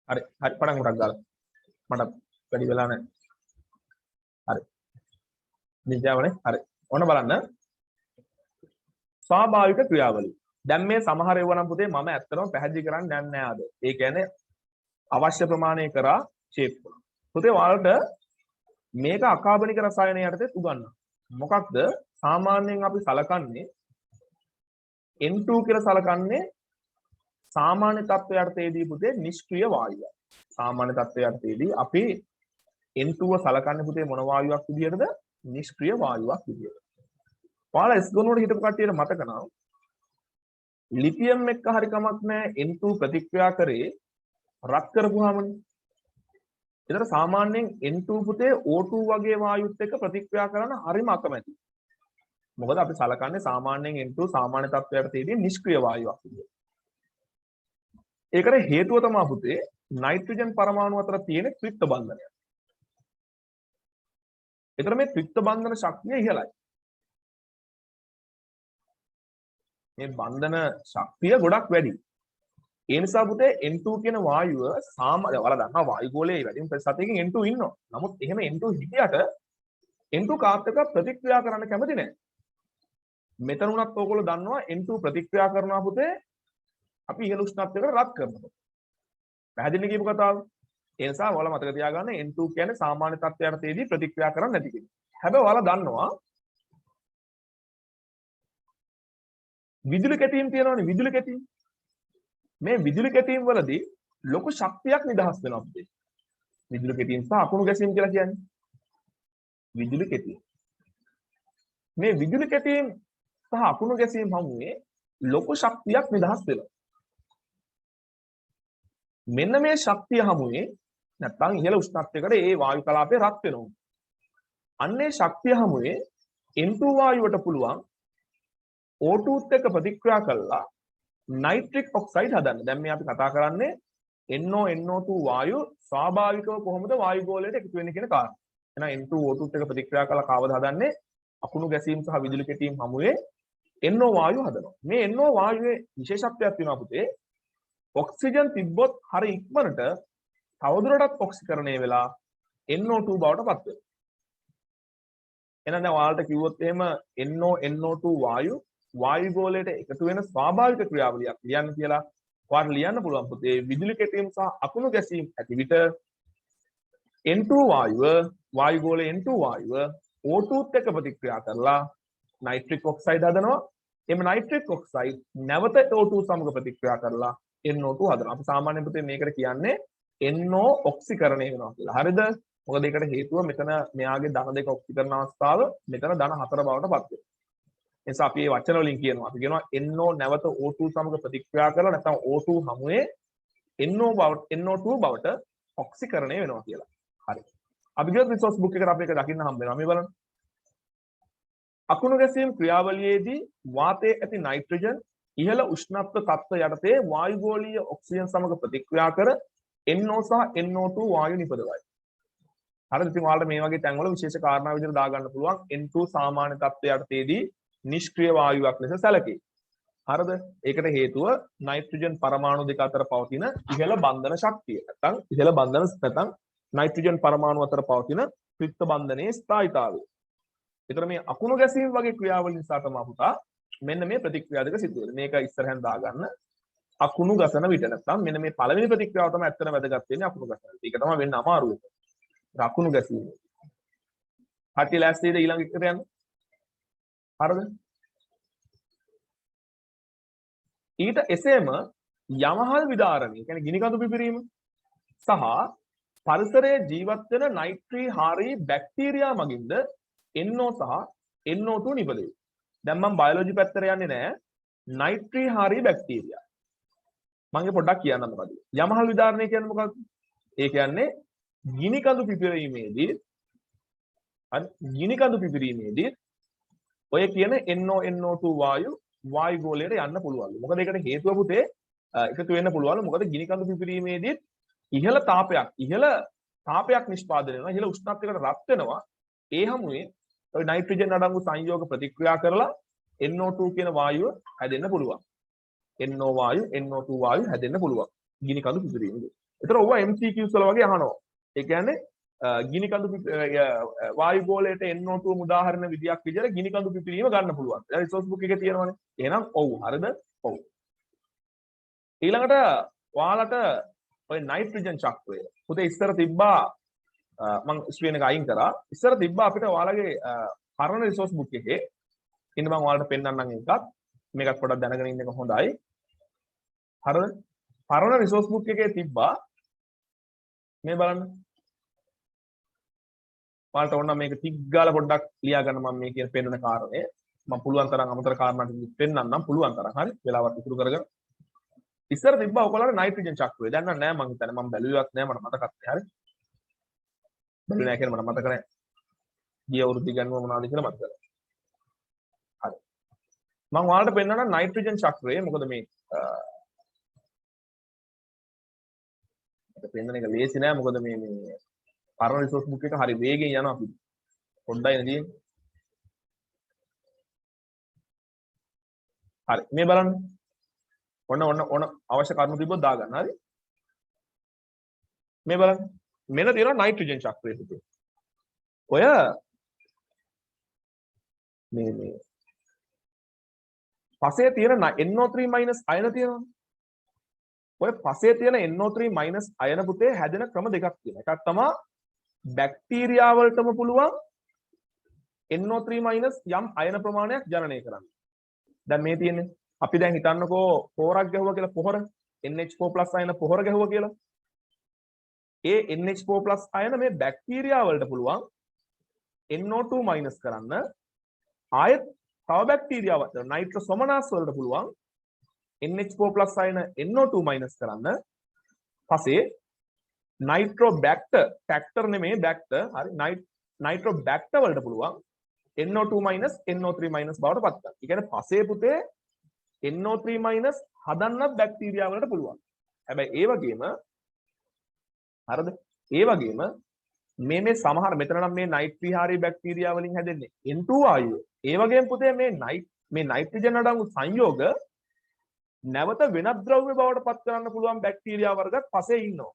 හරි හරි පටන් ගොඩක් ගාලා මට වැඩි වෙලා නැහැ. හරි. නිජාවනේ. හරි. ඔන්න බලන්න. ස්වාභාවික ක්‍රියාවලිය. දැන් මේ සමහර ඒවා නම් පුතේ මම ඇත්තටම පැහැදිලි කරන්න යන්නේ නැහැ අද. ඒ කියන්නේ අවශ්‍ය ප්‍රමාණය කරා ෂේප් කරනවා. පුතේ ඔයාලට මේක අකාබනික රසායන යටතේ උගන්වනවා. මොකක්ද? සාමාන්‍යයෙන් අපි සලකන්නේ N2 කියලා සලකන්නේ සාමාන්‍ය තත්ත්වය යටතේදී පුතේ නිෂ්ක්‍රීය වායුව. සාමාන්‍ය තත්ත්වය යටතේදී අපි N2 සලකන්නේ පුතේ මොන වායුවක් විදියටද? නිෂ්ක්‍රීය වායුවක් විදියට. ඔයාලා S ගොනුවට හිටපු කට්ටියට මතක නම් ලිතියම් එක්ක හරි කමක් නැහැ N2 ප්‍රතික්‍රියා කරේ රත් කරපුවාමනේ. ඒතර සාමාන්‍යයෙන් N2 පුතේ O2 වගේ වායුත් එක්ක ප්‍රතික්‍රියා කරන හරිම අකමැතියි. මොකද අපි සලකන්නේ සාමාන්‍යයෙන් N2 සාමාන්‍ය තත්ත්වයට තියෙන නිෂ්ක්‍රීය වායුවක් විදියට. ඒකට හේතුව තමයි පුතේ නයිට්‍රජන් පරමාණු අතර තියෙන ත්‍රිත්ව බන්ධනය. ඒතර මේ ත්‍රිත්ව බන්ධන ශක්තිය ඉහළයි. මේ බන්ධන ශක්තිය ගොඩක් වැඩි. ඒ නිසා පුතේ N2 කියන වායුව සාමාන්‍ය ඔයාලා දන්නවා වායු ගෝලයේ වැඩිම ප්‍රතිශතයකින් N2 ඉන්නවා. නමුත් එහෙම N2 හිටියට N2 කාත් එක්ක ප්‍රතික්‍රියා කරන්න කැමති නැහැ. මෙතන උනත් ඕගොල්ලෝ දන්නවා N2 ප්‍රතික්‍රියා කරනවා පුතේ අපි ඉහළ උෂ්ණත්වයකට රත් කරනවා. පැහැදිලි කියපු කතාව. ඒ නිසා ඔයාලා මතක තියාගන්න N2 කියන්නේ සාමාන්‍ය තත්ත්වයට තේදී ප්‍රතික්‍රියා කරන්නේ නැති කෙනෙක්. හැබැයි ඔයාලා දන්නවා විදුලි කැටීම් තියෙනවනේ විදුලි කැටීම්. මේ විදුලි කැටීම් වලදී ලොකු ශක්තියක් නිදහස් වෙනවා අපිට. විදුලි කැටීම් සහ අකුණු ගැසීම් කියලා කියන්නේ. විදුලි කැටීම්. මේ විදුලි කැටීම් සහ අකුණු ගැසීම් හමුවේ ලොකු ශක්තියක් නිදහස් වෙනවා. මෙන්න මේ ශක්තිය හමුවේ නැත්තම් ඉහළ උෂ්ණත්වයකට ඒ වායු කලාපය රත් වෙනවා. අන්නේ ශක්තිය හමුවේ N2 වායුවට පුළුවන් O2ත් එක්ක ප්‍රතික්‍රියා කළා නයිට්‍රික් ඔක්සයිඩ් හදන්න. දැන් මේ අපි කතා කරන්නේ NO2 වායු ස්වාභාවිකව කොහොමද වායු ගෝලයට එකතු වෙන්නේ කියන කාරණා. එහෙනම් N2 O2ත් එක්ක ප්‍රතික්‍රියා කළා කවද හදන්නේ? අකුණු ගැසීම් සහ විදුලි කැටීම් හමුවේ NO වායු හදනවා. මේ NO වායුවේ විශේෂත්වයක් තියෙනවා පුතේ. ඔක්සිජන් තිබ්බොත් හරි ඉක්මනට තවදුරටත් ඔක්සිකරණය වෙලා NO2 බවට පත් වෙනවා. එහෙනම් දැන් ඔයාලට කිව්වොත් එහෙම NO2 වායු ගෝලයට එකතු වෙන ස්වාභාවික ක්‍රියාවලියක් ලියන්න කියලා ඔයාලට ලියන්න පුළුවන් පුතේ. විදුලි කැටීම් සහ අකුණු ගැසීම් ඇති විට N2 වායු ගෝලයේ N2 වායුව O2ත් එක්ක ප්‍රතික්‍රියා කරලා නයිට්‍රික් ඔක්සයිඩ් හදනවා. එම නයිට්‍රික් ඔක්සයිඩ් නැවත O2 සමග ප්‍රතික්‍රියා කරලා NO2 හදනවා. අපි සාමාන්‍යයෙන් පුතේ මේකට කියන්නේ NO ඔක්සිකරණය වෙනවා කියලා. හරිද? මොකද ඒකට හේතුව මෙතන මෙයාගේ ධන දෙක ඔක්සිකරණ අවස්ථාව මෙතන ධන 4 බවට පත් වෙනවා. එනිසා අපි මේ වචන වලින් කියනවා. අපි කියනවා NO නැවත O2 සමග ප්‍රතික්‍රියා කරලා නැත්නම් O2 හමුවේ NO2 බවට ඔක්සිකරණය වෙනවා කියලා. හරි. අපි ගියොත් රිසෝස් බුක් එකට අපි ඒක දකින්න හම්බ වෙනවා. මේ බලන්න. අකුණු ගැසීම් ක්‍රියාවලියේදී වාතයේ ඇති නයිට්‍රජන් ඉහළ උෂ්ණත්ව තත්ත්ව යටතේ වායු ගෝලීය ඔක්සිජන් සමග ප්‍රතික්‍රියා කර NO සහ NO2 වායු නිපදවයි. හරිද? ඉතින් ඔයාලට මේ වගේ තැන්වල විශේෂ කාරණා විදිහට දාගන්න පුළුවන්. N2 සාමාන්‍ය තත්ත්ව යටතේදී නිෂ්ක්‍රීය වායුවක් ලෙස සැලකේ. හරිද? ඒකට හේතුව නයිට්‍රජන් පරමාණු දෙක අතර පවතින ඉහළ බන්ධන ශක්තිය. නැත්නම් ඉහළ බන්ධන නැත්නම් නයිට්‍රජන් පරමාණු අතර පවතින ත්‍රිත්ව බන්ධනයේ ස්ථායීතාවය. ඒතර මේ අකුණු ගැසීම් වගේ ක්‍රියාවලින් නිසා තමයි පුතා මෙන්න මේ ප්‍රතික්‍රියා දෙක සිදු වෙන්නේ. මේක ඉස්සරහෙන් දාගන්න. අකුණු ගසන විට නැත්නම් මෙන්න මේ පළවෙනි ප්‍රතික්‍රියාව තමයි ඇත්තටම වැදගත් වෙන්නේ අකුණු ගසන. ඒක තමයි වෙන්න අමාරු එක. අකුණු ගැසීම. හටි ලෑස්තිද ඊළඟ එකට යන්න? හරිද? ඊට එසේම යමහල් විදාරණය, කියන්නේ ගිනි කඳු පිපිරීම සහ පරිසරයේ ජීවත් වෙන නයිට්‍රී හාරී බැක්ටීරියා මගින්ද NO සහ NO2 නිපදවේ. දැන් මම බයොලොජි පැත්තට යන්නේ නැහැ. නයිට්‍රී හාරී බැක්ටීරියා. මම පොඩ්ඩක් කියන්නම් මොකද. යමහල් විදාරණය කියන්නේ මොකක්ද? ඒ කියන්නේ ගිනි කඳු පිපිරීමේදී ඔය කියන NO2 වායු ගෝලයට යන්න පුළුවන්. මොකද ඒකට හේතුව පුතේ එකතු වෙන්න පුළුවන්. මොකද ගිනි කඳු පිපිරීමේදී ඉහළ තාපයක් නිෂ්පාදනය වෙනවා. ඉහළ උෂ්ණත්වයකට රත් වෙනවා. ඒ හැමුවේ ඔය නයිට්‍රජන් අඩංගු සංයෝග ප්‍රතික්‍රියා කරලා NO2 කියන වායුව හැදෙන්න පුළුවන්. NO2 වායු හැදෙන්න පුළුවන්. ගිනි කඳු පිපිරීමේදී. ඒතර ඔව MCQs වල වගේ අහනවා. ඒ කියන්නේ ගිනි කඳු වායු ගෝලයට NO2 උදාහරණ විදියක් විදියට ගිනි කඳු පිපිරීම ගන්න පුළුවන්. දැන් රිසෝස් බුක් එකේ තියෙනවනේ. එහෙනම් ඔව් හරිද? ඔව්. ඊළඟට ඔයාලට ඔය නයිට්‍රජන් චක්‍රය. පුතේ ඉස්සර තිබ්බා මම ස්ක්‍රීන් එක අයින් කරා. ඉස්සර තිබ්බා අපිට ඔයාලගේ පරණ රිසෝස් බුක් එකේ ඉන්න මම ඔයාලට පෙන්නන්නම් එකක්. මේකත් පොඩ්ඩක් දැනගෙන ඉන්න එක හොඳයි. හරිද? පරණ රිසෝස් බුක් එකේ තිබ්බා මේ බලන්න. ඔයාලට ඕන නම් මේක ටික් ගාලා පොඩ්ඩක් ලියා ගන්න මම මේ කියන පෙන්වන කාරණය. මම පුළුවන් තරම් අමතර කාරණා ටික පෙන්නන්නම් පුළුවන් තරම්. හරි? වෙලාවත් ඉතුරු කරගෙන. ඉස්සර තිබ්බා ඔයගොල්ලන්ට නයිට්‍රජන් චක්‍රය. දැන් නෑ මං හිතන්නේ මම බැලුවත් නෑ මට මතකත් නෑ. හරි? බැලුවේ නෑ කියලා මට මතක නෑ. ගිය අවුරුද්ද ඉගෙනුවා මොනවද කියලා මතක නෑ. හරි. මම ඔයාලට පෙන්නන්න නයිට්‍රජන් චක්‍රය. මොකද මේ පෙන්නන එක ලේසි නෑ. මොකද මේ පරණ රිසෝස් බුක් එක හරි වේගෙන් යනවා අපි. පොඩ්ඩයි නේද? හරි. මේ බලන්න. ඔන්න අවශ්‍ය කරුණු තිබ්බොත් දාගන්න. හරි? මේ බලන්න. මෙන්න තියෙනවා නයිට්‍රජන් චක්‍රය පුතේ. ඔය මේ පසේ තියෙන NO3- අයන තියෙනවා. ඔය පසේ තියෙන NO3- අයන පුතේ හැදෙන ක්‍රම දෙකක් තියෙනවා. එකක් තමයි බැක්ටීරියා වලටම පුළුවන් NO3- යම් අයන ප්‍රමාණයක් ජනනය කරන්න. දැන් මේ තියෙන්නේ අපි දැන් හිතන්නකෝ පොහොරක් ගැහුවා කියලා පොහොර NH4+ අයන පොහොර ගැහුවා කියලා. ඒ NH4+ අයන මේ බැක්ටීරියා වලට පුළුවන් NO2- කරන්න. ආයෙත් තව බැක්ටීරියා වලට නයිට්‍රොසොමනාස් වලට පුළුවන් NH4+ අයන NO2- කරන්න. පස්සේ නයිට්‍රෝබැක්ටර් ෆැක්ටර් නෙමෙයි බැක්ටර් හරි නයිට්‍රෝබැක්ටර් වලට පුළුවන් NO2- NO3- බවට පත් කරන්න. ඒ කියන්නේ පසේ පුතේ NO3- හදන්නත් බැක්ටීරියා වලට පුළුවන්. හැබැයි ඒ වගේම හරිද? ඒ වගේම මේ සමහර මෙතන නම් මේ නයිට්‍රිහාරී බැක්ටීරියා වලින් හැදෙන්නේ N2 වායුව. ඒ වගේම පුතේ මේ නයිට්‍රජන් අඩංගු සංයෝග නැවත වෙනත් ද්‍රව්‍ය බවට පත් කරන්න පුළුවන් බැක්ටීරියා වර්ගත් පසේ ඉන්නවා.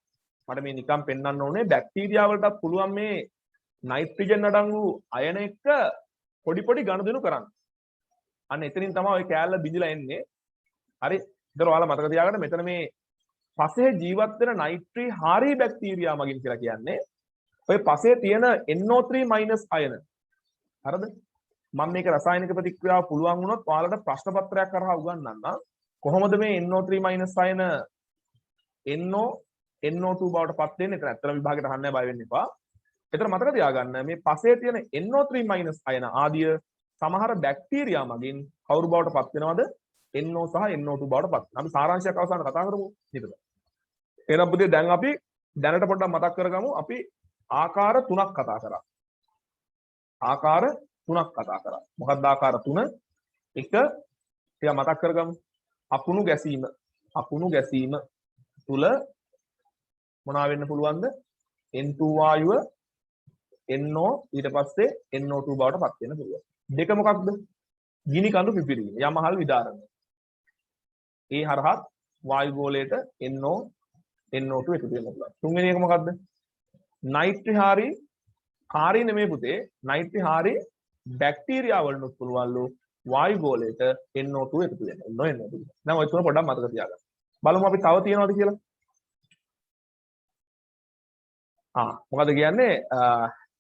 මට මේ නිකන් පෙන්වන්න ඕනේ බැක්ටීරියා වලටත් පුළුවන් මේ නයිට්‍රජන් අඩංගු අයන එක්ක පොඩි ගනුදෙනු කරන්න. අන්න එතනින් තමයි ඔය කෑල්ල බිඳිලා එන්නේ. හරි. ඒතර ඔයාලා මතක තියාගන්න මෙතන මේ පසේ ජීවත් වෙන නයිට්‍රිහාරී බැක්ටීරියා මගින් කියලා කියන්නේ ඔය පසේ තියෙන NO3- අයන. හරිද? මම මේක රසායනික ප්‍රතික්‍රියාව පුළුවන් වුණොත් ඔයාලට ප්‍රශ්න පත්‍රයක් කරහා උගන්වන්නම්. කොහොමද මේ NO3- අයන NO2 බවට පත් වෙන්නේ? ඒක ඇත්තටම විභාගයට අහන්න බය වෙන්න එපා. ඒතර මතක තියාගන්න මේ පසේ තියෙන NO3- අයන ආදිය සමහර බැක්ටීරියා මගින් කවුරු බවට පත් වෙනවද? NO සහ NO2 බවට පත්. අපි සාරාංශයක් අවසානට කතා කරමු නේද? එහෙනම් පුතේ දැන් අපි දැනට පොඩ්ඩක් මතක් කරගමු. අපි ආකාර තුනක් කතා කරා. ආකාර තුනක් කතා කරා. මොකක්ද ආකාර තුන? එක ටික මතක් කරගමු. අකුණු ගැසීම. අකුණු ගැසීම තුල මොනවා වෙන්න පුළුවන්ද? N2 වායුව NO ඊට පස්සේ NO2 බවට පත් වෙන්න පුළුවන්. දෙක මොකක්ද? ගිනි කඳු පිපිරීම. යමහල් විදාරණය. ඒ හරහත් වායු ගෝලයට NO NO2 එකතු වෙන්න පුළුවන්. තුන්වෙනි එක මොකක්ද? නයිට්‍රිහාරී හාරී නෙමෙයි පුතේ. නයිට්‍රිහාරී බැක්ටීරියා වලට පුළුවන්ලු වායු ගෝලයට NO2 එකතු වෙන්න. NO2. දැන් ඔය තුන පොඩ්ඩක් මතක තියාගන්න. බලමු අපි තව තියනවද කියලා. මොකද කියන්නේ?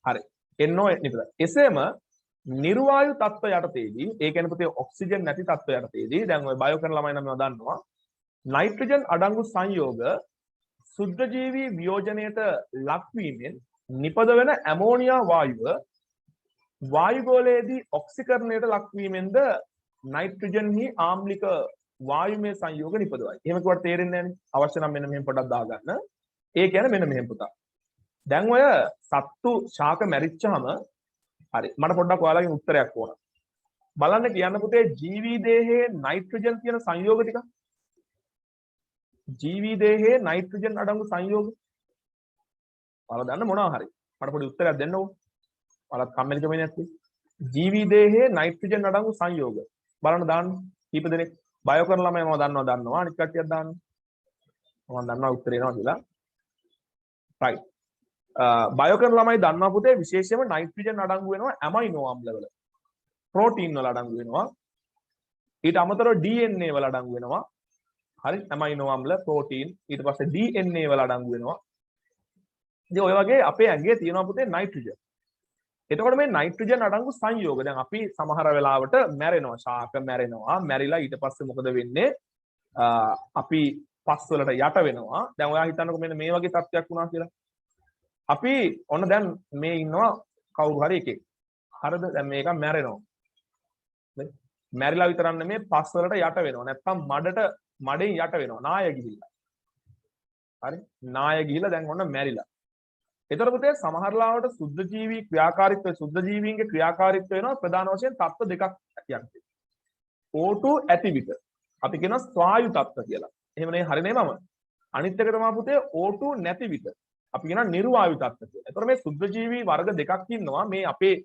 හරි. NO නේද? එසේම නිර්වායු තත්ත්ව යටතේදී ඒ කියන්නේ පුතේ ඔක්සිජන් නැති තත්ත්ව යටතේදී දැන් ඔය බයෝ කරන ළමයි නම් මේවා දන්නවා. නයිට්‍රජන් අඩංගු සංයෝග සුද්ධජීවී වියෝජනයට ලක්වීමෙන් නිපද වෙන ඇමෝනියා වායුව වායුගෝලයේදී ඔක්සිකරණයට ලක්වීමෙන්ද නයිට්‍රජන්හි ආම්ලික වායුමය සංයෝග නිපදවයි. එහෙම කිව්වට තේරෙන්නේ නැහැනේ. අවශ්‍ය නම් මෙන්න මෙහෙම පොඩ්ඩක් දාගන්න. ඒ කියන්නේ මෙන්න මෙහෙම පුතා. දැන් ඔය සත්තු ශාක මැරිච්චාම හරි මට පොඩ්ඩක් ඔයාලගෙන් උත්තරයක් ඕන. බලන්න කියන්න පුතේ ජීවී දේහයේ නයිට්‍රජන් තියෙන සංයෝග ටික. ජීවී දේහයේ නයිට්‍රජන් අඩංගු සංයෝග. ඔයාලා දන්න මොනවා හරි. මට පොඩි උත්තරයක් දෙන්නකෝ. ඔයාලත් කම්මැලි කමේ නැත්තේ. ජීවී දේහයේ නයිට්‍රජන් අඩංගු සංයෝග. බලන්න දාන්න. කීප දෙනෙක් බයෝ කරන ළමයි මම දන්නවා. අනිත් කට්ටියක් දාන්න. මම දන්නවා උත්තරේ එනවා කියලා. right බයෝ කරන ළමයි දන්නවා පුතේ විශේෂයෙන්ම නයිට්‍රජන් අඩංගු වෙනවා ඇමයිනෝ ආම්ල වල ප්‍රෝටීන් වල අඩංගු වෙනවා ඊට අමතරව DNA වල අඩංගු වෙනවා හරි ඇමයිනෝ ආම්ල ප්‍රෝටීන් ඊට පස්සේ DNA වල අඩංගු වෙනවා ඉතින් ඔය වගේ අපේ ඇඟේ තියෙනවා පුතේ නයිට්‍රජන් එතකොට මේ නයිට්‍රජන් අඩංගු සංයෝග දැන් අපි සමහර වෙලාවට මැරෙනවා ශාක මැරෙනවා මැරිලා ඊට පස්සේ මොකද වෙන්නේ අපි පස් වලට යට වෙනවා දැන් ඔයා හිතන්නකෝ මෙන්න මේ වගේ තත්ත්වයක් වුණා කියලා අපි ඔන්න දැන් මේ ඉන්නවා කවුරු හරි එකෙක් හරිද දැන් මේක මැරෙනවා මැරිලා විතරක් නෙමෙයි පස් වලට යට වෙනවා නැත්තම් මඩෙන් යට වෙනවා නාය ගිහිල්ලා හරි නාය ගිහිල්ලා දැන් ඔන්න මැරිලා එතකොට පුතේ සමහර ලාවට සුද්ධ ජීවී ක්‍රියාකාරීත්වය සුද්ධ ජීවීන්ගේ ක්‍රියාකාරීත්වය වෙනවා ප්‍රධාන වශයෙන් තත්ත්ව දෙකක් යන්නේ O2 ඇති විට අපි කියනවා ස්වායු තත්ත්ව කියලා එහෙම නේ හරි නේ මම අනිත් එක තමයි පුතේ O2 නැති විට අපි කියනවා නිර්වායු තත්ත්ව කියලා. එතකොට මේ සුද්ධ ජීවී වර්ග දෙකක් ඉන්නවා මේ අපේ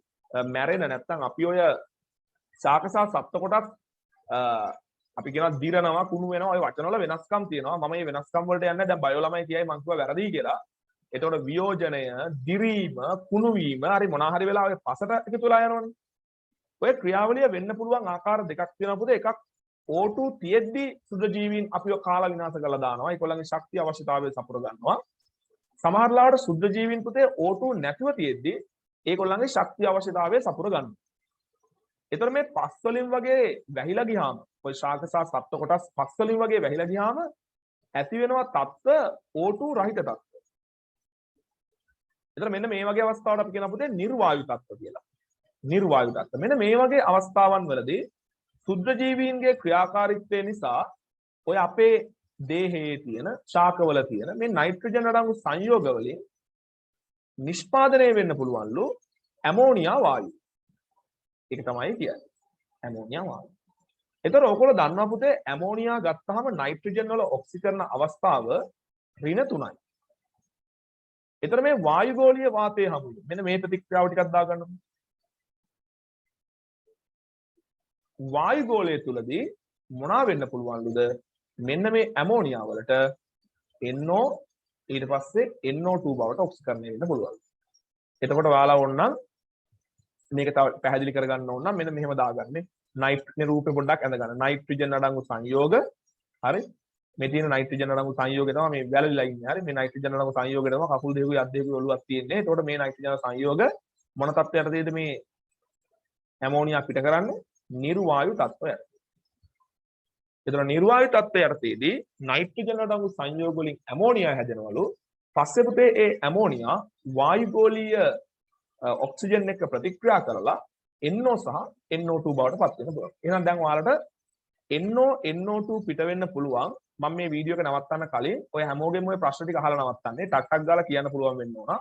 මැරෙන නැත්තම් අපි ඔය ශාකසා සත්ත්ව කොටස් අපි කියනවා දිරනවා කුණු වෙනවා ඔය වචන වල වෙනස්කම් තියෙනවා මම මේ වෙනස්කම් වලට යන්නේ දැන් බයෝ ළමයි කියයි මං කිව්වා වැරදි කියලා. එතකොට වියෝජනය, දිරීම, කුණු වීම හරි මොනවා හරි වෙලා ඔය පසට එකතු වෙලා යනවනේ. ඔය ක්‍රියාවලිය වෙන්න පුළුවන් ආකාර දෙකක් තියෙනවා පුතේ. එකක් O2 තියෙද්දි සුද්ධ ජීවීන් අපිව කාලා විනාශ කරලා දානවා. ඒගොල්ලන්ගේ ශක්තිය අවශ්‍යතාවය සපුර ගන්නවා. සමහර ලාවට සුද්ධ ජීවීන් පුතේ O2 නැතිව තියෙද්දි ඒගොල්ලන්ගේ ශක්තිය අවශ්‍යතාවය සපුර ගන්නවා. ඒතර මේ පස් වලින් වගේ වැහිලා ගියාම ඔය ශාකසා සත්ත්ව කොටස් පස් වලින් වගේ වැහිලා ගියාම ඇති වෙනවා තත්ත්ව O2 රහිත තත්ත්ව. එතන මෙන්න මේ වගේ අවස්ථාවට අපි කියනවා පුතේ නිර්වායු තත්ත්ව කියලා. නිර්වායු තත්ත්ව. මෙන්න මේ වගේ අවස්ථාවන් වලදී සුද්ධ ජීවීන්ගේ ක්‍රියාකාරීත්වය නිසා ඔය අපේ දේහයේ තියෙන ශාකවල තියෙන මේ නයිට්‍රජන් අඩංගු සංයෝග වලින් නිෂ්පාදනය වෙන්න පුළුවන්ලු ඇමෝනියා වායු. ඒක තමයි කියන්නේ. ඇමෝනියා වායු. ඒතර ඔයගොල්ලෝ දන්නවා පුතේ ඇමෝනියා ගත්තාම නයිට්‍රජන් වල ඔක්සිකරණ අවස්ථාව ඍණ 3යි. එතන මේ වායුගෝලීය වාතයේ හමුවේ මෙන්න මේ ප්‍රතික්‍රියාව ටිකක් දාගන්නකො වායුගෝලයේ තුලදී මොනවා වෙන්න පුළුවන්ද මෙන්න මේ ඇමෝනියා වලට NO ඊට පස්සේ NO2 බවට ඔක්සිකරණය වෙන්න පුළුවන් එතකොට ඔයාලා ඕනනම් මේක තව පැහැදිලි කරගන්න ඕන නම් මෙන්න මෙහෙම දාගන්නේ නයිට්‍රජන් රූපේ පොඩ්ඩක් ඇඳ ගන්න නයිට්‍රජන් අඩංගු සංයෝග හරි මේ තියෙන නයිට්‍රජන් අඩංගු සංයෝගය තමයි මේ වැලලිලා ඉන්නේ. හරි මේ නයිට්‍රජන් අඩංගු සංයෝගය තමයි කකුල් දෙකකුයි අත් දෙකකුයි ඔළුවක් තියෙන්නේ. එතකොට මේ නයිට්‍රජන් සංයෝග මොන තත්ත්වයකටද මේ ඇමෝනියා පිට කරන්නේ? නිර්වායු තත්ත්වයට. එතකොට නිර්වායු තත්ත්වයටදී නයිට්‍රජන් අඩංගු සංයෝග වලින් ඇමෝනියා හැදෙනවලු. පස්සේ පුතේ ඒ ඇමෝනියා වායුගෝලීය ඔක්සිජන් එක්ක ප්‍රතික්‍රියා කරලා NO සහ NO2 බවට පත් වෙන පුළුවන්. එහෙනම් දැන් ඔයාලට NO NO2 පිට වෙන්න පුළුවන්. මම මේ වීඩියෝ එක නවත්තන්න කලින් ඔය හැමෝගෙම ඔය ප්‍රශ්න ටික අහලා නවත්තන්නේ. ටක් ටක් ගාලා කියන්න පුළුවන් වෙන්න ඕන.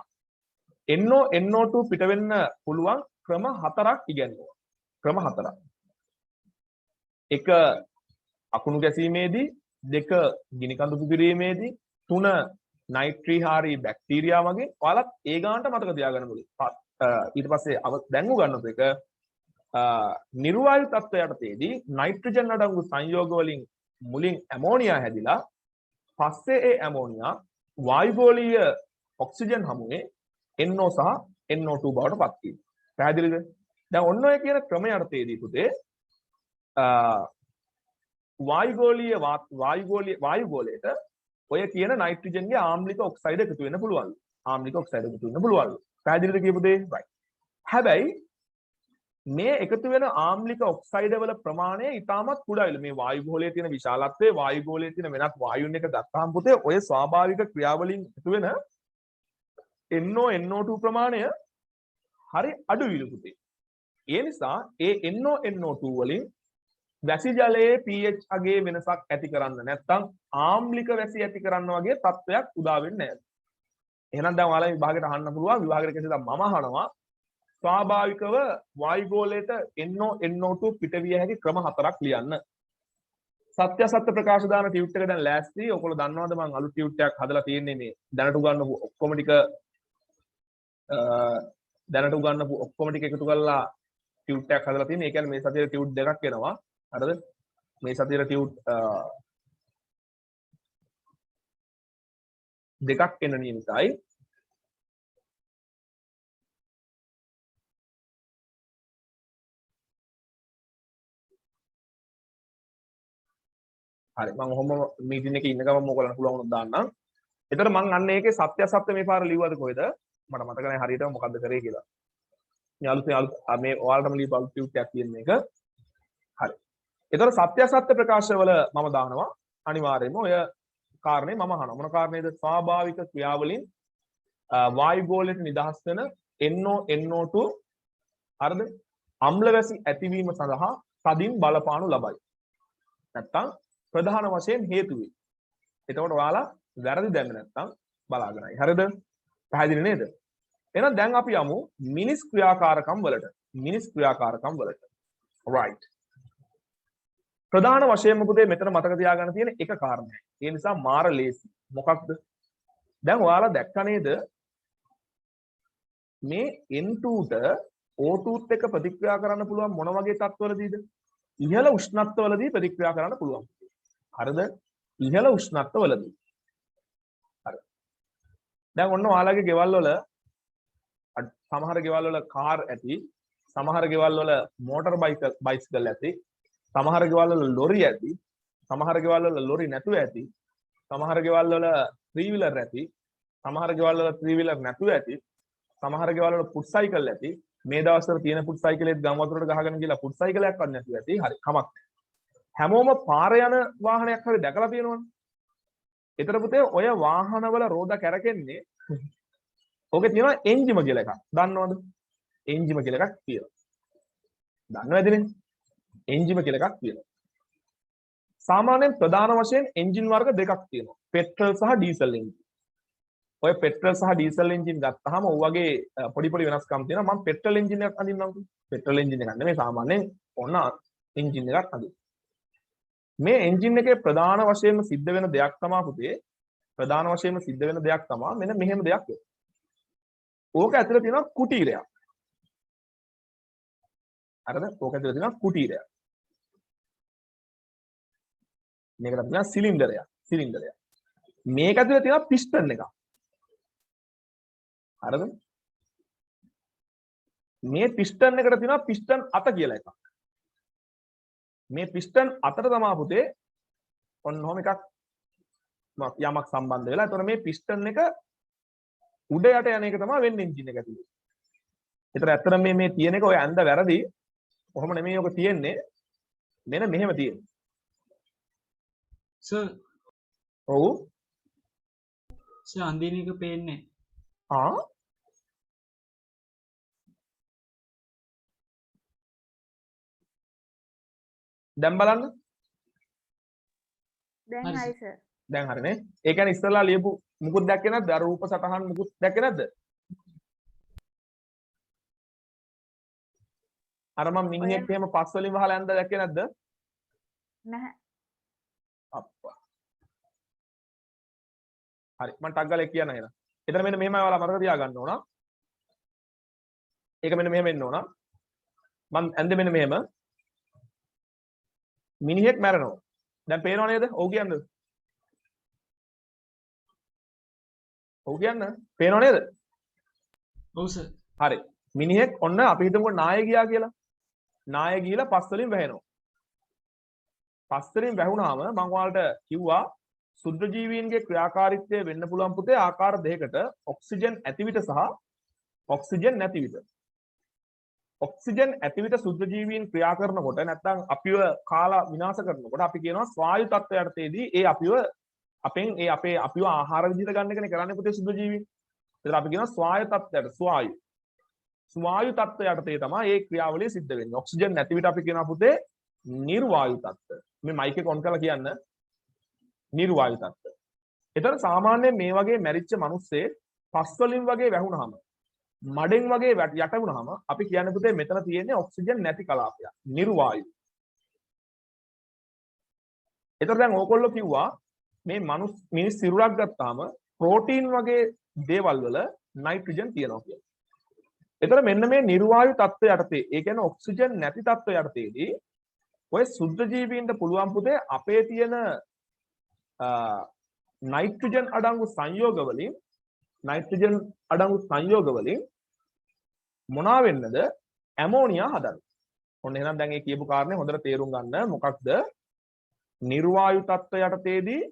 NO NO2 පිට වෙන්න පුළුවන් ක්‍රම 4ක් ඉගෙනුවා. ක්‍රම 4ක්. එක අකුණු ගැසීමේදී, දෙක ගිනි කඳු පුපිරීමේදී, තුන නයිට්‍රීහාරී බැක්ටීරියා වගේ ඔයාලත් ඒ ගානට මතක තියාගන්න ඕනේ. ඊට පස්සේ දැන් උගන්නපු එක නිර්වායු තත්ත්වයටදී නයිට්‍රජන් අඩංගු සංයෝග වලින් මුලින් ඇමෝනියා හැදිලා පස්සේ ඒ ඇමෝනියා වායුගෝලීය ඔක්සිජන් හමුවේ NO සහ NO2 බවට පත් වීම. පැහැදිලිද? දැන් ඔන්න ඔය කියන ක්‍රමයටදී පුතේ වායුගෝලයට ඔය කියන නයිට්‍රජන්ගේ ආම්ලික ඔක්සයිඩ් එකතු වෙන්න පුළුවන්. ආම්ලික ඔක්සයිඩ් එකතු වෙන්න පුළුවන්. පැහැදිලිද කියපු දේ? right. හැබැයි මේ එකතු වෙන ආම්ලික ඔක්සයිඩ් වල ප්‍රමාණය ඉතාමත් කුඩායිලු. මේ වායුගෝලයේ තියෙන විශාලත්වය වායුගෝලයේ තියෙන වෙනත් වායුන් එක ගත්තාම පුතේ ඔය ස්වාභාවික ක්‍රියාවලින් එකතු වෙන NO NO2 ප්‍රමාණය හරි අඩුයිලු පුතේ. ඒ නිසා ඒ NO NO2 වලින් වැසි ජලයේ pH අගේ වෙනසක් ඇති කරන්න නැත්නම් ආම්ලික වැසි ඇති කරන්න වගේ තත්ත්වයක් උදා වෙන්නේ නැහැ. එහෙනම් දැන් ඔයාලා විභාගයට අහන්න පුළුවන් විභාගයට කෙසේ මම අහනවා ස්වාභාවිකව වායුගෝලයට NO NO2 පිටවිය හැකි ක්‍රම 4ක් ලියන්න. සත්‍ය සත්‍ය ප්‍රකාශ දාන ටියුට් එක දැන් ලෑස්ති. ඔයගොල්ලෝ දන්නවද මම අලුත් ටියුට් එකක් හදලා තියෙන්නේ මේ දැනට උගන්වපු ඔක්කොම ටික එකතු කරලා ටියුට් එකක් හදලා තියෙන්නේ. ඒ කියන්නේ මේ සතියේ ටියුට් දෙකක් එනවා. හරිද? මේ සතියේ ටියුට් දෙකක් එන නියමිතයි. හරි මම ඔහොම මීටින් එකේ ඉන්න ගමන් මොකලන්න පුළුවන් වුණොත් දාන්නම්. එතකොට මම අන්න ඒකේ සත්‍ය අසත්‍ය මේ පාර ලිව්වද කොහෙද? මට මතක නැහැ හරියටම මොකද්ද කරේ කියලා. මේ අලුත් මේ ඔයාලටම ලියපු අලුත් ටියුට් එකක් තියෙන එක. හරි. එතකොට සත්‍ය අසත්‍ය ප්‍රකාශවල මම දානවා අනිවාර්යයෙන්ම ඔය කාරණේ මම අහනවා. මොන කාරණේද? ස්වාභාවික ක්‍රියාවලින් වායු ගෝලයට නිදහස් වෙන NO2 හරිද? අම්ල වැසි ඇතිවීම සඳහා තදින් බලපානු ලබයි. නැත්තම් ප්‍රධාන වශයෙන් හේතු වේ. එතකොට ඔයාලා වැරදි දැම්මේ නැත්තම් බලාගෙනයි. හරිද? පැහැදිලි නේද? එහෙනම් දැන් අපි යමු මිනිස් ක්‍රියාකාරකම් වලට. මිනිස් ක්‍රියාකාරකම් වලට. right. ප්‍රධාන වශයෙන්ම පුතේ මෙතන මතක තියාගන්න තියෙන එක කාරණයක්. ඒ නිසා මාර ලේසි. මොකක්ද? දැන් ඔයාලා දැක්ක නේද? මේ N2ට O2ත් එක්ක ප්‍රතික්‍රියා කරන්න පුළුවන් මොන වගේ තත්ත්වවලදීද? ඉහළ උෂ්ණත්වවලදී ප්‍රතික්‍රියා කරන්න පුළුවන්. හරිද? ඉහළ උෂ්ණත්වවලදී. හරි. දැන් ඔන්න ඔයාලගේ ගෙවල් වල සමහර ගෙවල් වල කාර් ඇති, සමහර ගෙවල් වල මෝටර් බයිසිකල් ඇති, සමහර ගෙවල් වල ලොරි ඇති, සමහර ගෙවල් වල ලොරි නැතුව ඇති, සමහර ගෙවල් වල 3 wheeler ඇති, සමහර ගෙවල් වල 3 wheeler නැතුව ඇති, සමහර ගෙවල් වල ෆුට් සයිකල් ඇති. මේ දවස්වල තියෙන ෆුට් සයිකලෙත් ගම් වතුරට ගහගෙන ගිහලා ෆුට් සයිකලයක් වත් නැතුව ඇති. හරි කමක් නැහැ. හැමෝම පාරේ යන වාහනයක් හරි දැකලා තියෙනවනේ. ඒතර පුතේ ඔය වාහනවල රෝද කැරකෙන්නේ ඔකේ තියෙනවා එන්ජිම කියලා එකක්. දන්නවද? එන්ජිම කියලා එකක් තියෙනවා. දන්නවද නේ? එන්ජිම කියලා එකක් තියෙනවා. සාමාන්‍යයෙන් ප්‍රධාන වශයෙන් එන්ජින් වර්ග දෙකක් තියෙනවා. පෙට්‍රල් සහ ඩීසල් එන්ජින්. ඔය පෙට්‍රල් සහ ඩීසල් එන්ජින් ගත්තාම ඔය වගේ පොඩි පොඩි වෙනස්කම් තියෙනවා. මම පෙට්‍රල් එන්ජින් එකක් අඳින්නම්කෝ. පෙට්‍රල් එන්ජින් එකක් නෙමෙයි සාමාන්‍යයෙන් ඔන්න එන්ජින් එකක් අඳින්න. මේ එන්ජින් එකේ ප්‍රධාන වශයෙන්ම සිද්ධ වෙන දෙයක් තමයි පුතේ ප්‍රධාන වශයෙන්ම සිද්ධ වෙන දෙයක් තමයි මෙන්න මෙහෙම දෙයක් වෙන්නේ. ඕක ඇතුලේ තියෙනවා කුටීරයක්. හරිද? ඕක ඇතුලේ තියෙනවා කුටීරයක්. මේකට තියෙනවා සිලින්ඩරයක්. මේක ඇතුලේ තියෙනවා පිස්ටන් එකක්. හරිද? මේ පිස්ටන් එකට තියෙනවා පිස්ටන් අත කියලා එකක්. මේ පිස්ටන් අතට තමයි පුතේ ඔන්න ඔහොම එකක් යමක් සම්බන්ධ වෙලා. එතකොට මේ පිස්ටන් එක උඩ යට යන එක තමයි වෙන්නේ එන්ජින් එක ඇතුලේ. ඒතර ඇත්තටම මේ තියෙන එක ඔය ඇඳ වැරදි. කොහොම නෙමෙයි ඔක තියෙන්නේ. මෙන්න මෙහෙම තියෙන්නේ. සර් ඔව්. සර් අන්දින එක පේන්නේ. දැන් බලන්න. දැන් හරි සර්. දැන් හරිනේ. ඒ කියන්නේ ඉස්සරලා ලියපු මුකුත් දැක්කේ නැද්ද? අර රූප සටහන් මුකුත් දැක්කේ නැද්ද? අර මම මිනිහෙක් එහෙම පස් වලින් වහලා යන්න දැක්කේ නැද්ද? නැහැ. අප්පා. හරි මම ටග් ගාලා කියන්න එහෙනම්. එතන මෙන්න මෙහෙමයි ඔයාලා මතක තියාගන්න ඕන. ඒක මෙන්න මෙහෙම එන්න ඕන. මම ඇන්දේ මෙන්න මෙහෙම. මිනිහෙක් මැරෙනවා. දැන් පේනව නේද? ඔව් කියන්නද? ඔව් කියන්න. පේනව නේද? ඔව් සර්. හරි. මිනිහෙක් ඔන්න අපි හිතමුකෝ නාය ගියා කියලා. නාය ගිහලා පස් වලින් වැහෙනවා. පස් වලින් වැහුණාම මම ඔයාලට කිව්වා සුද්ධ ජීවීන්ගේ ක්‍රියාකාරීත්වය වෙන්න පුළුවන් පුතේ ආකාර දෙකකට ඔක්සිජන් ඇති විට සහ ඔක්සිජන් නැති විට. ඔක්සිජන් ඇති විට සුද්ධ ජීවීන් ක්‍රියා කරනකොට නැත්නම් අපිව කාලා විනාශ කරනකොට අපි කියනවා ස්වායු තත්ත්වයටදී ඒ අපිව අපෙන් ඒ අපිව ආහාර විදිහට ගන්න එකනේ කරන්නේ පුතේ සුද්ධ ජීවීන්. ඒතර අපි කියනවා ස්වායු තත්ත්වයට ස්වායු තත්ත්වයටදී තමයි මේ ක්‍රියාවලිය සිද්ධ වෙන්නේ. ඔක්සිජන් නැති විට අපි කියනවා පුතේ නිර්වායු තත්ත්වය. මේ මයික් එක ඔන් කරලා කියන්න. නිර්වායු තත්ත්වය. ඒතර සාමාන්‍යයෙන් මේ වගේ මැරිච්ච මිනිස්සේ පස් වලින් වගේ වැහුණාම මඩෙන් වගේ යට වුණාම අපි කියන්නේ පුතේ මෙතන තියෙන්නේ ඔක්සිජන් නැති කලාපයක්. නිර්වායු. ඒතර දැන් ඕගොල්ලෝ කිව්වා මේ මිනිස් සිරුරක් ගත්තාම ප්‍රෝටීන් වගේ දේවල් වල නයිට්‍රජන් තියෙනවා කියලා. ඒතර මෙන්න මේ නිර්වායු තත්ත්වය යටතේ ඒ කියන්නේ ඔක්සිජන් නැති තත්ත්වය යටතේදී ඔය සුද්ධ ජීවීන්ට පුළුවන් පුතේ අපේ තියෙන නයිට්‍රජන් අඩංගු සංයෝග වලින් මොනවා වෙන්නද? ඇමෝනියා හදන්න. ඔන්න එහෙනම් දැන් මේ කියපු කාරණේ හොඳට තේරුම් ගන්න. මොකක්ද? නිර්වායු තත්ත්වය යටතේදී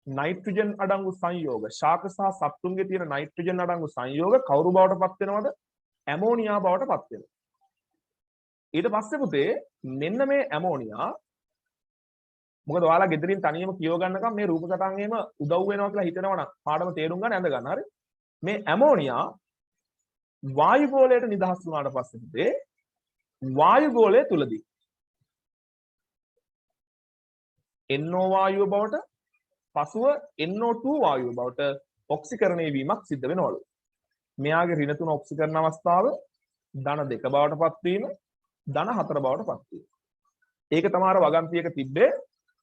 නයිට්‍රජන් අඩංගු සංයෝග ශාක සහ සත්තුන්ගේ තියෙන නයිට්‍රජන් අඩංගු සංයෝග කවුරු බවට පත් වෙනවද? ඇමෝනියා බවට පත් වෙනවා. ඊට පස්සේ පුතේ මෙන්න මේ ඇමෝනියා මොකද ඔයාලා ගෙදරින් තනියම කියව ගන්නකම් මේ රූප සටහන් එහෙම උදව් වෙනවා කියලා හිතනවනම් පාඩම තේරුම් ගන්න ඇඳ ගන්න. හරි. මේ ඇමෝනියා වායු ගෝලයට නිදහස් වුණාට පස්සේ පුතේ වායු ගෝලය තුලදී NO වායුව බවට පසුව NO2 වායුව බවට ඔක්සිකරණය වීමක් සිද්ධ වෙනවලු. මෙයාගේ ඍණ 3 ඔක්සිකරණ අවස්ථාව ධන 2 බවට පත් වීම ධන 4 බවට පත් වීම. ඒක තමයි වගන්තියක තිබ්බේ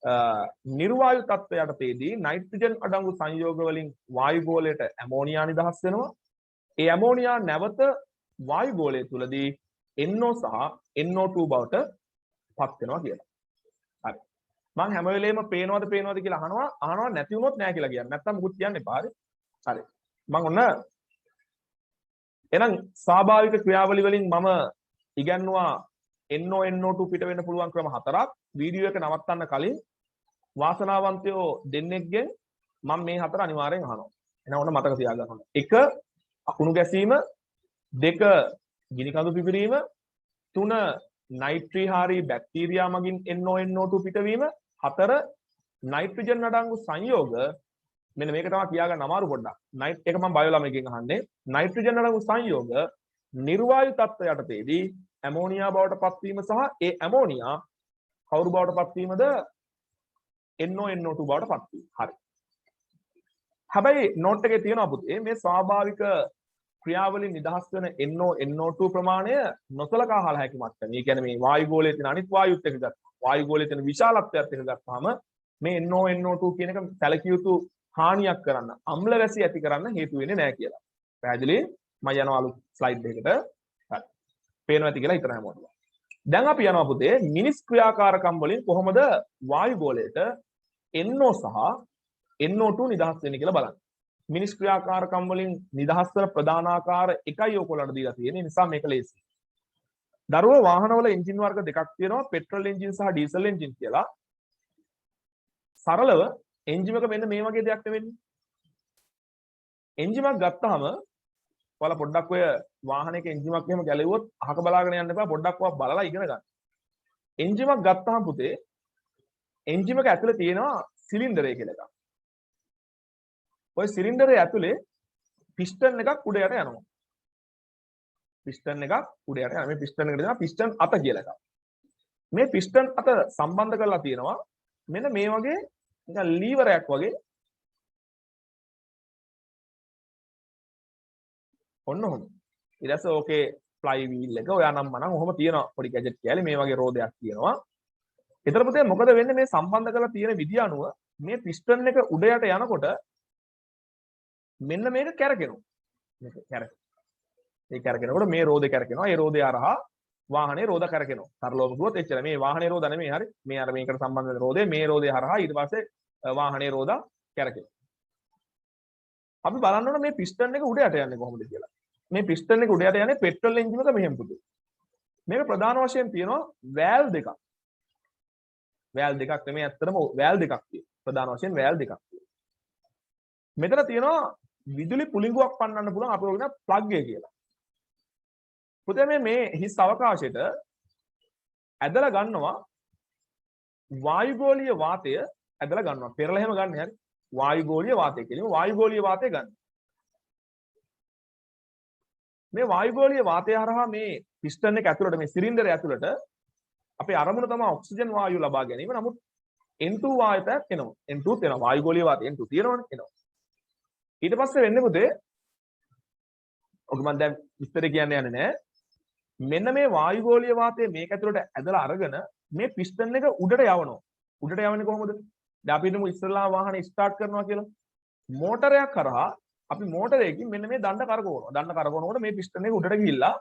නිර්වායු තත්ත්වය යටතේදී නයිට්‍රජන් අඩංගු සංයෝග වලින් වායු ගෝලයට ඇමෝනියා නිදහස් වෙනවා. ඒ ඇමෝනියා නැවත වායු ගෝලය තුලදී NO සහ NO2 බවට පත් වෙනවා කියලා. හරි. මම හැම වෙලේම පේනවද කියලා අහනවා නැති වුණොත් නෑ කියලා කියන්නේ. නැත්තම් මුකුත් කියන්න එපා. හරි. මම ඔන්න එහෙනම් ස්වාභාවික ක්‍රියාවලි වලින් මම ඉගන්නවා NO2 පිට වෙන්න පුළුවන් ක්‍රම 4ක්. වීඩියෝ එක නවත්තන්න කලින් වාසනාවන්තයෝ දෙන්නෙක්ගෙන් මම මේ 4 අනිවාර්යෙන් අහනවා. එහෙනම් ඔන්න මතක තියාගන්න ඕන. 1 අකුණු ගැසීම, 2 ගිනි කඳු පිපිරීම, 3 නයිට්‍රීහාරී බැක්ටීරියා මගින් NO2 පිටවීම, 4 නයිට්‍රජන් අඩංගු සංයෝග. මෙන්න මේක තමයි කියාගන්න අමාරු පොඩ්ඩක්. ඒක මම බයෝ ළමයිගෙන් අහන්නේ. නයිට්‍රජන් අඩංගු සංයෝග නිර්වායු තත්ත්වය යටතේදී ඇමෝනියා බවට පත්වීම සහ ඒ ඇමෝනියා කවුරු බවට පත්වීමද? NO2 බවට පත්වීම. හරි. හැබැයි නෝට් එකේ තියෙනවා පුතේ මේ ස්වාභාවික ක්‍රියාවලින් නිදහස් වෙන NO2 ප්‍රමාණය නොසලකා හල හැකි මට්ටම. ඒ කියන්නේ මේ වායු ගෝලයේ තියෙන අනිත් වායුත් එක්ක ගත්තා. වායු ගෝලයේ තියෙන විශාලත්වයත් එක්ක ගත්තාම මේ NO2 කියන එක සැලකිය යුතු හානියක් කරන්න, අම්ල වැසි ඇති කරන්න හේතු වෙන්නේ නැහැ කියලා. පැහැදිලි? මම යනවා අලුත් ස්ලයිඩ් එකකට. හරි. පේනවා ඇති කියලා හිතන හැමෝටම. දැන් අපි යනවා පුතේ මිනිස් ක්‍රියාකාරකම් වලින් කොහොමද වායු ගෝලයට NO සහ NO2 නිදහස් වෙන්නේ කියලා බලන්න. මිනිස් ක්‍රියාකාරකම් වලින් නිදහස් වෙන ප්‍රධාන ආකාර එකයි ඔයගොල්ලන්ට දීලා තියෙන්නේ. නිසා මේක ලේසි. දරුවෝ වාහනවල එන්ජින් වර්ග දෙකක් තියෙනවා, පෙට්‍රල් එන්ජින් සහ ඩීසල් එන්ජින් කියලා. සරලව එන්ජින් එක මෙන්න මේ වගේ දෙයක් වෙන්නේ. එන්ජින් එකක් ගත්තාම ඔයාලා පොඩ්ඩක් ඔය වාහනයක එන්ජින් එකක් එහෙම ගැලෙව්වොත් අහක බලාගෙන යන්න එපා, පොඩ්ඩක් ඔයා බලලා ඉගෙන ගන්න. එන්ජින් එකක් ගත්තාම පුතේ එන්ජින් එක ඇතුලේ තියෙනවා සිලින්ඩරය කියලා එකක්. ඔය සිලින්ඩරය ඇතුලේ පිස්ටන් එකක් උඩ යට යනවා. පිස්ටන් එකක් උඩ යට යනවා. මේ පිස්ටන් එකට දෙනවා පිස්ටන් අත කියලා එකක්. මේ පිස්ටන් අත සම්බන්ධ කරලා තියෙනවා මෙන්න මේ වගේ නිකන් ලීවරයක් වගේ. ඔන්න ඔහොම. ඊට පස්සේ ඕකේ ෆ්ලයි වීල් එක ඔයා නම් මනම් ඔහොම තියෙනවා. පොඩි ගැජට් කෑලි මේ වගේ රෝදයක් තියෙනවා. ඊතර පුතේ මොකද වෙන්නේ මේ සම්බන්ධ කරලා තියෙන විදිය අනුව මේ පිස්ටන් එක උඩ යට යනකොට මෙන්න මේක කැරකෙනවා. මේක කැරකෙනවා. ඒ කැරකෙනකොට මේ රෝදේ කැරකෙනවා. ඒ රෝදේ හරහා වාහනේ රෝද කැරකෙනවා. තරලෝම කිව්වොත් එච්චර. මේ වාහනේ රෝද නෙමෙයි හරි. මේ අර මේකට සම්බන්ධ වෙන රෝදේ මේ රෝදේ හරහා ඊට පස්සේ වාහනේ රෝද කැරකෙනවා. අපි බලන්න ඕන මේ පිස්ටන් එක උඩ යට යන්නේ කොහොමද කියලා. මේ පිස්ටන් එක උඩ යට යන්නේ පෙට්‍රල් එන්ජින් එක මෙහෙම පුතේ. මේක ප්‍රධාන වශයෙන් තියෙනවා වෑල් දෙකක්. වෑල් දෙකක් නෙමෙයි ඇත්තටම වෑල් දෙකක් තියෙනවා. ප්‍රධාන වශයෙන් වෑල් දෙකක් තියෙනවා. මෙතන තියෙනවා විදුලි පුළිඟුවක් පන්නන්න පුළුවන් අපේ ඔයගෙන ප්ලග් එක කියලා. පුතේ මේ හිස් අවකාශයට ඇදලා ගන්නවා වායුගෝලීය වාතය ඇදලා ගන්නවා. පෙරලා එහෙම ගන්න හරි. වායුගෝලීය වාතය කියලිම වායුගෝලීය වාතය ගන්න. මේ වායුගෝලීය වාතය හරහා මේ පිස්ටන් එක ඇතුළට මේ සිලින්ඩරය ඇතුළට අපේ අරමුණ තමයි ඔක්සිජන් වායුව ලබා ගැනීම. නමුත් N2 වායුවයක් එනවා. N2 තියෙනවා වායුගෝලීය වාතය N2 තියෙනවනේ එනවා. ඊට පස්සේ වෙන්නේ පුතේ ඔක මම දැන් විස්තර කියන්න යන්නේ නැහැ. මෙන්න මේ වායුගෝලීය වාතය මේක ඇතුළට ඇදලා අරගෙන මේ පිස්ටන් එක උඩට යවනවා. උඩට යවන්නේ කොහොමද? දැන් අපි හිතමු ඉස්සරලා වාහනේ ස්ටාර්ට් කරනවා කියලා. මෝටරයක් කරා අපි මෝටරයකින් මෙන්න මේ දණ්ඩ කරකවනවා. දණ්ඩ කරකවනකොට මේ පිස්ටන් එක උඩට ගිහිල්ලා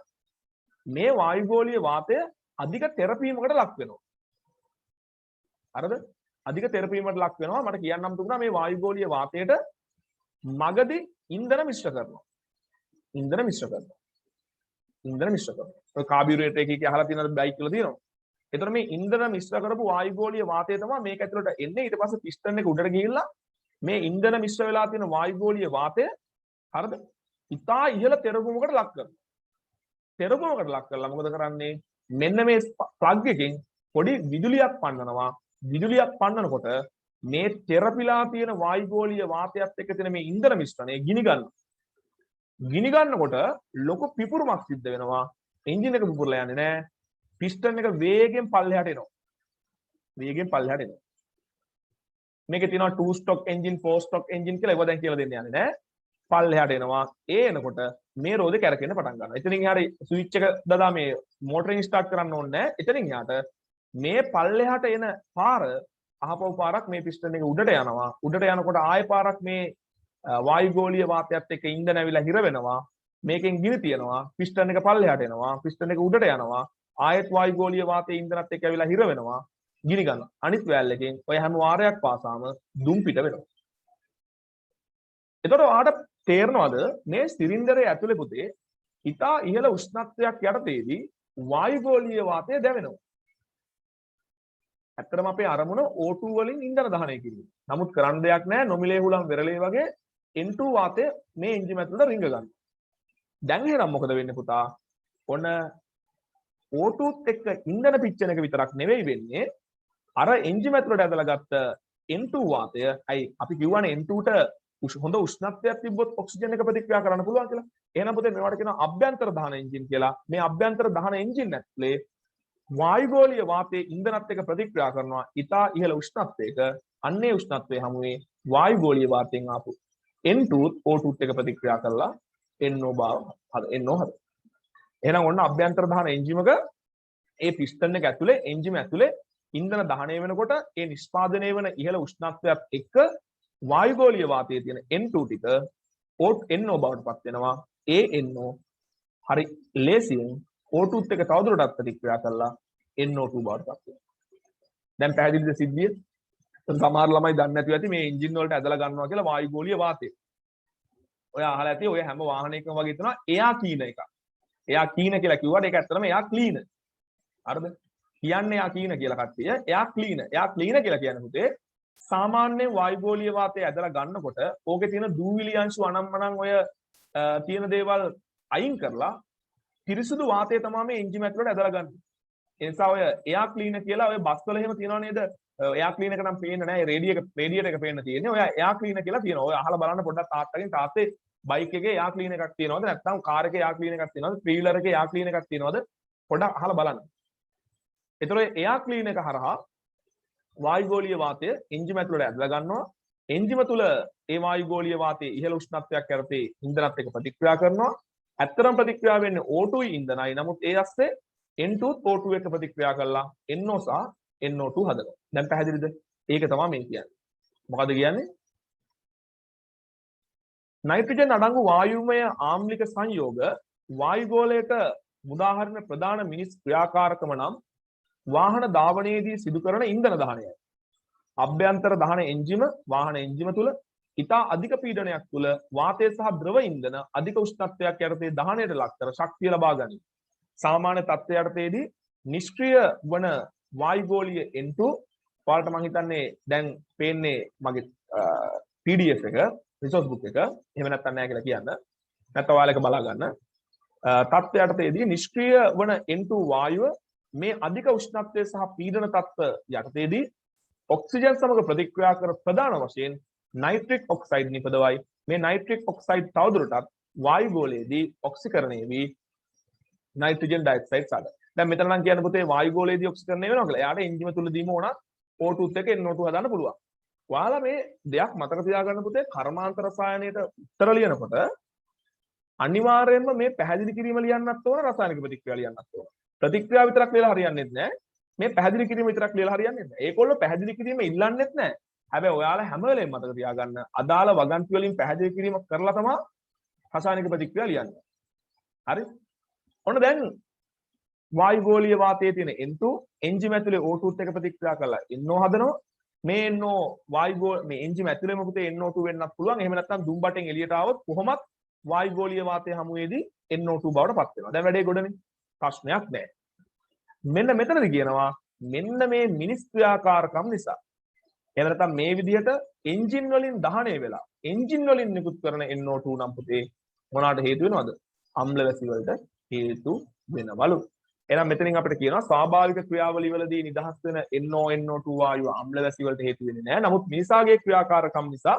මේ වායුගෝලීය වාතය අධික තෙරපීමකට ලක් වෙනවා. හරිද? අධික තෙරපීමකට ලක් වෙනවා. මට කියන්නම් තුනා මේ වායුගෝලීය වාතයට මගදී ඉන්ධන මිශ්‍ර කරනවා. ඉන්ධන මිශ්‍ර කරනවා. ඔය කාබියුරේටර් එකේ අහලා තියෙනවද බයික් වල තියෙනවා. එතකොට මේ ඉන්ධන මිශ්‍ර කරපු වායුගෝලීය වාතය තමයි මේක ඇතුළට එන්නේ. ඊට පස්සේ පිස්ටන් එක උඩට ගිහිල්ලා මේ ඉන්ධන මිශ්‍ර වෙලා තියෙන වායුගෝලීය වාතය හරිද? ඉතා ඉහළ තෙරපුමකට ලක් කරනවා. තෙරපුමකට ලක් කරලා මොකද කරන්නේ? මෙන්න මේ ප්ලග් එකෙන් පොඩි විදුලියක් පන්නනවා. විදුලියක් පන්නනකොට මේ තෙරපිලා තියෙන වායුගෝලීය වාතයත් එක්ක තියෙන මේ ඉන්ධන මිශ්‍රණය ගිනි ගන්නවා. ගිනි ගන්නකොට ලොකු පිපුරුමක් සිද්ධ වෙනවා. එන්ජින් එක පිපුරලා යන්නේ නැහැ. පිස්ටන් එක වේගෙන් පල්ලෙහාට එනවා. වේගෙන් පල්ලෙහාට එනවා. මේකේ තියෙනවා 2 ස්ටොක් එන්ජින් 4 ස්ටොක් එන්ජින් කියලා ඒවා දැන් කියලා දෙන්න යන්නේ නැහැ. පල්ලෙහාට එනවා. ඒ එනකොට මේ රෝදේ කැරකෙන්න පටන් ගන්නවා. එතනින් එහාට ස්විච් එක දදා මේ මෝටරින් ස්ටාර්ට් කරන්න ඕනේ නැහැ. එතනින් එහාට මේ පල්ලෙහාට එන පාර අහපව පාරක් මේ පිස්ටන් එක උඩට යනවා. උඩට යනකොට ආයෙ පාරක් මේ වායුගෝලීය වාතයත් එක්ක ඉන්ධන ඇවිල්ලා හිර වෙනවා. මේකෙන් ගිනි තියනවා. පිස්ටන් එක පල්ලෙහාට එනවා. පිස්ටන් එක උඩට යනවා. ආයෙත් වායුගෝලීය වාතයේ ඉන්ධනත් එක්ක ඇවිල්ලා හිර වෙනවා. ගිනි ගන්නවා. අනිත් වැල් එකෙන් ඔය හැම වාරයක් පාසාම දුම් පිට වෙනවා. එතකොට ඔයාලට තේරෙනවද මේ සිලින්ඩරයේ ඇතුලේ පුතේ ඉතා ඉහළ උෂ්ණත්වයක් යටතේදී වායුගෝලීය වාතය දැවෙනවා. ඇත්තටම අපේ අරමුණ O2 වලින් ඉන්ධන දහනය කිරීම. නමුත් කරන්න දෙයක් නැහැ. නොමිලේ හුලම් වෙරළේ වගේ N2 වාතය මේ එන්ජිම ඇතුළට රිංග ගන්නවා. දැන් එහෙනම් මොකද වෙන්නේ පුතා? ඔන්න O2ත් එක්ක ඉන්ධන පිච්චෙන එක විතරක් නෙවෙයි වෙන්නේ. අර එන්ජිම ඇතුළට ඇදලා ගත්ත N2 වාතය අයි අපි කියවනේ N2ට හොඳ උෂ්ණත්වයක් තිබ්බොත් ඔක්සිජන් එක ප්‍රතික්‍රියා කරන්න පුළුවන් කියලා. එහෙනම් පුතේ මේවට කියනවා අභ්‍යන්තර දහන එන්ජින් කියලා. මේ අභ්‍යන්තර දහන එන්ජින් ඇතුලේ වායුගෝලීය වාතයේ ඉන්ධනත් එක්ක ප්‍රතික්‍රියා කරනවා. ඉතා ඉහළ උෂ්ණත්වයක අන්නේ උෂ්ණත්වයේ හැමුවේ වායුගෝලීය වාතයෙන් ආපු N2 O2ත් එක්ක ප්‍රතික්‍රියා කරලා NO හද. එහෙනම් ඔන්න අභ්‍යන්තර දහන එන්ජිමක ඒ පිස්ටන් එක ඇතුලේ එන්ජිම ඇතුලේ ඉන්ධන දහනය වෙනකොට ඒ නිෂ්පාදනය වෙන ඉහළ උෂ්ණත්වයත් එක්ක වායුගෝලීය වාතයේ තියෙන N2 ටික NO බවට පත් වෙනවා. ඒ NO හරි ලේසියෙන් O2ත් එක්ක තවදුරටත් ප්‍රතික්‍රියා කරලා NO2 බවට පත් වෙනවා. දැන් පැහැදිලිද සිද්ධිය? සමහර ළමයි දන්නේ නැතුව ඇති මේ එන්ජින් වලට ඇදලා ගන්නවා කියලා වායුගෝලීය වාතය. ඔය අහලා ඇති ඔය හැම වාහනයකම වගේ තියෙනවා එයා කීන එක. එයා කීන කියලා කිව්වට ඒක ඇත්තටම එයා ක්ලීන. හරිද? කියන්නේ එයා කීන කියලා කට්ටිය. එයා ක්ලීන. එයා ක්ලීන කියලා කියන්නේ පුතේ සාමාන්‍ය වායුගෝලීය වාතය ඇදලා ගන්නකොට ඕකේ තියෙන දූවිලි අංශු අනම්මනම් ඔය තියෙන දේවල් අයින් කරලා පිරිසුදු වාතය තමයි මේ එන්ජිම ඇතුළට ඇදලා ගන්න. ඒ නිසා ඔය එයා ක්ලීන කියලා ඔය බස් වල එහෙම තියෙනව නේද? එයා ක්ලීන එක නම් පේන්නේ නැහැ. රේඩියේටර් එක පේන්න තියෙන්නේ. ඔය එයා ක්ලීන කියලා තියෙනවා. ඔය අහලා බලන්න පොඩ්ඩක් තාත්තේ බයික් එකේ එයා ක්ලීන එකක් තියෙනවද? නැත්නම් කාර් එකේ එයා ක්ලීන එකක් තියෙනවද? ත්‍රී වීලර් එකේ එයා ක්ලීන එකක් තියෙනවද? පොඩ්ඩක් අහලා බලන්න. ඒතර එයා ක්ලීන එක හරහා වායුගෝලීය වාතය එන්ජිම ඇතුළට ඇදලා ගන්නවා. එන්ජිම තුල ඒ වායුගෝලීය වාතයේ ඉහළ උෂ්ණත්වයක් යටතේ ඉන්ධනත් එක්ක ප්‍රතික්‍රියා කරනවා. ඇත්තටම ප්‍රතික්‍රියා වෙන්නේ O2 ඉන්ධනයි. නමුත් ඒ ඇස්සේ N2 O2 එක ප්‍රතික්‍රියා කරලා NO සහ NO2 හදනවා. දැන් පැහැදිලිද? ඒක තමයි මේ කියන්නේ. මොකද කියන්නේ? නයිට්‍රජන් අඩංගු වායුමය ආම්ලික සංයෝග වායුගෝලයට මුදාහරින ප්‍රධාන මිනිස් ක්‍රියාකාරකම නම් වාහන ධාවනයේදී සිදු කරන ඉන්ධන දහනයයි. අභ්‍යන්තර දහන එන්ජිම වාහන එන්ජිම තුල ඉතා අධික පීඩනයක් තුල වාතය සහ ද්‍රව ඉන්ධන අධික උෂ්ණත්වයක් යටතේ දහනයට ලක් කර ශක්තිය ලබා ගනී. සාමාන්‍ය තත්ත්වය යටතේදී නිෂ්ක්‍රීය වන වායුගෝලීය N2 ඔයාලට මම හිතන්නේ දැන් පේන්නේ මගේ PDF එක රිසෝස් බුක් එක. එහෙම නැත්නම් නැහැ කියලා කියන්න. නැත්නම් ඔයාලක බලා ගන්න. තත්ත්වය යටතේදී නිෂ්ක්‍රීය වන N2 වායුව මේ අධික උෂ්ණත්වය සහ පීඩන තත්ත්ව යටතේදී ඔක්සිජන් සමග ප්‍රතික්‍රියා කර ප්‍රධාන වශයෙන් නයිට්‍රික් ඔක්සයිඩ් නිපදවයි. මේ නයිට්‍රික් ඔක්සයිඩ් තවදුරටත් වායුගෝලයේදී ඔක්සිකරණය වී නයිට්‍රජන් ඩයොක්සයිඩ් සාද. දැන් මෙතන නම් කියන්න පුතේ වායුගෝලයේදී ඔක්සිකරණය වෙනවා කියලා. එයාට එන්ජිම තුලදීම ඕන O2ත් එක්ක NO2 හදන්න පුළුවන්. ඔයාලා මේ දෙයක් මතක තියාගන්න පුතේ කර්මාන්ත රසායනයේට උත්තර ලියනකොට අනිවාර්යයෙන්ම මේ පැහැදිලි කිරීම ලියන්නත් ඕන රසායනික ප්‍රතික්‍රියා ලියන්නත් ඕන. ප්‍රතික්‍රියා විතරක් ලියලා හරියන්නේ නැහැ. මේ පැහැදිලි කිරීම විතරක් ලියලා හරියන්නේ නැහැ. ඒගොල්ලෝ පැහැදිලි කිරීම ඉල්ලන්නෙත් නැහැ. හැබැයි ඔයාලා හැම වෙලේම මතක තියාගන්න අදාළ වගන්ති වලින් පැහැදිලි කිරීම කරලා තමයි රසායනික ප්‍රතික්‍රියා ලියන්නේ. හරි? ඔන්න දැන් වායුගෝලීය වාතයේ තියෙන N2 එන්ජිම ඇතුලේ O2ත් එක්ක ප්‍රතික්‍රියා කරලා NO හදනවා. මේ NO මේ එන්ජිම ඇතුලේම පුතේ NO2 වෙන්නත් පුළුවන්. එහෙම නැත්නම් දුම් බටෙන් එළියට ආවොත් කොහොමත් වායුගෝලීය වාතයේ හමුවේදී NO2 බවට පත් වෙනවා. දැන් වැඩේ ගොඩනේ. ප්‍රශ්නයක් නැහැ. මෙන්න මෙතනදී කියනවා මෙන්න මේ මිනිස් ක්‍රියාකාරකම් නිසා. එහෙම නැත්නම් මේ විදිහට එන්ජින් වලින් දහණය වෙලා එන්ජින් වලින් නිකුත් කරන NO2 නම් පුතේ මොනවාට හේතු වෙනවද? අම්ල වැසි වලට හේතු වෙනවලු. එහෙනම් මෙතනින් අපිට කියනවා ස්වාභාවික ක්‍රියාවලිය වලදී නිදහස් වෙන NO2 වායුව අම්ල වැසි වලට හේතු වෙන්නේ නැහැ. නමුත් මිනිසාගේ ක්‍රියාකාරකම් නිසා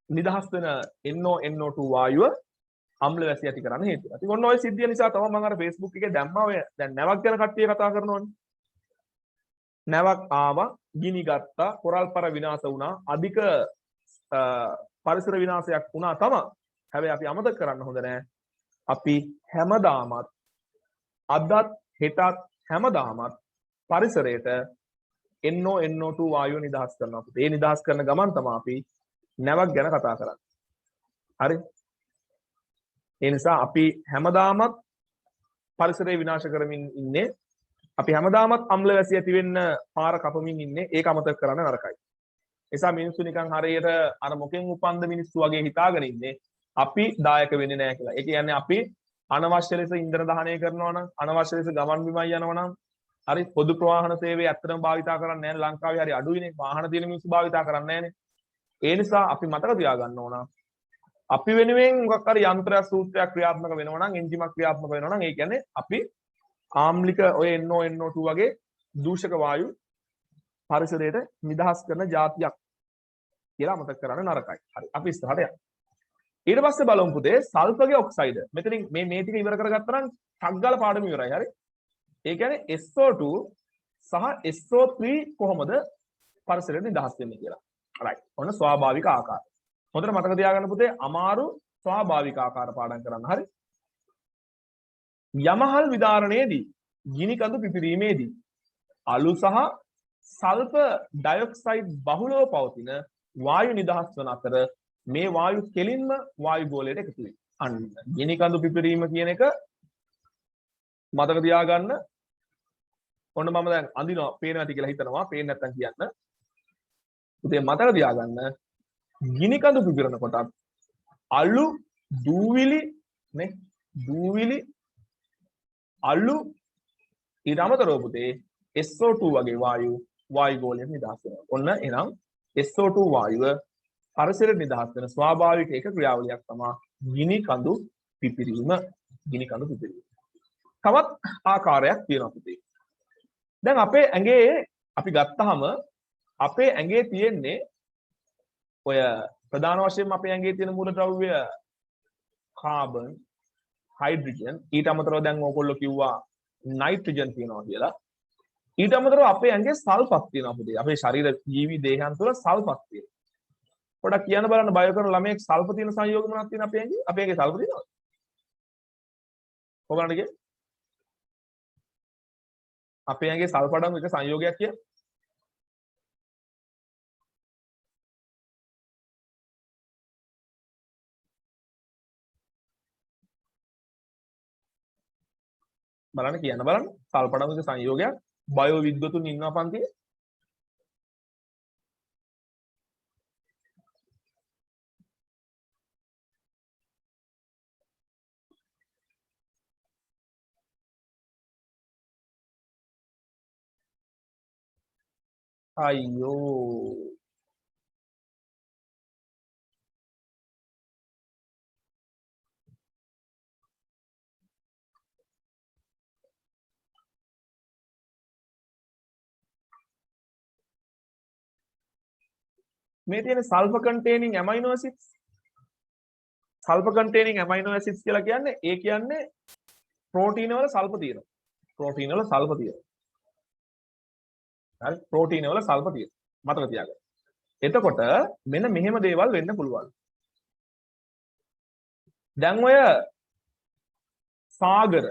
නිදහස් වෙන NO2 වායුව අම්ල වැසි ඇති කරන්න හේතුව. ඉතින් ඔන්න ඔය සිද්ධිය නිසා තමයි මම අර Facebook එකේ දැම්මා ඔය දැන් නැවක් ගැන කට්ටිය කතා කරනවනේ. නැවක් ආවා, ගිනි ගත්තා, කොරල්පර විනාශ වුණා, අධික පරිසර විනාශයක් වුණා තමයි. හැබැයි අපි අමතක කරන්න හොඳ නැහැ. අපි හැමදාමත් අදත් හෙටත් හැමදාමත් පරිසරයට NO2 වායුව නිදහස් කරනවා. ඒ නිදහස් කරන ගමන් තමයි අපි නැවක් ගැන කතා කරන්නේ. හරි? ඒ නිසා අපි හැමදාමත් පරිසරය විනාශ කරමින් ඉන්නේ. අපි හැමදාමත් අම්ල වැසි ඇති වෙන්න පාර කපමින් ඉන්නේ. ඒක අමතක කරන්න නරකයි. ඒ නිසා මිනිස්සු නිකන් හරියට අර මොකෙන් උපන්ද මිනිස්සු වගේ හිතාගෙන ඉන්නේ. අපි දායක වෙන්නේ නැහැ කියලා. ඒ කියන්නේ අපි අනවශ්‍ය ලෙස ඉන්ධන දහනය කරනවා නම්, අනවශ්‍ය ලෙස ගමන් බිමන් යනවා නම්, හරි පොදු ප්‍රවාහන සේවය ඇත්තටම භාවිතා කරන්නේ නැහැ. ලංකාවේ හරි අඩුයිනේ. වාහන තියෙන මිනිස්සු භාවිතා කරන්නේ නැහැනේ. ඒ නිසා අපි මතක තියාගන්න ඕන අපි වෙනුවෙන් මොකක් හරි යන්ත්‍රයක් සූත්‍රයක් ක්‍රියාත්මක වෙනවා නම් එන්ජිමක් ක්‍රියාත්මක වෙනවා නම් ඒ කියන්නේ අපි ආම්ලික ඔය NO2 වගේ දූෂක වායු පරිසරයට නිදහස් කරන જાතියක් කියලා මතක කරන්න නරකයි. හරි අපි ඉස්සරහට යමු. ඊට පස්සේ බලමු පුතේ සල්ෆර්ගේ ඔක්සයිඩ්. මෙතනින් මේ ටික ඉවර කරගත්තා නම් ටක් ගාලා පාඩම ඉවරයි. හරි. ඒ කියන්නේ SO2 සහ SO3 කොහොමද පරිසරයට නිදහස් වෙන්නේ කියලා. right. ඔන්න ස්වාභාවික ආකාරය. හොඳට මතක තියාගන්න පුතේ අමාරු ස්වාභාවික ආකාර පාඩම් කරන්න. හරි. යමහල් විදාරණයේදී ගිනි කඳු පිපිරීමේදී අලු සහ සල්ෆර් ඩයොක්සයිඩ් බහුලව පවතින වායු නිදහස් වන අතර මේ වායු කෙලින්ම වායු ගෝලයට එකතු වෙයි. අන්න ගිනි කඳු පිපිරීම කියන එක මතක තියාගන්න. ඔන්න මම දැන් අඳිනවා පේනවා ඇති කියලා හිතනවා. පේන්නේ නැත්තම් කියන්න. පුතේ මතක තියාගන්න ගිනි කඳු පිපිරනකොට අලු දූවිලි නේ දූවිලි අලු ඊට අමතරව පුතේ SO2 වගේ වායු ගෝලයෙන් නිදහස් වෙනවා. ඔන්න එහෙනම් SO2 වායුව පරිසරයට නිදහස් වෙන ස්වාභාවික එක ක්‍රියාවලියක් තමයි ගිනි කඳු පිපිරීම. ගිනි කඳු පිපිරීම. තවත් ආකාරයක් තියෙනවා පුතේ. දැන් අපේ ඇඟේ අපි ගත්තාම අපේ ඇඟේ තියෙන්නේ ඔය ප්‍රධාන වශයෙන්ම අපේ ඇඟේ තියෙන මූලද්‍රව්‍ය කාබන්, හයිඩ්‍රජන්, ඊට අමතරව දැන් ඕගොල්ලෝ කිව්වා නයිට්‍රජන් තියෙනවා කියලා. ඊට අමතරව අපේ ඇඟේ සල්ෆත් තියෙනවා පුතේ. අපේ ශරීර ජීවි දේහයන් තුළ සල්ෆත් තියෙනවා. පොඩක් කියන්න බලන්න බයෝ කරන ළමයෙක් සල්ෆ තියෙන සංයෝග මොනවද තියෙන අපේ ඇඟේ? අපේ ඇඟේ සල්ෆ තියෙනවද? කොහොමද කියේ? අපේ ඇඟේ සල්ෆ අඩංගු එක සංයෝගයක් කිය. බලන්න කියන්න බලන්න සල්ෆ අඩංගු එක සංයෝගයක් බයෝ විද්වතුන් ඉන්නවා පන්තියේ. අයියෝ මේ තියෙන sulfur containing amino acids කියලා කියන්නේ ඒ කියන්නේ ප්‍රෝටීන වල සල්ෆර් තියෙනවා. ප්‍රෝටීන වල සල්ෆර් තියෙනවා. හරි ප්‍රෝටීන වල සල්ෆර් තියෙනවා. මතක තියාගන්න. එතකොට මෙන්න මෙහෙම දේවල් වෙන්න පුළුවන්. දැන් ඔය සාගර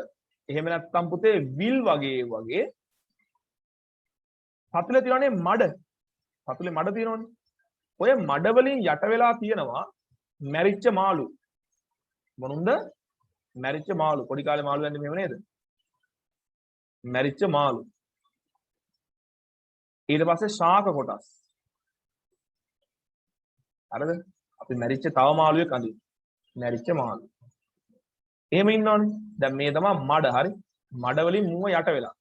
එහෙම නැත්නම් පුතේ විල් වගේ පතුලේ තියෙනනේ මඩ. පතුලේ මඩ තියෙනවනේ. ඔය මඩ වලින් යට වෙලා තියෙනවා මැරිච්ච මාළු. මොනුන්ද? මැරිච්ච මාළු. පොඩි කාලේ මාළු යන්නේ මෙහෙම නේද? මැරිච්ච මාළු. ඊට පස්සේ ශාක කොටස්. හරිද? අපි මැරිච්ච තව මාළුවෙක් අඳින්න. මැරිච්ච මාළු. එහෙම ඉන්නවනේ. දැන් මේ තමයි මඩ හරි. මඩ වලින් මුව යට වෙලා.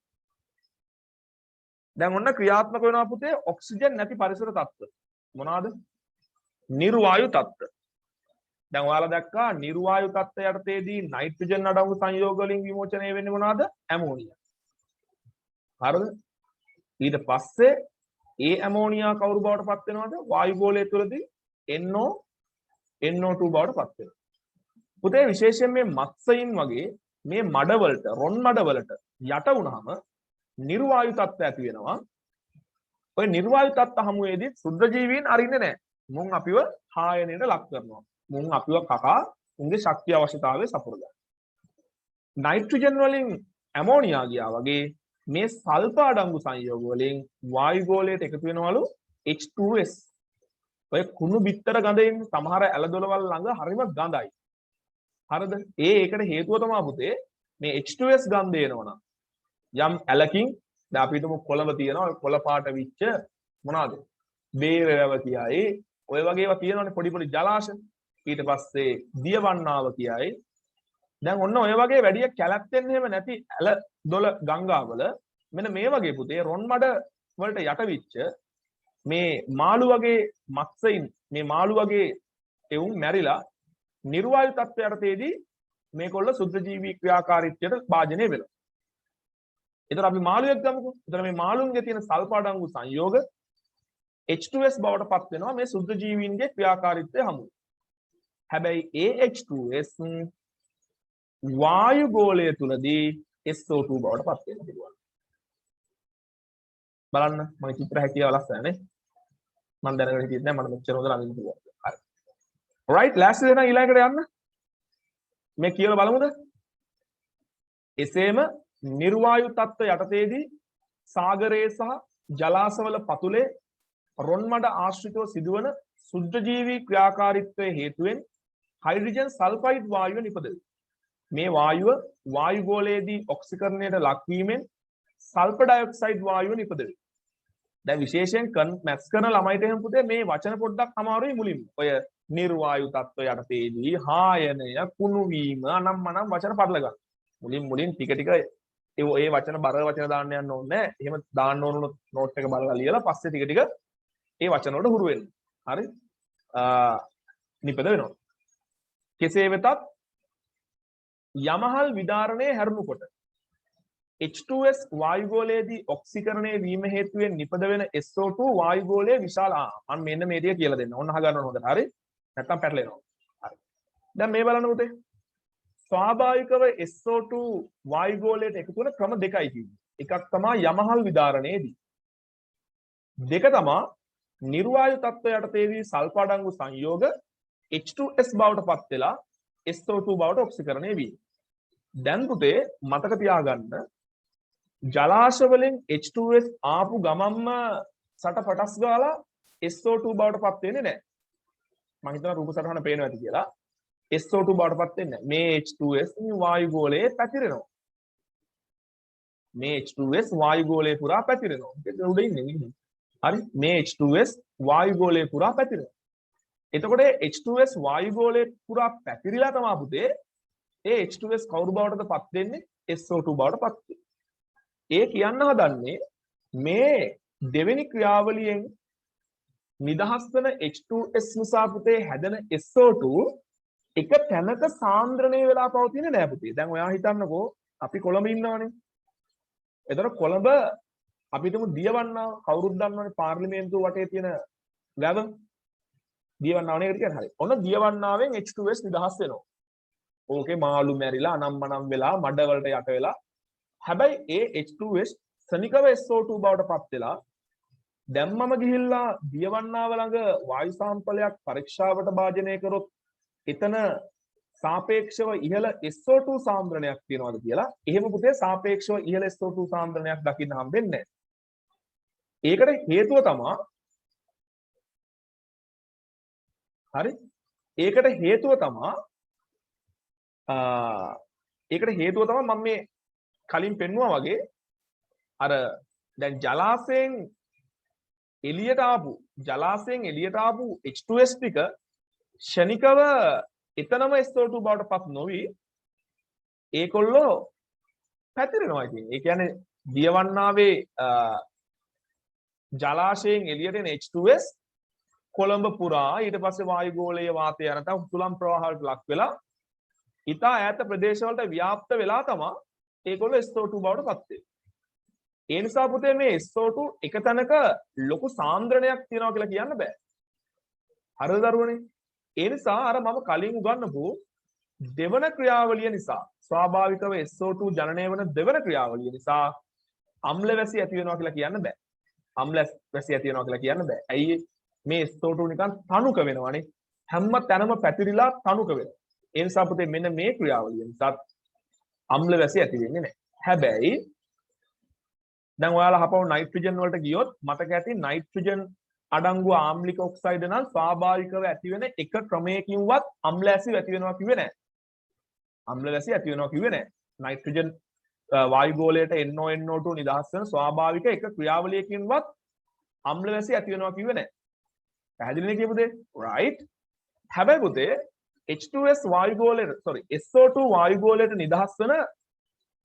දැන් ඔන්න ක්‍රියාත්මක වෙනවා පුතේ ඔක්සිජන් නැති පරිසර තත්ත්ව. මොනවාද? නිර්වායු තත්ත්ව. දැන් ඔයාලා දැක්කා නිර්වායු තත්ත්වය යටතේදී නයිට්‍රජන් අඩංගු සංයෝග වලින් විමෝචනය වෙන්නේ මොනවාද? ඇමෝනියා. හරිද? ඊට පස්සේ ඒ ඇමෝනියා කවුරු බවට පත් වෙනවද? වායු ගෝලය තුළදී NO2 බවට පත් වෙනවා. පුතේ විශේෂයෙන් මේ මත්ස්‍යයින් වගේ මේ මඩවලට රොන් මඩවලට යට වුණාම නිර්වායු තත්ත්ව ඇති වෙනවා. ඔය නිර්වායු තත්ත්ව හමුවේදී සුද්ධ ජීවීන් අරින්නේ නැහැ. මුන් අපිව හායනයට ලක් කරනවා. මුන් අපිව කකා උන්ගේ ශක්තිය අවශ්‍යතාවය සපුරනවා. නයිට්‍රජන් වලින් ඇමෝනියා ගියා වගේ මේ සල්ෆර් අඩංගු සංයෝග වලින් වායු ගෝලයට එකතු වෙනවලු H2S. ඔය කුණු බිත්තර ගඳෙන් සමහර ඇලදොලවල් ළඟ හරිම ගඳයි. හරිද? ඒකට හේතුව තමයි පුතේ මේ H2S ගන්ධ එනවනම් යම් ඇලකින් දැන් අපි හිතමු කොළඹ තියෙනවා කොළ පාට විච්ච මොනවාද? බේර වැව කියයි. ඔය වගේ ඒවා තියෙනවනේ පොඩි පොඩි ජලාශ. ඊට පස්සේ දියවන්නාව කියයි. දැන් ඔන්න ඔය වගේ වැඩි කැලැත්තෙන් එහෙම නැති ඇල දොල ගංගාවල මෙන්න මේ වගේ පුතේ රොන් මඩ වලට යට විච්ච මේ මාළු වගේ මත්ස්‍යයින් මේ මාළු වගේ එවුන් මැරිලා නිර්වායු තත්ත්වයටදී මේකොල්ල සුද්ධ ජීවී ක්‍රියාකාරීත්වයට භාජනය වෙනවා. ඒතර අපි මාළුවෙක් ගමුකෝ. ඒතර මේ මාළුන්ගේ තියෙන සල්ෆර් අඩංගු සංයෝග H2S බවට පත් වෙනවා මේ සුද්ධ ජීවීන්ගේ ක්‍රියාකාරීත්වය හමුවේ. හැබැයි ඒ H2S වායු ගෝලය තුලදී SO2 බවට පත් වෙන්න පුළුවන්. බලන්න මම චිත්‍ර හැකියාව ලස්සන නේ. මම දැනගෙන හිටියෙත් නෑ මට මෙච්චර හොඳ ළඟින් පුළුවන්. හරි. right last දෙනා ඊළඟට යන්න. මේ කියලා බලමුද? එසේම නිර්වායු තත්ත්ව යටතේදී සාගරයේ සහ ජලාශවල පතුලේ රොන් මඩ ආශ්‍රිතව සිදුවන සුද්ධ ජීවී ක්‍රියාකාරීත්වයේ හේතුවෙන් හයිඩ්‍රජන් සල්ෆයිඩ් වායුව නිපදවේ. මේ වායුව වායු ගෝලයේදී ඔක්සිකරණයට ලක්වීමෙන් සල්ෆර් ඩයොක්සයිඩ් වායුව නිපදවේ. දැන් විශේෂයෙන් මැත්ස් කරන ළමයිට එහෙම පුතේ මේ වචන පොඩ්ඩක් අමාරුයි මුලින්ම. ඔය නිර්වායු තත්ත්ව යටතේදී හායනය කුණු වීම අනම්මනම් වචන පටල ගන්න. මුලින් ටික ඒ වචන බර වචන දාන්න යන්න ඕනේ නැහැ. එහෙම දාන්න ඕන නෝට් එක බලලා ලියලා පස්සේ ටික ඒ වචන වලට හුරු වෙන්න. හරි? නිපද වෙනවා. කෙසේ වෙතත් යමහල් විදාරණය හැරුණුකොට H2S වායු ගෝලයේදී ඔක්සිකරණය වීම හේතුවෙන් නිපද වෙන SO2 වායු ගෝලයේ විශාල මම මෙන්න මේ ටික කියලා දෙන්න. ඕන්න අහගන්න ඕන හොඳට. හරි? නැත්තම් පැටලෙනවා. හරි. දැන් මේ බලන්න පුතේ. ස්වාභාවිකව SO2 වායු ගෝලයට එකතු වෙන ක්‍රම දෙකයි කිව්වේ. එකක් තමයි යමහල් විදාරණයේදී. දෙක තමයි නිර්වායු තත්ත්ව යටතේදී සල්ෆර් අඩංගු සංයෝග H2S බවට පත් වෙලා SO2 බවට ඔක්සිකරණය වීම. දැන් පුතේ මතක තියාගන්න ජලාශ වලින් H2S ආපු ගමම්ම සට පටස් ගාලා SO2 බවට පත් වෙන්නේ නැහැ. මම හිතනවා රූප සටහන පේනවා ඇති කියලා. SO2 බවට පත් වෙන්නේ නැහැ. මේ H2S වායු ගෝලයේ පැතිරෙනවා. මේ H2S වායු ගෝලයේ පුරා පැතිරෙනවා. ඒක උඩ ඉන්නේ. හරි? මේ H2S වායු ගෝලයේ පුරා පැතිරෙනවා. එතකොට H2S වායු ගෝලයේ පුරා පැතිරිලා තමයි පුතේ ඒ H2S කවුරු බවටද පත් වෙන්නේ? SO2 බවට පත් වෙන්නේ. ඒ කියන්න හදන්නේ මේ දෙවෙනි ක්‍රියාවලියෙන් නිදහස් වෙන H2S නිසා පුතේ හැදෙන SO2 එක තැනක සාන්ද්‍රණය වෙලා පවතින්නේ නෑ පුතේ. දැන් ඔයා හිතන්නකෝ අපි කොළඹ ඉන්නවනේ. එතකොට කොළඹ අපි හිතමු දියවන්නාව කවුරුත් දන්නවනේ පාර්ලිමේන්තුව වටේ තියෙන වැව දියවන්නාව නේද කියන්නේ. හරි. ඔන්න දියවන්නාවෙන් H2S නිදහස් වෙනවා. ඕකේ මාළු මැරිලා අනම්මනම් වෙලා මඩ වලට යට වෙලා හැබැයි ඒ H2S ශනිකව SO2 බවට පත් වෙලා දැම්මම ගිහිල්ලා දියවන්නාව ළඟ වායු සාම්පලයක් පරීක්ෂාවට භාජනය කරොත් එතන සාපේක්ෂව ඉහළ SO2 සාන්ද්‍රණයක් තියෙනවද කියලා එහෙම පුතේ සාපේක්ෂව ඉහළ SO2 සාන්ද්‍රණයක් දකින්න හම්බෙන්නේ නැහැ. ඒකට හේතුව තමයි හරි ඒකට හේතුව තමයි මම මේ කලින් පෙන්නුවා වගේ අර දැන් ජලාශයෙන් එළියට ආපු H2S ටික ෂණිකව එතනම SO2 බවට පත් නොවි ඒකොල්ලෝ පැතිරෙනවා ඉතින්. ඒ කියන්නේ දියවන්නාවේ ජලාශයෙන් එළියට එන H2S කොළඹ පුරා ඊට පස්සේ වායුගෝලීය වාතය යනතම් උතුලම් ප්‍රවාහවලට ලක් වෙලා ඉතා ඈත ප්‍රදේශවලට ව්‍යාප්ත වෙලා තමයි ඒගොල්ලෝ SO2 බවට පත් වෙන්නේ. ඒ නිසා පුතේ මේ SO2 එක තැනක ලොකු සාන්ද්‍රණයක් තියනවා කියලා කියන්න බෑ. හරිද දරුවනේ? ඒ නිසා අර මම කලින් උගන්වපු දෙවන ක්‍රියාවලිය නිසා ස්වාභාවිකව SO2 ජනනය වන දෙවන ක්‍රියාවලිය නිසා අම්ල වැසි ඇති වෙනවා කියලා කියන්න බෑ. අම්ල වැසි ඇති වෙනවා කියලා කියන්න බෑ. ඇයි මේ SO2 නිකන් තනුක වෙනවනේ. හැම තැනම පැතිරිලා තනුක වෙනවා. ඒ නිසා පුතේ මෙන්න මේ ක්‍රියාවලිය නිසා අම්ල වැසි ඇති වෙන්නේ නැහැ. හැබැයි දැන් ඔයාලා හපව නයිට්‍රජන් වලට ගියොත් මතක ඇති නයිට්‍රජන් අඩංගු ආම්ලික ඔක්සයිඩ් නම් ස්වාභාවිකව ඇති වෙන එක ක්‍රමයකින්වත් අම්ල වැසි ඇති වෙනවා කිව්වේ නැහැ. අම්ල වැසි ඇති වෙනවා කිව්වේ නැහැ. නයිට්‍රජන් වායුගෝලයට NO2 නිදහස් වෙන ස්වාභාවික එක ක්‍රියාවලියකින්වත් අම්ල වැසි ඇති වෙනවා කිව්වේ නැහැ. පැහැදිලිනේ කියපු දේ? right. හැබැයි පුතේ H2S වායුගෝලයට SO2 වායුගෝලයට නිදහස් වෙන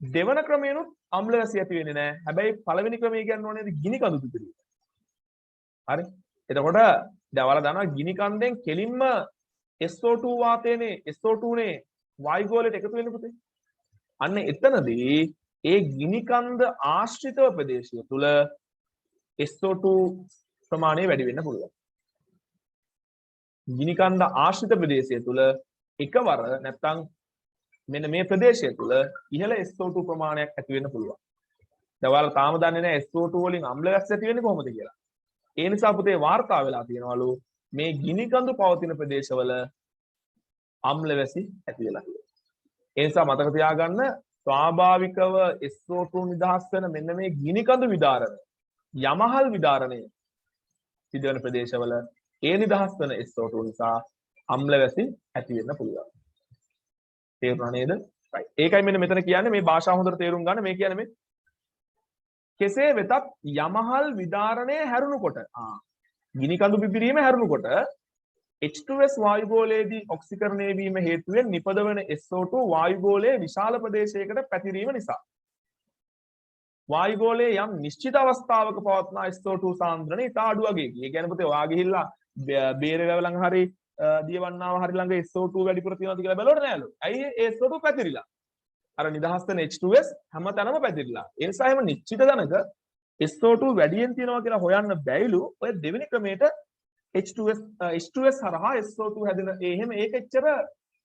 දෙවන ක්‍රමයනොත් අම්ල වැසි ඇති වෙන්නේ නැහැ. හැබැයි පළවෙනි ක්‍රමය කියන්නේ ඕනේද ගිනි කඳු පිපිරීම. හරි. එතකොට දැන් ඔයාලා දන්නවා ගිනි කන්දෙන් කෙලින්ම SO2 වාතයනේ SO2 නේ වායුගෝලයට එකතු වෙන්නේ පුතේ. අන්න එතනදී ඒ ගිනි කන්ද ආශ්‍රිතව ප්‍රදේශය තුල SO2 ප්‍රමාණය වැඩි වෙන්න පුළුවන්. ගිනි කන්ද ආශ්‍රිත ප්‍රදේශය තුල එකවර නැත්නම් මෙන්න මේ ප්‍රදේශය තුල ඉහළ SO2 ප්‍රමාණයක් ඇති වෙන්න පුළුවන්. දැන් ඔයාලා තාම දන්නේ නැහැ SO2 වලින් අම්ල වැස්ස ඇති වෙන්නේ කොහොමද කියලා. ඒ නිසා පුතේ වාර්තා වෙලා තියෙනවලු මේ ගිනි කඳු පවතින ප්‍රදේශවල අම්ල වැසි ඇති වෙලා තියෙනවා. ඒ නිසා මතක තියාගන්න ස්වාභාවිකව SO2 නිදහස් වෙන මෙන්න මේ ගිනි කඳු විදාරණය යමහල් විදාරණය සිදුවන ප්‍රදේශවල ඒ නිදහස් වෙන SO2 නිසා අම්ල වැසි ඇති වෙන්න පුළුවන්. තේරුණා නේද? right. ඒකයි මෙන්න මෙතන කියන්නේ මේ භාෂාව හොඳට තේරුම් ගන්න මේ කියන්නේ මේ කෙසේ වෙතත් යමහල් විදාරණය හැරුණුකොට ගිනි කඳු පිපිරීම හැරුණුකොට H2S වායුගෝලයේදී ඔක්සිකරණය වීම හේතුවෙන් නිපදවන SO2 වායුගෝලයේ විශාල ප්‍රදේශයකට පැතිරීම නිසා වායුගෝලයේ යම් නිශ්චිත අවස්ථාවක පවත්නා SO2 සාන්ද්‍රණය ඉතා අඩු වගේකි. ඒ කියන්නේ පුතේ ඔයා ගිහිල්ලා බේරේ වැව ළඟ හරි දියවන්නාව හරි ළඟ SO2 වැඩිපුර තියෙනවද කියලා බැලුවට නෑලු. ඇයි ඒ SO2 පැතිරිලා? අර නිදහස් වෙන H2S හැමතැනම පැතිරිලා. ඒ නිසා එහෙම නිශ්චිත දනක SO2 වැඩියෙන් තියෙනවා කියලා හොයන්න බැයිලු. ඔය දෙවෙනි ක්‍රමයට H2S හරහා SO2 හැදෙන එහෙම ඒක එච්චර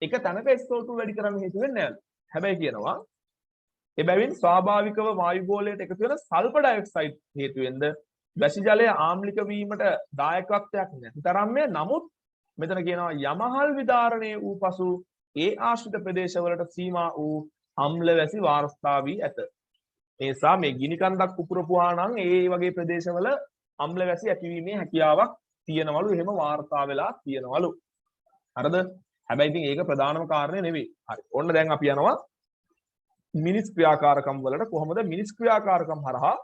එක තැනක SO2 වැඩි කරන්න හේතු වෙන්නේ නෑලු. හැබැයි කියනවා එබැවින් ස්වාභාවිකව වායුගෝලයට එකතු වෙන සල්ෆර් ඩයොක්සයිඩ් හේතුවෙන්ද වැසි ජලය ආම්ලික වීමට දායකත්වයක් නැති තරම්ය. නමුත් මෙතන කියනවා යමහල් විදාරණය වූ පසු ඒ ආශ්‍රිත ප්‍රදේශවලට සීමා වූ අම්ල වැසි වාර්තා වී ඇත. ඒ නිසා මේ ගිනි කන්දක් පුපුරපුවා නම් ඒ වගේ ප්‍රදේශවල අම්ල වැසි ඇතිවීමේ හැකියාවක් තියෙනවලු. එහෙම වාර්තා වෙලා තියෙනවලු. හරිද? හැබැයි ඉතින් ඒක ප්‍රධානම කාරණේ නෙවෙයි. හරි. ඔන්න දැන් අපි යනවා මිනිස් ක්‍රියාකාරකම් වලට. කොහොමද මිනිස් ක්‍රියාකාරකම් හරහා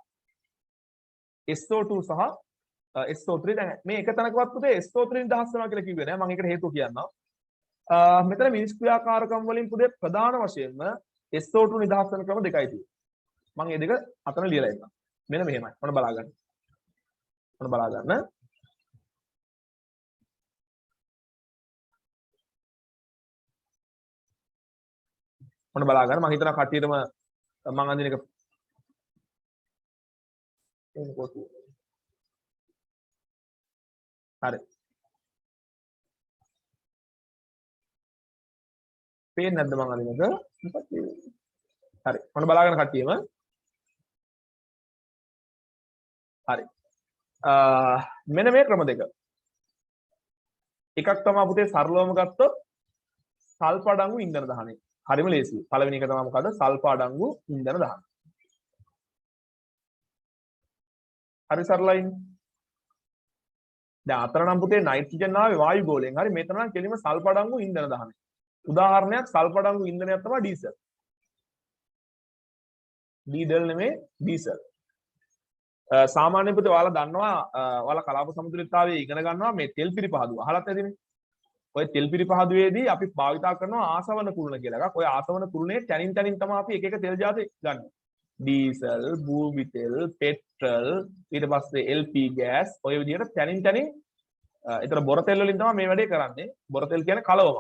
SO2 සහ SO3 දැන් මේ එක තැනකවත් පුතේ SO3 නිදහස් වෙනවා කියලා කිව්වේ නෑ. මම ඒකට හේතුව කියන්නම්. මෙතන මිනිස් ක්‍රියාකාරකම් වලින් පුතේ ප්‍රධාන වශයෙන්ම SO2 නිදහස් වෙන ක්‍රම දෙකයි තියෙන්නේ. මම මේ දෙක අතන ලියලා ඉන්නවා. මෙන්න මෙහෙමයි. ඔන්න බලා ගන්න. ඔන්න බලා ගන්න. ඔන්න බලා ගන්න. මම හිතනවා කට්ටියටම මම අඳින එක හරි. පේන්නේ නැද්ද මම අඳින එක? හරි. ඔන්න බලාගෙන කට්ටියම. හරි. මෙන්න මේ ක්‍රම දෙක. එකක් තමයි පුතේ සරලවම ගත්තොත් සල්ෆ අඩංගු ඉන්ධන දහනය. හරිම ලේසියි. පළවෙනි එක තමයි මොකද්ද? සල්ෆ අඩංගු ඉන්ධන දහනය. හරි සරලයිනේ. දැන් අතර නම් පුතේ නයිට්‍රජන් ආවේ වායුගෝලයෙන්. හරි මෙතන නම් කෙලින්ම සල්ෆ අඩංගු ඉන්ධන දහනය. උදාහරණයක් සල්ෆ අඩංගු ඉන්ධනයක් තමයි ඩීසල්. ඩීසල් නෙමෙයි ඩීසල්. සාමාන්‍යයෙන් පුතේ ඔයාලා දන්නවා ඔයාලා කලාප සමතුලිතතාවයේ ඉගෙන ගන්නවා මේ තෙල් පිරිපහදුව. අහලත් ඇතිනේ. ඔය තෙල් පිරිපහදුවේදී අපි භාවිතා කරනවා ආසවන කුරුණ කියලා එකක්. ඔය ආසවන කුරුණේ තනින් තනින් තමයි අපි එක එක තෙල් ජාති ගන්න. ඩීසල්, භූමි තෙල්, පෙට්‍රල්, ඊට පස්සේ LP ගෑස් ඔය විදිහට තනින් තනින් ඒතර බොර තෙල් වලින් තමයි මේ වැඩේ කරන්නේ. බොර තෙල් කියන්නේ කලවම.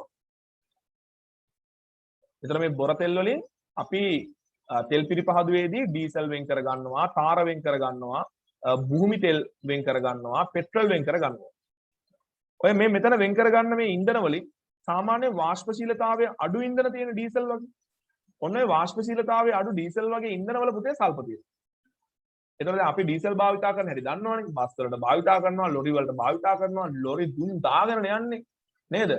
ඒතර මේ බොර තෙල් වලින් අපි තෙල් පිරිපහදුවේදී ඩීසල් වෙන් කර ගන්නවා, තාර වෙන් කර ගන්නවා, භූමි තෙල් වෙන් කර ගන්නවා, පෙට්‍රල් වෙන් කර ගන්නවා. ඔය මේ මෙතන වෙන් කර ගන්න මේ ඉන්ධන වලින් සාමාන්‍ය වාෂ්පශීලතාවය අඩු ඉන්ධන තියෙන ඩීසල් වගේ. ඔන්න ඔය වාෂ්පශීලතාවය අඩු ඩීසල් වගේ ඉන්ධන වල පුතේ සල්ප තියෙනවා. එතකොට අපි ඩීසල් භාවිතා කරන හැටි දන්නවනේ. බස් වලට භාවිතා කරනවා, ලොරි වලට භාවිතා කරනවා, ලොරි දුම් දාගෙන යන්නේ නේද?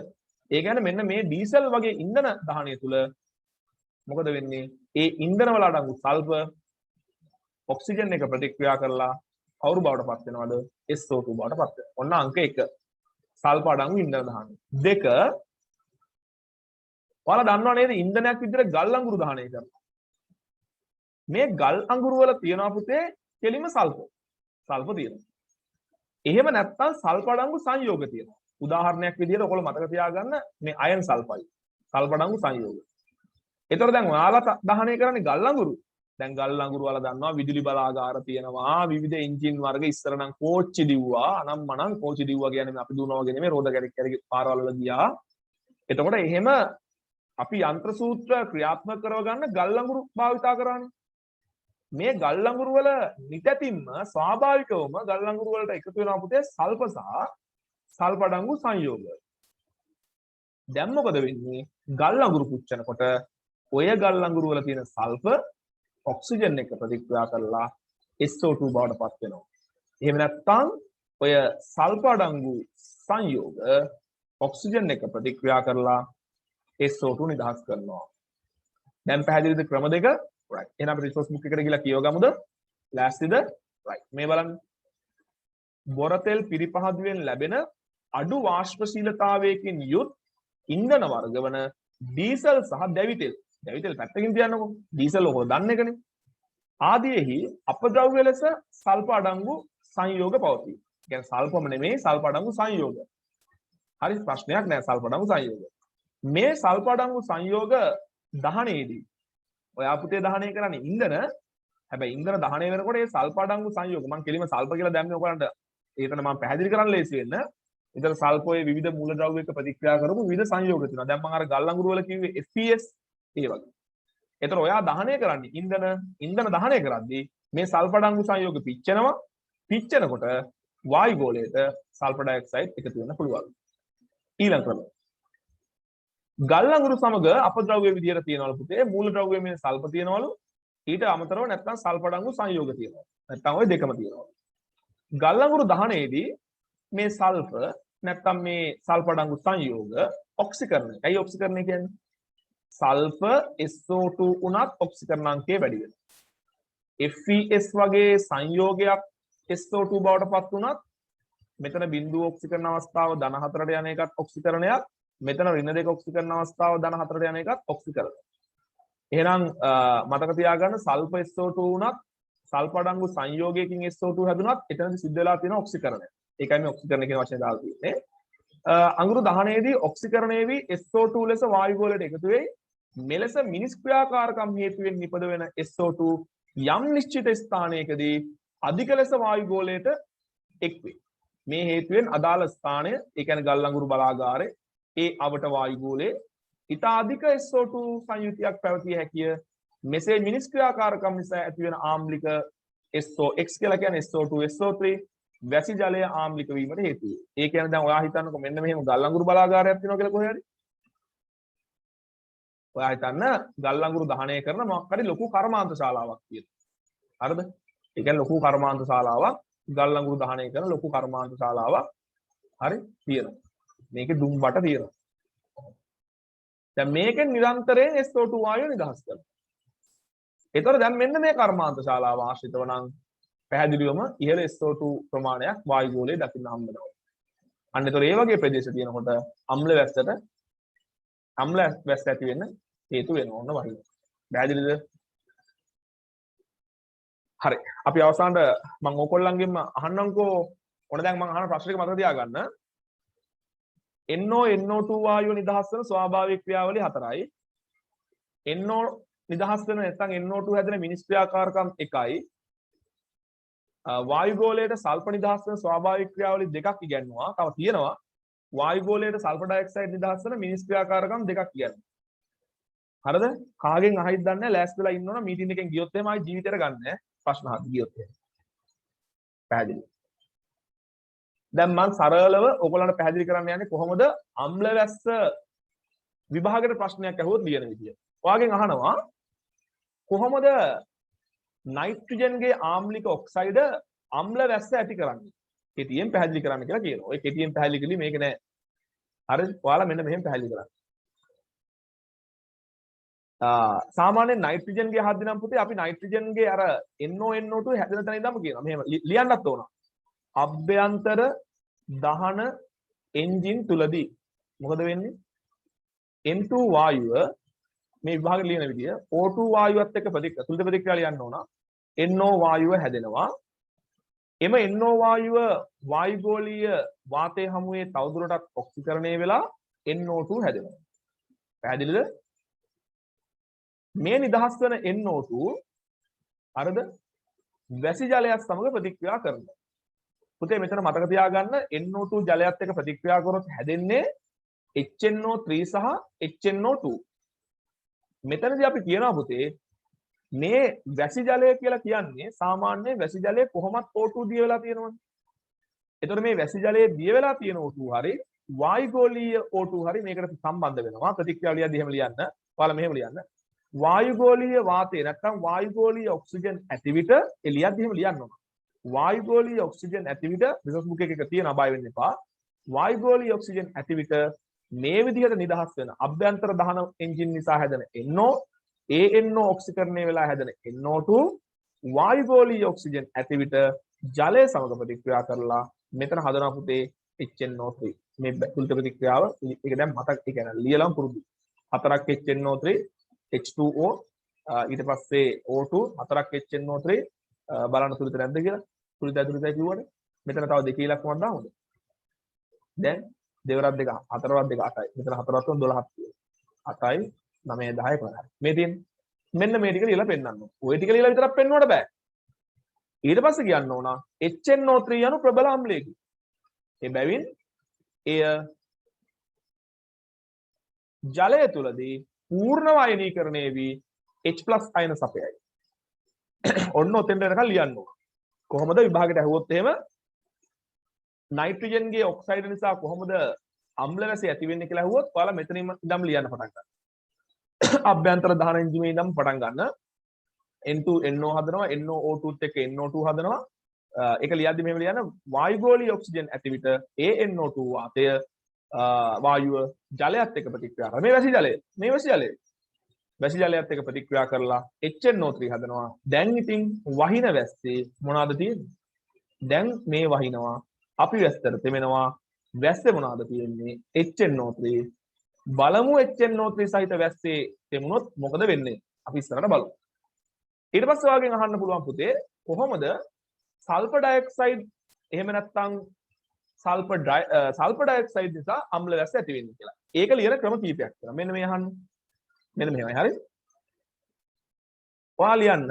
ඒ කියන්නේ මෙන්න මේ ඩීසල් වගේ ඉන්ධන දහනය තුල මොකද වෙන්නේ? ඒ ඉන්ධන වල අඩංගු සල්ප ඔක්සිජන් එක ප්‍රතික්‍රියා කරලා කවුරු බවට පත් වෙනවද? SO2 බවට පත් වෙනවා. ඔන්න අංක 1. සල්ප අඩංගු ඉන්ධන දහනය. 2 ඔයාලා දන්නව නේද ඉන්ධනයක් විදිහට ගල් අඟුරු දහනය කරනවා. මේ ගල් අඟුරු වල තියෙනවා පුතේ කෙලිම සල්ප. සල්ප තියෙනවා. එහෙම නැත්නම් සල්ප අඩංගු සංයෝග තියෙනවා. උදාහරණයක් විදිහට ඔයගොල්ලෝ මතක තියාගන්න මේ අයන් සල්ෆයිඩ්. සල්ප අඩංගු සංයෝග. ඒතර දැන් ඔයාලා දහනය කරන්නේ ගල් අඟුරු. දැන් ගල් අඟුරු වල දන්නවා විදුලි බලාගාර තියෙනවා, විවිධ එන්ජින් වර්ග ඉස්සර නම් කෝච්චි දිව්වා, අනම්මනම් කෝච්චි දිව්වා කියන්නේ අපි දුවනවා වගේ නෙමෙයි, රෝද කැරි පාරවල් වල ගියා. එතකොට එහෙම අපි යන්ත්‍ර සූත්‍ර ක්‍රියාත්මක කරව ගන්න ගල් අඟුරු භාවිතා කරානේ. මේ ගල් අඟුරු වල නිතැතින්ම ස්වාභාවිකවම ගල් අඟුරු වලට එකතු වෙනවා පුතේ සල්ප සහ සල්ප අඩංගු සංයෝග. දැන් මොකද වෙන්නේ? ගල් අඟුරු පුච්චනකොට ඔය ගල් අඟුරු වල තියෙන සල්ප ඔක්සිජන් එක ප්‍රතික්‍රියා කරලා SO2 බවට පත් වෙනවා. එහෙම නැත්නම් ඔය සල්ප අඩංගු සංයෝග ඔක්සිජන් එක ප්‍රතික්‍රියා කරලා SO2 නිදහස් කරනවා. දැන් පැහැදිලිද ක්‍රම දෙක? right. එහෙනම් අපි රිසෝස් බුක් එකට ගිහලා කියව ගමුද? ලෑස්තිද? right. මේ බලන්න. බොර තෙල් පිරිපහදුවෙන් ලැබෙන අඩු වාෂ්පශීලතාවයකින් යුත් ඉන්ධන වර්ග වන ඩීසල් සහ දැවි තෙල්. දැවි තෙල් පැත්තකින් තියන්නකෝ. ඩීසල් ඔක දන්න එකනේ. ආදීෙහි අපද්‍රව්‍ය ලෙස සල්ප අඩංගු සංයෝග පවතී. කියන්නේ සල්පම නෙමෙයි සල්ප අඩංගු සංයෝග. හරි ප්‍රශ්නයක් නෑ සල්ප අඩංගු සංයෝග. මේ සල්ප අඩංගු සංයෝග දහනයේදී ඔයා පුතේ දහනය කරන්නේ ඉන්ධන. හැබැයි ඉන්ධන දහනය වෙනකොට ඒ සල්ප අඩංගු සංයෝග මම කෙලිම සල්ප කියලා දැම්මේ ඔයගලන්ට ඒකට මම පැහැදිලි කරන්න ලේසි වෙන්න. ඉතින් සල්පයේ විවිධ මූලද්‍රව්‍ය එක්ක ප්‍රතික්‍රියා කරපු විවිධ සංයෝග තියෙනවා. දැන් මම අර ගල් අඟුරු වල කිව්වේ FPS ඒ වගේ. ඒතර ඔයා දහනය කරන්නේ ඉන්ධන දහනය කරද්දී මේ සල්ෆර් අඩංගු සංයෝග පිච්චෙනවා. පිච්චෙනකොට වායු ගෝලයට සල්ෆර් ඩයොක්සයිඩ් එකතු වෙන්න පුළුවන්. ඊළඟ ක්‍රමය. ගල් අඟුරු සමග අපද්‍රව්‍ය විදියට තියනවලු පුතේ මූලද්‍රව්‍ය මේ සල්ෆර් තියනවලු. ඊට අමතරව නැත්නම් සල්ෆර් අඩංගු සංයෝග තියෙනවා. නැත්නම් ওই දෙකම තියෙනවා. ගල් අඟුරු දහනයේදී මේ සල්ෆර් නැත්නම් මේ සල්ෆර් අඩංගු සංයෝග ඔක්සිකරණය. ඇයි ඔක්සිකරණය කියන්නේ? සල්ෆර් SO2 උනත් ඔක්සිකරණාංකය වැඩි වෙනවා. FeS වගේ සංයෝගයක් SO2 බවට පත් වුණත් මෙතන බිඳුව ඔක්සිකරණ අවස්ථාව ධන 4ට යන එකත් ඔක්සිකරණයක්. මෙතන ඍණ 2 ඔක්සිකරණ අවස්ථාව ධන 4ට යන එකත් ඔක්සිකරණයක්. එහෙනම් මතක තියාගන්න සල්ෆර් SO2 උනත් සල්ෆර් අඩංගු සංයෝගයකින් SO2 හැදුනත් එතනදි සිද්ධ වෙලා තියෙන ඔක්සිකරණය. ඒකයි මේ ඔක්සිකරණ කියන වචනේ දාලා තියෙන්නේ. අඟුරු දහනයේදී ඔක්සිකරණයේදී SO2 ලෙස වායු ගෝලයට එකතු වෙයි. මෙලෙස මිනිස් ක්‍රියාකාරකම් හේතුවෙන් නිපද වෙන SO2 යම් නිශ්චිත ස්ථානයකදී අධික ලෙස වායු ගෝලයට එක් වේ. මේ හේතුවෙන් අදාළ ස්ථානය, ඒ කියන්නේ ගල් අඟුරු බලාගාරයේ ඒ අවට වායු ගෝලයේ ඊට අධික SO2 සංයුතියක් පැවතිය හැකිය. මෙසේ මිනිස් ක්‍රියාකාරකම් නිසා ඇතිවන ආම්ලික SOX කියලා කියන්නේ SO2 SO3 වැසි ජලය ආම්ලික වීමට හේතු වේ. ඒ කියන්නේ දැන් ඔයා හිතන්නකෝ මෙන්න මෙහෙම ගල් අඟුරු බලාගාරයක් තියෙනවා කියලා කොහේ හරි. ඔයා හිතන්න ගල් අඟුරු දහනය කරන මොකක් හරි ලොකු කර්මාන්ත ශාලාවක් තියෙනවා. හරිද? ඒ කියන්නේ ලොකු කර්මාන්ත ශාලාවක් ගල් අඟුරු දහනය කරන ලොකු කර්මාන්ත ශාලාවක් හරි තියෙනවා. මේකේ දුම් බට තියෙනවා. දැන් මේකෙන් නිරන්තරයෙන් SO2 වායුව නිදහස් කරනවා. ඒතර දැන් මෙන්න මේ කර්මාන්ත ශාලාව ආශ්‍රිතව නම් පැහැදිලිවම ඉහළ SO2 ප්‍රමාණයක් වායු ගෝලයේ දකින්න හම්බ වෙනවා. අන්න ඒතර ඒ වගේ ප්‍රදේශ තියෙනකොට අම්ල වැස්ස ඇති වෙන්න හේතු වෙනවා. ඔන්න වහින. පැහැදිලිද? හරි. අපි අවසානට මම ඕකොල්ලන්ගෙන්ම අහන්නම්කෝ. ඔන්න දැන් මම අහන ප්‍රශ්නෙක මතක තියාගන්න. NO NO2 වායුව නිදහස් වෙන ස්වාභාවික ක්‍රියාවලිය 4යි. NO නිදහස් වෙන නැත්නම් NO2 හැදෙන මිනිස් ක්‍රියාකාරකම් 1යි. වායු ගෝලයට සල්ෆර් නිදහස් වෙන ස්වාභාවික ක්‍රියාවලිය 2ක් ඉගෙනුවා. තව තියෙනවා වායු ගෝලයට සල්ෆර් ඩයොක්සයිඩ් නිදහස් වෙන මිනිස් ක්‍රියාකාරකම් 2ක් ඉගෙනුවා. හරිද? කාගෙන් අහයිද දන්නේ නැහැ. ලෑස්ති වෙලා ඉන්නවනම් මීටින් එකෙන් ගියොත් එහෙම ආයි ජීවිතේට ගන්න නැහැ. ප්‍රශ්න අහන්න ගියොත් එහෙම. පැහැදිලි. දැන් මම සරලව ඔයගොල්ලන්ට පැහැදිලි කරන්න යන්නේ කොහොමද අම්ල වැස්ස විභාගයට ප්‍රශ්නයක් අහුවොත් ලියන විදිය. ඔයාගෙන් අහනවා කොහොමද නයිට්‍රජන්ගේ ආම්ලික ඔක්සයිඩ අම්ල වැස්ස ඇති කරන්නේ? කෙටියෙන් පැහැදිලි කරන්න කියලා කියනවා. ඔය කෙටියෙන් පැහැදිලි කළේ මේක නෑ. හරිද? ඔයාලා මෙන්න මෙහෙම පැහැදිලි කරන්න. සාමාන්‍යයෙන් නයිට්‍රජන්ගේ හද්දි නම් පුතේ අපි නයිට්‍රජන්ගේ අර NO2 හැදෙන තැන ඉඳන්ම කියනවා. මෙහෙම ලියන්නත් ඕන. අභ්‍යන්තර දහන එන්ජින් තුලදී මොකද වෙන්නේ? N2 වායුව මේ විභාගෙ ලියන විදිය O2 වායුවත් එක්ක තුලිත ප්‍රතික්‍රියා ලියන්න ඕන. NO වායුව හැදෙනවා. එම NO වායුව වායුගෝලීය වාතය හමුවේ තවදුරටත් ඔක්සිකරණය වෙලා NO2 හැදෙනවා. පැහැදිලිද? මේ නිදහස් වෙන NO2 හරිද? වැසි ජලයත් සමග ප්‍රතික්‍රියා කරනවා. පුතේ මෙතන මතක තියාගන්න NO2 ජලයත් එක්ක ප්‍රතික්‍රියා කරොත් හැදෙන්නේ HNO3 සහ HNO2. මෙතනදී අපි කියනවා පුතේ මේ වැසි ජලය කියලා කියන්නේ සාමාන්‍ය වැසි ජලය කොහොමත් O2 දිය වෙලා තියෙනවනේ. ඒතකොට මේ වැසි ජලයේ දිය වෙලා තියෙන O2 හරි වායුගෝලීය O2 හරි මේකට සම්බන්ධ වෙනවා. ප්‍රතික්‍රියාව ලියද්දී එහෙම ලියන්න. ඔයාලා මෙහෙම ලියන්න. වායුගෝලීය වාතය නැත්නම් වායුගෝලීය ඔක්සිජන් ඇති විට එළියද්දී එහෙම ලියන්න ඕන. වායුගෝලීය ඔක්සිජන් ඇති විට රිසර්ච් බුක් එකක තියෙන බය වෙන්න එපා. වායුගෝලීය ඔක්සිජන් ඇති විට මේ විදිහට නිදහස් වෙන අභ්‍යන්තර දහන එන්ජින් නිසා හැදෙන NO NO ඔක්සිකරණය වෙලා හැදෙන NO2 වායුගෝලීය ඔක්සිජන් ඇති විට ජලය සමග ප්‍රතික්‍රියා කරලා මෙතන හදනවා පුතේ HNO3. මේ තුලිත ප්‍රතික්‍රියාව ඒක දැන් මතක ඒ කියන්නේ ලියලම් පුරුදු. 4ක් HNO3 H2O ඊට පස්සේ O2 4ක් HNO3 බලන්න තුලිත නැද්ද කියලා. තුලිතයි කිව්වනේ. මෙතන තව දෙකේ ඉලක්කමක් දාමුද? දැන් දෙවරක් දෙක හතරවක් දෙක 8යි. මෙතන හතරවක් 12ක් තියෙනවා. 8යි 9 10 11. මේ තියෙන්නේ. මෙන්න මේ ටික ලියලා පෙන්නන්න ඕන. ওই ටික ලියලා විතරක් පෙන්වන්න බෑ. ඊට පස්සේ කියන්න ඕන HNO3 යනු ප්‍රබල අම්ලයකි. ඒ බැවින් එය ජලය තුලදී පූර්ණ අයනීකරණය වී H+ අයන සපයයි. ඔන්න ඔතෙන්ට එනකන් ලියන්න ඕන. කොහොමද විභාගයට ඇහුවොත් එහෙම නයිට්‍රජන්ගේ ඔක්සයිඩ් නිසා කොහොමද අම්ල වැසි ඇති වෙන්නේ කියලා ඇහුවොත් ඔයාලා මෙතනින්ම ඉඳන් ලියන්න පටන් ගන්න. අභ්‍යන්තර දහන එන්ජිමේ ඉඳන් පටන් ගන්න. N2 NO හදනවා, NO2ත් එක්ක NO2 හදනවා. ඒක ලියද්දි මෙහෙම ලියන්න වායුගෝලීය ඔක්සිජන් ඇති විට NO2 වාතය වායුව ජලයත් එක්ක ප්‍රතික්‍රියා කරනවා. මේ වැසි ජලය. වැසි ජලයත් එක්ක ප්‍රතික්‍රියා කරලා HNO3 හදනවා. දැන් ඉතින් වහින වැස්සේ මොනවද තියෙන්නේ? දැන් මේ වහිනවා අපි වැස්සට තෙමෙනවා. වැස්සේ මොනවද තියෙන්නේ? HNO3. බලමු HNO3 සහිත වැස්සේ තෙමුනොත් මොකද වෙන්නේ? අපි ඉස්සරහට බලමු. ඊට පස්සේ ඔයාගෙන් අහන්න පුළුවන් පුතේ කොහොමද සල්ෆර් ඩයොක්සයිඩ් එහෙම නැත්නම් සල්ෆර් ඩයොක්සයිඩ් නිසා අම්ල වැස්ස ඇති වෙන්නේ කියලා. ඒක ලියන ක්‍රම කීපයක් තියෙනවා. මෙන්න මේ අහන්න. මෙන්න මෙහෙමයි හරි. ඔයා ලියන්න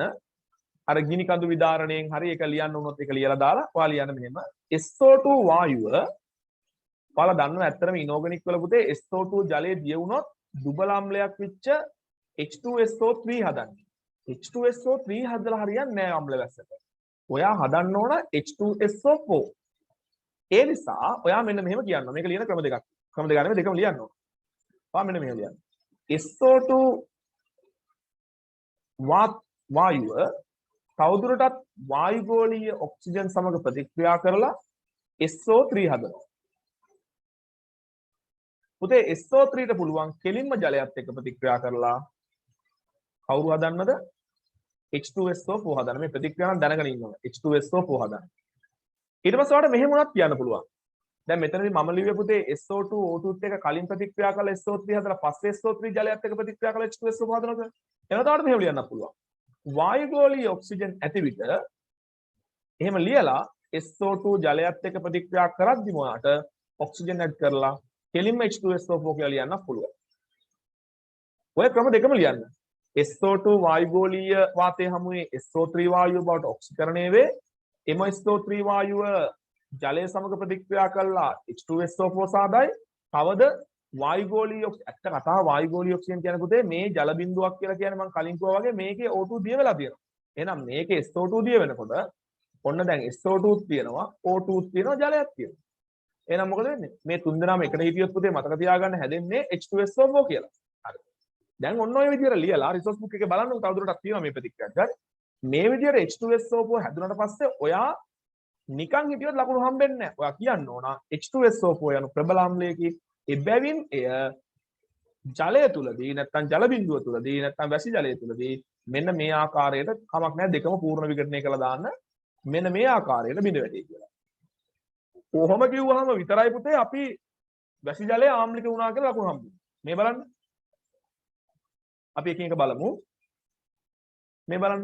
අර ගිනි කඳු විදාරණයෙන් හරි ඒක ලියන්න උනොත් ඒක ලියලා දාලා ඔයා ලියන්න මෙහෙම SO2 වායුව ඔයාලා දන්නවා ඇත්තටම ඉනෝගනික් වල පුතේ SO2 ජලයේ දිය වුණොත් දුබල අම්ලයක් වෙච්ච H2SO3 හදන්නේ. H2SO3 හදලා හරියන්නේ නැහැ අම්ල වැස්සට. ඔයා හදන්න ඕන H2SO4. ඒ නිසා ඔයා මෙන්න මෙහෙම කියන්න. මේක ලියන ක්‍රම දෙකක්. ක්‍රම දෙක නෙමෙයි දෙකම ලියන්න ඕන. ඔයා මෙන්න මෙහෙම ලියන්න. SO2 වායුව තවදුරටත් වායුගෝලීය ඔක්සිජන් සමග ප්‍රතික්‍රියා කරලා SO3 හදනවා. පුතේ SO3 ට පුළුවන් කෙලින්ම ජලයත් එක්ක ප්‍රතික්‍රියා කරලා කවුරු හදන්නද? H2SO4 හදන්න. මේ ප්‍රතික්‍රියාව දැනගෙන ඉන්න ඕන. H2SO4 හදන්න. ඊට පස්සේ ඔයාලට මෙහෙම උනත් කියන්න පුළුවන්. දැන් මෙතනදී මම ලිව්වේ පුතේ SO2 O2ත් එක්ක කලින් ප්‍රතික්‍රියා කරලා SO3 හදලා පස්සේ SO3 ජලයත් එක්ක ප්‍රතික්‍රියා කරලා H2SO4 හදනවද? එහෙනම් තවට මෙහෙම ලියන්නත් පුළුවන්. වායුගෝලීය ඔක්සිජන් ඇති විට එහෙම ලියලා SO2 ජලයත් එක්ක ප්‍රතික්‍රියා කරද්දිම ඔයාට ඔක්සිජන් ඇඩ් කරලා කෙලින්ම H2SO4 කියලා ලියන්න පුළුවන්. ඔය ක්‍රම දෙකම ලියන්න. SO2 වායුගෝලීය වාතය හමුවේ SO3 වායුව බවට ඔක්සිකරණය වේ. එම SO3 වායුව ජලය සමග ප්‍රතික්‍රියා කළා H2SO4 සාදයි. තවද වායුගෝලීය ඇත්ත කතාව වායුගෝලීය ඔක්සිජන් කියන පුතේ මේ ජල බිඳුවක් කියලා කියන්නේ මම කලින් කිව්වා වගේ මේකේ O2 දිය වෙලා තියෙනවා. එහෙනම් මේකේ SO2 දිය වෙනකොට ඔන්න දැන් SO2 තියෙනවා O2 තියෙනවා ජලයක් තියෙනවා. එහෙනම් මොකද වෙන්නේ? මේ තුන් දෙනාම එකට හිටියොත් පුතේ මතක තියාගන්න හැදෙන්නේ H2SO4 කියලා. හරි. දැන් ඔන්න ඔය විදිහට ලියලා රිසෝස් බුක් එකේ බලන්න තවදුරටත් තියෙනවා මේ ප්‍රතික්‍රියාවක්. හරි. මේ විදිහට H2SO4 හැදුනට පස්සේ ඔයා නිකන් හිටියොත් ලකුණු හම්බෙන්නේ නැහැ. ඔයා කියන්න ඕන H2SO4 යන ප්‍රබල ආම්ලයේකී එබැවින් එය ජලය තුලදී නැත්නම් ජල බිඳුව තුලදී නැත්නම් වැසි ජලය තුලදී මෙන්න මේ ආකාරයට කමක් නැහැ දෙකම පූර්ණ විඝටනය කරලා දාන්න මෙන්න මේ ආකාරයට බිඳ වැටේ කියලා. කොහොම කිව්වහම විතරයි පුතේ අපි වැසි ජලය ආම්ලික වුණා කියලා ලකුණු හම්බෙන්නේ. මේ බලන්න. අපි එකින් එක බලමු. මේ බලන්න.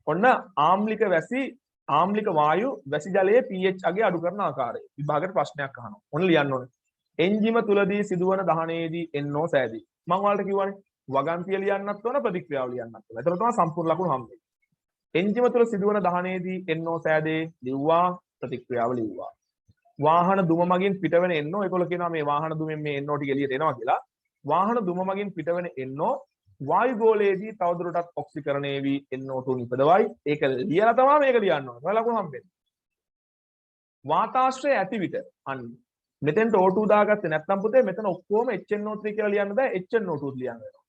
ඔන්න ආම්ලික වැසි ආම්ලික වායු වැසි ජලයේ pH අගය අඩු කරන ආකාරය. විභාගයට ප්‍රශ්නයක් අහනවා. ඔන්න ලියන්න ඕනේ. එන්ජිම තුලදී සිදුවන දහනයේදී NO සෑදී. මම ඔයාලට කිව්වනේ වගන්තිය ලියන්නත් ඕන ප්‍රතික්‍රියාව ලියන්නත් ඕන. ඒතර තමයි සම්පූර්ණ ලකුණු හම්බෙන්නේ. එන්ජිම තුල සිදුවන දහනයේදී NO සෑදේ ලිව්වා ප්‍රතික්‍රියාව ලිව්වා. වාහන දුම මගින් පිටවෙන NO ඒගොල්ලෝ කියනවා මේ වාහන දුමෙන් මේ NO ටික එළියට එනවා කියලා. වාහන දුම මගින් පිටවෙන NO වායුගෝලයේදී තවදුරටත් ඔක්සිකරණය වී NO2 නිපදවයි. ඒක ලියලා තමයි මේක ලියන්න ඕන. ඔයාලා ලකුණු හම්බෙන්නේ. වාතාශ්‍රය ඇති විට අන්න මෙතෙන්ට O2 දාගත්තේ නැත්නම් පුතේ මෙතන ඔක්කොම HNO3 කියලා ලියන්න බෑ HNO2 ලියන්න වෙනවා.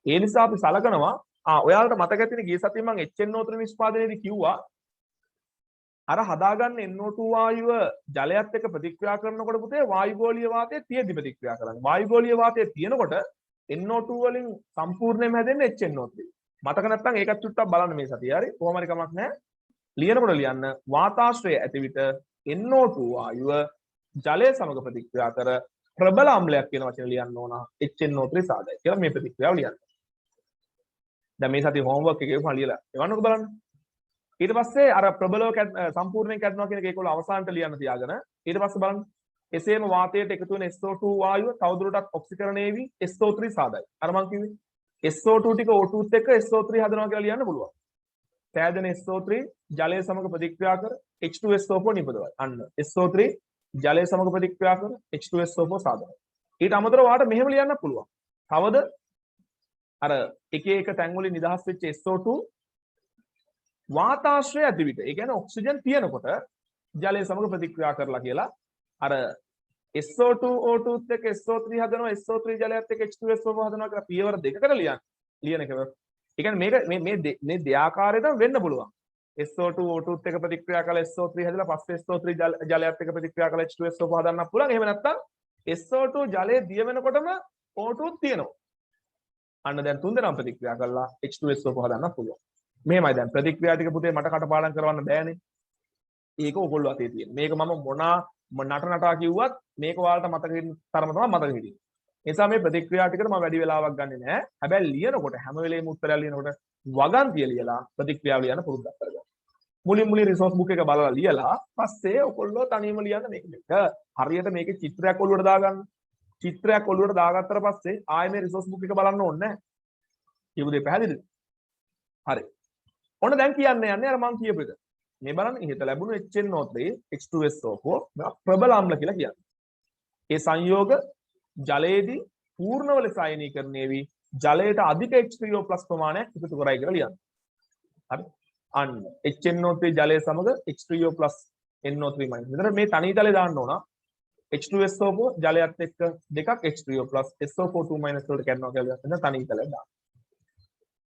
ඒ නිසා අපි සලකනවා ඔයාලට මතක ඇතිනේ ගිය සතියේ මම HNO3 නිෂ්පාදනයේදී කිව්වා අර හදාගන්න NO2 වායුව ජලයත් එක්ක ප්‍රතික්‍රියා කරනකොට පුතේ වායුගෝලීය වාතයේ තියෙදි ප්‍රතික්‍රියා කරන්නේ. වායුගෝලීය වාතයේ තියෙනකොට NO2 වලින් සම්පූර්ණයෙන්ම හැදෙන්නේ HNO3. මතක නැත්නම් ඒකත් චුට්ටක් බලන්න මේ සතිය. හරි. කොහොම හරි කමක් නැහැ. ලියනකොට ලියන්න වාතාශ්‍රය ඇති විට NO2 වායුව ජලය සමග ප්‍රතික්‍රියා කර ප්‍රබල අම්ලයක් කියන වචනේ ලියන්න ඕන HNO3 සාදයි කියලා මේ ප්‍රතික්‍රියාව ලියන්න. දැන් මේ සතිය හෝම්වර්ක් එකේ මම ලියලා එවන්නකො බලන්න. ඊට පස්සේ අර ප්‍රබලව සම්පූර්ණයෙන් කැඩනවා කියන එක ඒකවල අවසානට ලියන්න තියාගෙන ඊට පස්සේ බලන්න එසේම වාතයට එකතු වෙන SO2 වායුව තවදුරටත් ඔක්සිකරණය වී SO3 සාදයි. අර මම කිව්වේ SO2 ටික O2ත් එක්ක SO3 හදනවා කියලා ලියන්න පුළුවන්. සෑදෙන SO3 ජලය සමග ප්‍රතික්‍රියා කර H2SO4 නිපදවයි. අන්න SO3 ජලය සමග ප්‍රතික්‍රියා කර H2SO4 සාදයි. ඊට අමතරව වාට මෙහෙම ලියන්න පුළුවන්. තවද අර එක එක තැන් වලින් නිදහස් වෙච්ච SO2 වාතාශ්‍රය ඇති විට ඒ කියන්නේ ඔක්සිජන් තියෙනකොට ජලය සමග ප්‍රතික්‍රියා කරලා කියලා අර SO2 O2ත් එක්ක SO3 හදනවා SO3 ජලයත් එක්ක H2SO4 හදනවා කියලා පියවර දෙකකට ලියන එක. ඒ කියන්නේ මේක මේ දෙආකාරයෙන් වෙන්න පුළුවන්. SO2 O2ත් එක්ක ප්‍රතික්‍රියා කරලා SO3 හැදලා පස්සේ SO3 ජලයත් එක්ක ප්‍රතික්‍රියා කරලා H2SO4 හදන්න පුළුවන්. එහෙම නැත්නම් SO2 ජලයේ දිය වෙනකොටම O2 තියෙනවා. අන්න දැන් තුන් දෙනාම ප්‍රතික්‍රියා කරලා H2SO4 හදන්න පුළුවන්. මෙහෙමයි දැන් ප්‍රතික්‍රියා ටික පුතේ මට කටපාඩම් කරවන්න බෑනේ. ඒක ඕගොල්ලෝ අතේ තියෙන. මේක මම නටනටා කිව්වත් මේක ඔයාලට මතක හිටින තරම තමයි මතක හිටින්නේ. ඒ නිසා මේ ප්‍රතික්‍රියා ටිකට මම වැඩි වෙලාවක් ගන්නෙ නෑ. හැබැයි ලියනකොට හැම වෙලේම උත්තරය ලියනකොට වගන්තිය ලියලා ප්‍රතික්‍රියාව ලියන්න පුරුද්දක් කරගන්න. මුලින් රිසෝස් බුක් එක බලලා ලියලා පස්සේ ඔයගොල්ලෝ තනියම ලියන්න මේක. හරියට මේකේ චිත්‍රයක් ඔළුවට දාගන්න. චිත්‍රයක් ඔළුවට දාගත්තට පස්සේ ආයෙ මේ රිසෝස් බුක් එක බලන්න ඕනේ නෑ. කියපු දේ පැහැදිලිද? හරි. ඔන්න දැන් කියන්න යන්නේ අර මම කියපු එක. මේ බලන්න ඉහත ලැබුණු HNO3 H2SO4 ප්‍රබල අම්ල කියලා කියන්නේ. ඒ සංයෝග ජලයේදී පූර්ණව ලෙස අයනීකරණය වී ජලයට අධික H3O+ ප්‍රමාණයක් එකතු කරයි කියලා ලියන්න. හරි. අන්න HNO3 ජලය සමග H3O+ NO3-. මෙතන මේ තනි ජලය දාන්න ඕන. H2SO4 ජලයත් එක්ක දෙකක් H3O+ SO4 2- වලට කැඩනවා කියලා කියන තනි ජලය දාන්න.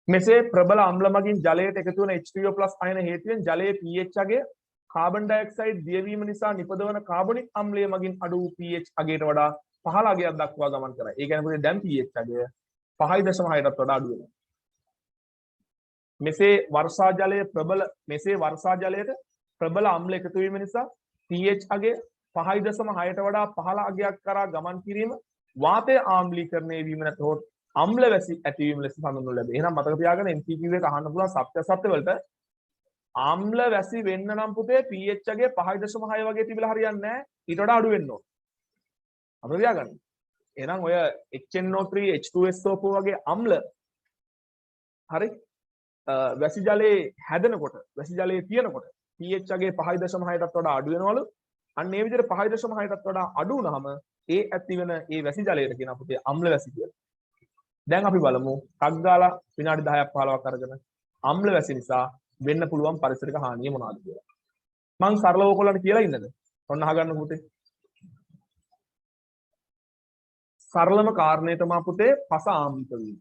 මෙසේ ප්‍රබල අම්ල මගින් ජලයට එකතු වන H3O+ අයන හේතුවෙන් ජලයේ pH අගය කාබන් ඩයොක්සයිඩ් දියවීම නිසා නිපදවන කාබොනික් අම්ලය මගින් අඩු වූ pH අගයට වඩා පහළ අගයක් දක්වා ගමන් කරයි. ඒ කියන්නේ පුතේ දැන් pH අගය 5.6ටත් වඩා අඩු වෙනවා. මෙසේ වර්ෂා ජලයට ප්‍රබල අම්ල එකතු වීම නිසා pH අගය 5.6ට වඩා පහළ අගයක් කරා ගමන් කිරීම වාතය ආම්ලීකරණය වීම නැතහොත් අම්ල වැසි ඇතිවීම ලෙස හඳුන්වනු ලැබේ. එහෙනම් මතක තියාගන්න MCQ එක අහන්න පුළුවන් සත්‍ය වලට අම්ල වැසි වෙන්න නම් පුතේ pH අගය 5.6 වගේ තිබිලා හරියන්නේ නැහැ. ඊට වඩා අඩු වෙන්න ඕන. අපිට තියාගන්න. එහෙනම් ඔය HNO3 H2SO4 වගේ අම්ල හරි වැසි ජලයේ හැදෙනකොට වැසි ජලයේ තියෙනකොට pH අගේ 5.6ටත් වඩා අඩු වෙනවලු. අන්න ඒ විදිහට 5.6ටත් වඩා අඩු වුනහම ඒ ඇති වෙන ඒ වැසි ජලයට කියන අපිට අම්ල වැසි කියලා. දැන් අපි බලමු ටක් ගාලා විනාඩි 10ක් 15ක් අරගෙන අම්ල වැසි නිසා වෙන්න පුළුවන් පරිසරික හානිය මොනවද කියලා. මං සරලව ඔයගොල්ලන්ට කියලා ඉන්නද? ඔන්න අහගන්න පුතේ. සරලම කාරණේ තමයි පුතේ පස ආම්ලික වීම.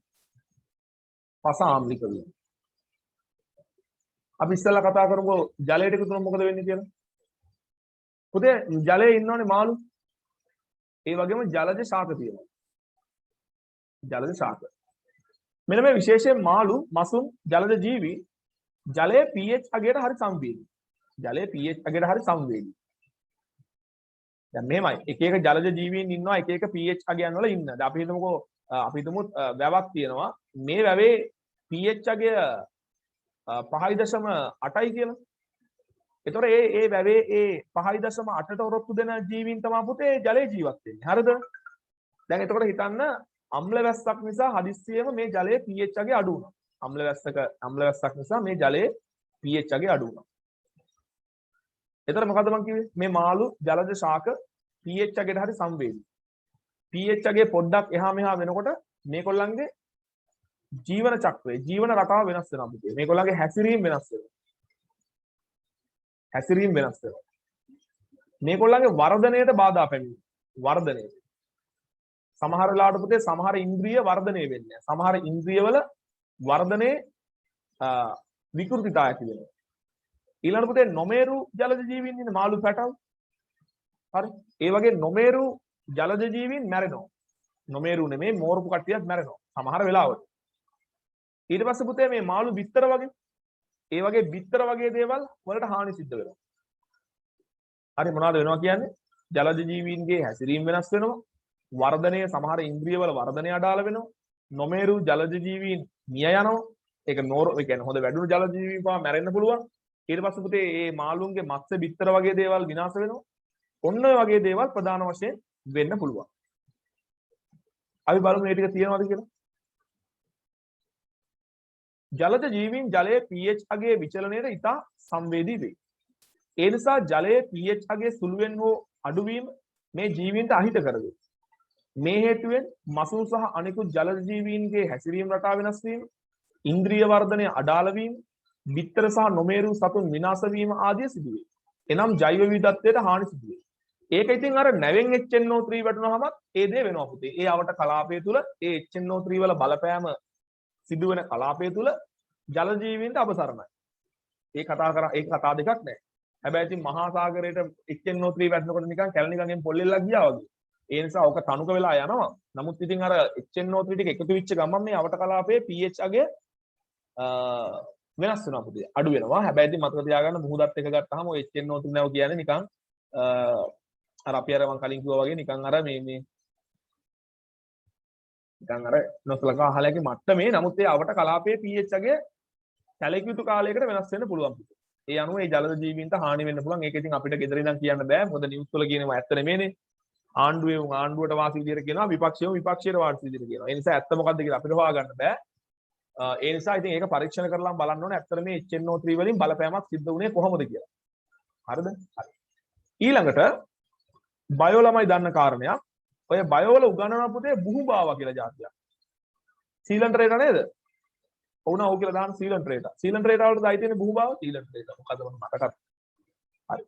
පස ආම්ලික වීම. අපි ඉස්සෙල්ලා කතා කරමු ජලයට එකතු වුණොත් මොකද වෙන්නේ කියලා. පුතේ ජලයේ ඉන්නවනේ මාළු. ඒ වගේම ජලජ ශාක තියෙනවා. ජලජ ශාක. මෙන්න මේ විශේෂයෙන් මාළු, මසුන්, ජලජ ජීවි ජලයේ pH අගයට හරි සංවේදී. ජලයේ pH අගයට හරි සංවේදී. දැන් මෙහෙමයි. එක එක ජලජ ජීවීන් ඉන්නවා එක එක pH අගයන් වල ඉන්න. දැන් අපි හිතමුකෝ අපි හිතමු වැවක් තියෙනවා. මේ වැවේ pH අගය 5.8යි කියලා. ඒතොර ඒ වැවේ ඒ 5.8ට ඔරොත්තු දෙන ජීවීන් තමයි පුතේ ජලයේ ජීවත් වෙන්නේ. හරිද? දැන් එතකොට හිතන්න අම්ල වැස්සක් නිසා හදිස්සියෙම මේ ජලයේ pH අගය අඩු වුණා. අම්ල වැස්සක් නිසා මේ ජලයේ pH අගය අඩු වුණා. එතකොට මොකද්ද මම කිව්වේ? මේ මාළු ජලජ ශාක pH අගයට හරි සංවේදී. pH අගය පොඩ්ඩක් එහා මෙහා වෙනකොට මේගොල්ලන්ගේ ජීවන චක්‍රය, ජීවන රටාව වෙනස් වෙනවා පුතේ. මේගොල්ලන්ගේ හැසිරීම වෙනස් වෙනවා. හැසිරීම වෙනස් වෙනවා. මේගොල්ලන්ගේ වර්ධනයට බාධා පැමිණෙනවා. වර්ධනයට. සමහර වෙලාවට පුතේ සමහර ඉන්ද්‍රිය වර්ධනය වෙන්නේ නැහැ. සමහර ඉන්ද්‍රියවල වර්ධනයේ විකෘතිතා ඇති වෙනවා. ඊළඟ පුතේ නොමේරු ජලජ ජීවීන් ඉන්න මාළු පැටව. හරි. ඒ වගේ නොමේරු ජලජ ජීවීන් මැරෙනවා. නොමේරු නෙමෙයි මෝරපු කට්ටියක් මැරෙනවා. සමහර වෙලාවට. ඊට පස්සේ පුතේ මේ මාළු බිත්තර වගේ ඒ වගේ බිත්තර වගේ දේවල් වලට හානි සිද්ධ වෙනවා. හරි මොනවද වෙනවා කියන්නේ? ජලජ ජීවීන්ගේ හැසිරීම වෙනස් වෙනවා. වර්ධනයේ සමහර ඉන්ද්‍රියවල වර්ධනය අඩාල වෙනවා. නොමේරු ජලජ ජීවීන් මිය යනවා. ඒක ඒ කියන්නේ හොඳ වැඩුණු ජලජ ජීවීන් පවා මැරෙන්න පුළුවන්. ඊට පස්සේ පුතේ මේ මාළුන්ගේ මත්ස්‍ය බිත්තර වගේ දේවල් විනාශ වෙනවා. ඔන්න ඔය වගේ දේවල් ප්‍රධාන වශයෙන් වෙන්න පුළුවන්. අපි බලමු මේ ටික තියෙනවද කියලා. ජලජ ජීවීන් ජලයේ pH අගයේ විචලනයට ඉතා සංවේදී වේ. ඒ නිසා ජලයේ pH අගයේ සුළුවෙන් හෝ අඩුවීම මේ ජීවීන්ට අහිත කරවේ. මේ හේතුවෙන් මසුන් සහ අනෙකුත් ජලජ ජීවීන්ගේ හැසිරීම රටාව වෙනස් වීම, ඉන්ද්‍රිය වර්ධනය අඩාල වීම, බිත්තර සහ නොමේරු සතුන් විනාශ වීම ආදිය සිදු වේ. එනම් ජෛව විවිධත්වයට හානි සිදු වේ. ඒක ඉතින් අර නැවෙන් HNO3 වැටුනහම ඒ දේ වෙනවා පුතේ. ඒ අවට කලාපය තුල ඒ HNO3 වල බලපෑම සිදුවෙන කලාපය තුල ජල ජීවීන්ට අපසරණයි. ඒ කතා දෙකක් නෑ. හැබැයි ඉතින් මහා සාගරයට HNO3 වැටෙනකොට නිකන් කැලණිකගෙන් පොල්ලෙල්ලක් ගියා වගේ. ඒ නිසා ඕක තනුක වෙලා යනවා. නමුත් ඉතින් අර HNO3 ටික එකතු වෙච්ච ගමන් මේ අවට කලාපයේ pH අගය වෙනස් වෙනවා පුතේ. අඩු වෙනවා. හැබැයි ඉතින් මතක තියාගන්න මුහුදත් එක ගත්තාම ඔය HNO3 නැව කියන්නේ නිකන් අර අපි අර මම කලින් කිව්වා වගේ නිකන් අර මේ නිකන් අර නොසලකා අහලගේ මට්ටමේ. නමුත් ඒ අවට කලාපයේ pH අගය සැලකියුතු කාලයකට වෙනස් වෙන්න පුළුවන් පුතේ. ඒ අනුව ඒ ජලජ ජීවීන්ට හානි වෙන්න පුළුවන්. ඒක ඉතින් අපිට ගෙදර ඉඳන් කියන්න බෑ. මොකද නිවුස් වල කියනවා ඇත්ත නෙමෙයිනේ. ආණ්ඩුවට වාසි විදියට කියනවා, විපක්ෂයට වාසි විදියට කියනවා. ඒ නිසා ඇත්ත මොකද්ද කියලා අපිට හොයාගන්න බෑ. ඒ නිසා ඉතින් ඒක පරීක්ෂණ කරලා බලන්න ඕනේ ඇත්තට මේ HNO3 වලින් බලපෑමක් සිද්ධ වුණේ කොහොමද කියලා. හරිද? හරි. ඊළඟට බයෝ ළමයි දන්න කාරණයක්. ඔය බයෝ වල උගන්වන පුතේ බුහුබාවා කියලා જાතියක්. සීලන්ටරේට නේද? ඔවුනා ඕක කියලා දාන්න සීලන්ටරේට. සීලන්ටරේට වලට දායි තියෙන්නේ බුහුබාවා සීලන්ටරේට. මොකද මතකත්. හරි.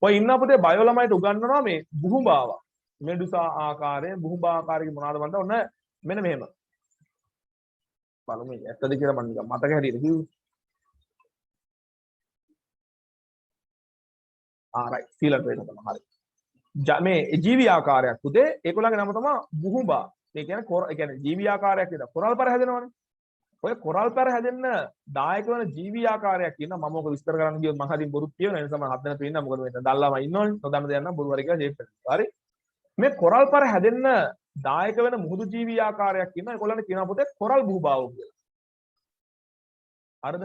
ඔය ඉන්න පුතේ බයෝ ළමයිට උගන්වනවා මේ බුහුබාවා. මෙඩුසා ආකාරයේ බුහුබා ආකාරයේ මොනවාද මන්ද ඔන්න මෙන්න මෙහෙම. බලමු ඇත්තද කියලා මම නිකන් මතක හැටියට කිව්වේ. right සීලන්ටරේට තමයි හරි. මේ ජීවි ආකාරයක් පුතේ ඒගොල්ලන්ගේ නම තමයි බුහුබා. ඒ කියන්නේ ජීවි ආකාරයක් කියන කොරල් පර හැදෙනවනේ. ඔය කොරල් පර හැදෙන්න දායක වෙන ජීවි ආකාරයක් කියන මම ඔක විස්තර කරන්න ගියොත් මම හදින් බොරුත් කියනවා. ඒ නිසා මම හදන්න තියෙනවා. මොකද මෙතන දැල්ලාම ඉන්නවනේ. නොදන්න දෙයක් නම් බොරු වර කියලා ෂේප් කරනවා. හරි. මේ කොරල් පර හැදෙන්න දායක වෙන මුහුදු ජීවි ආකාරයක් කියන ඒගොල්ලන්ට කියනවා පුතේ කොරල් බුහුබාව කියලා. හරිද?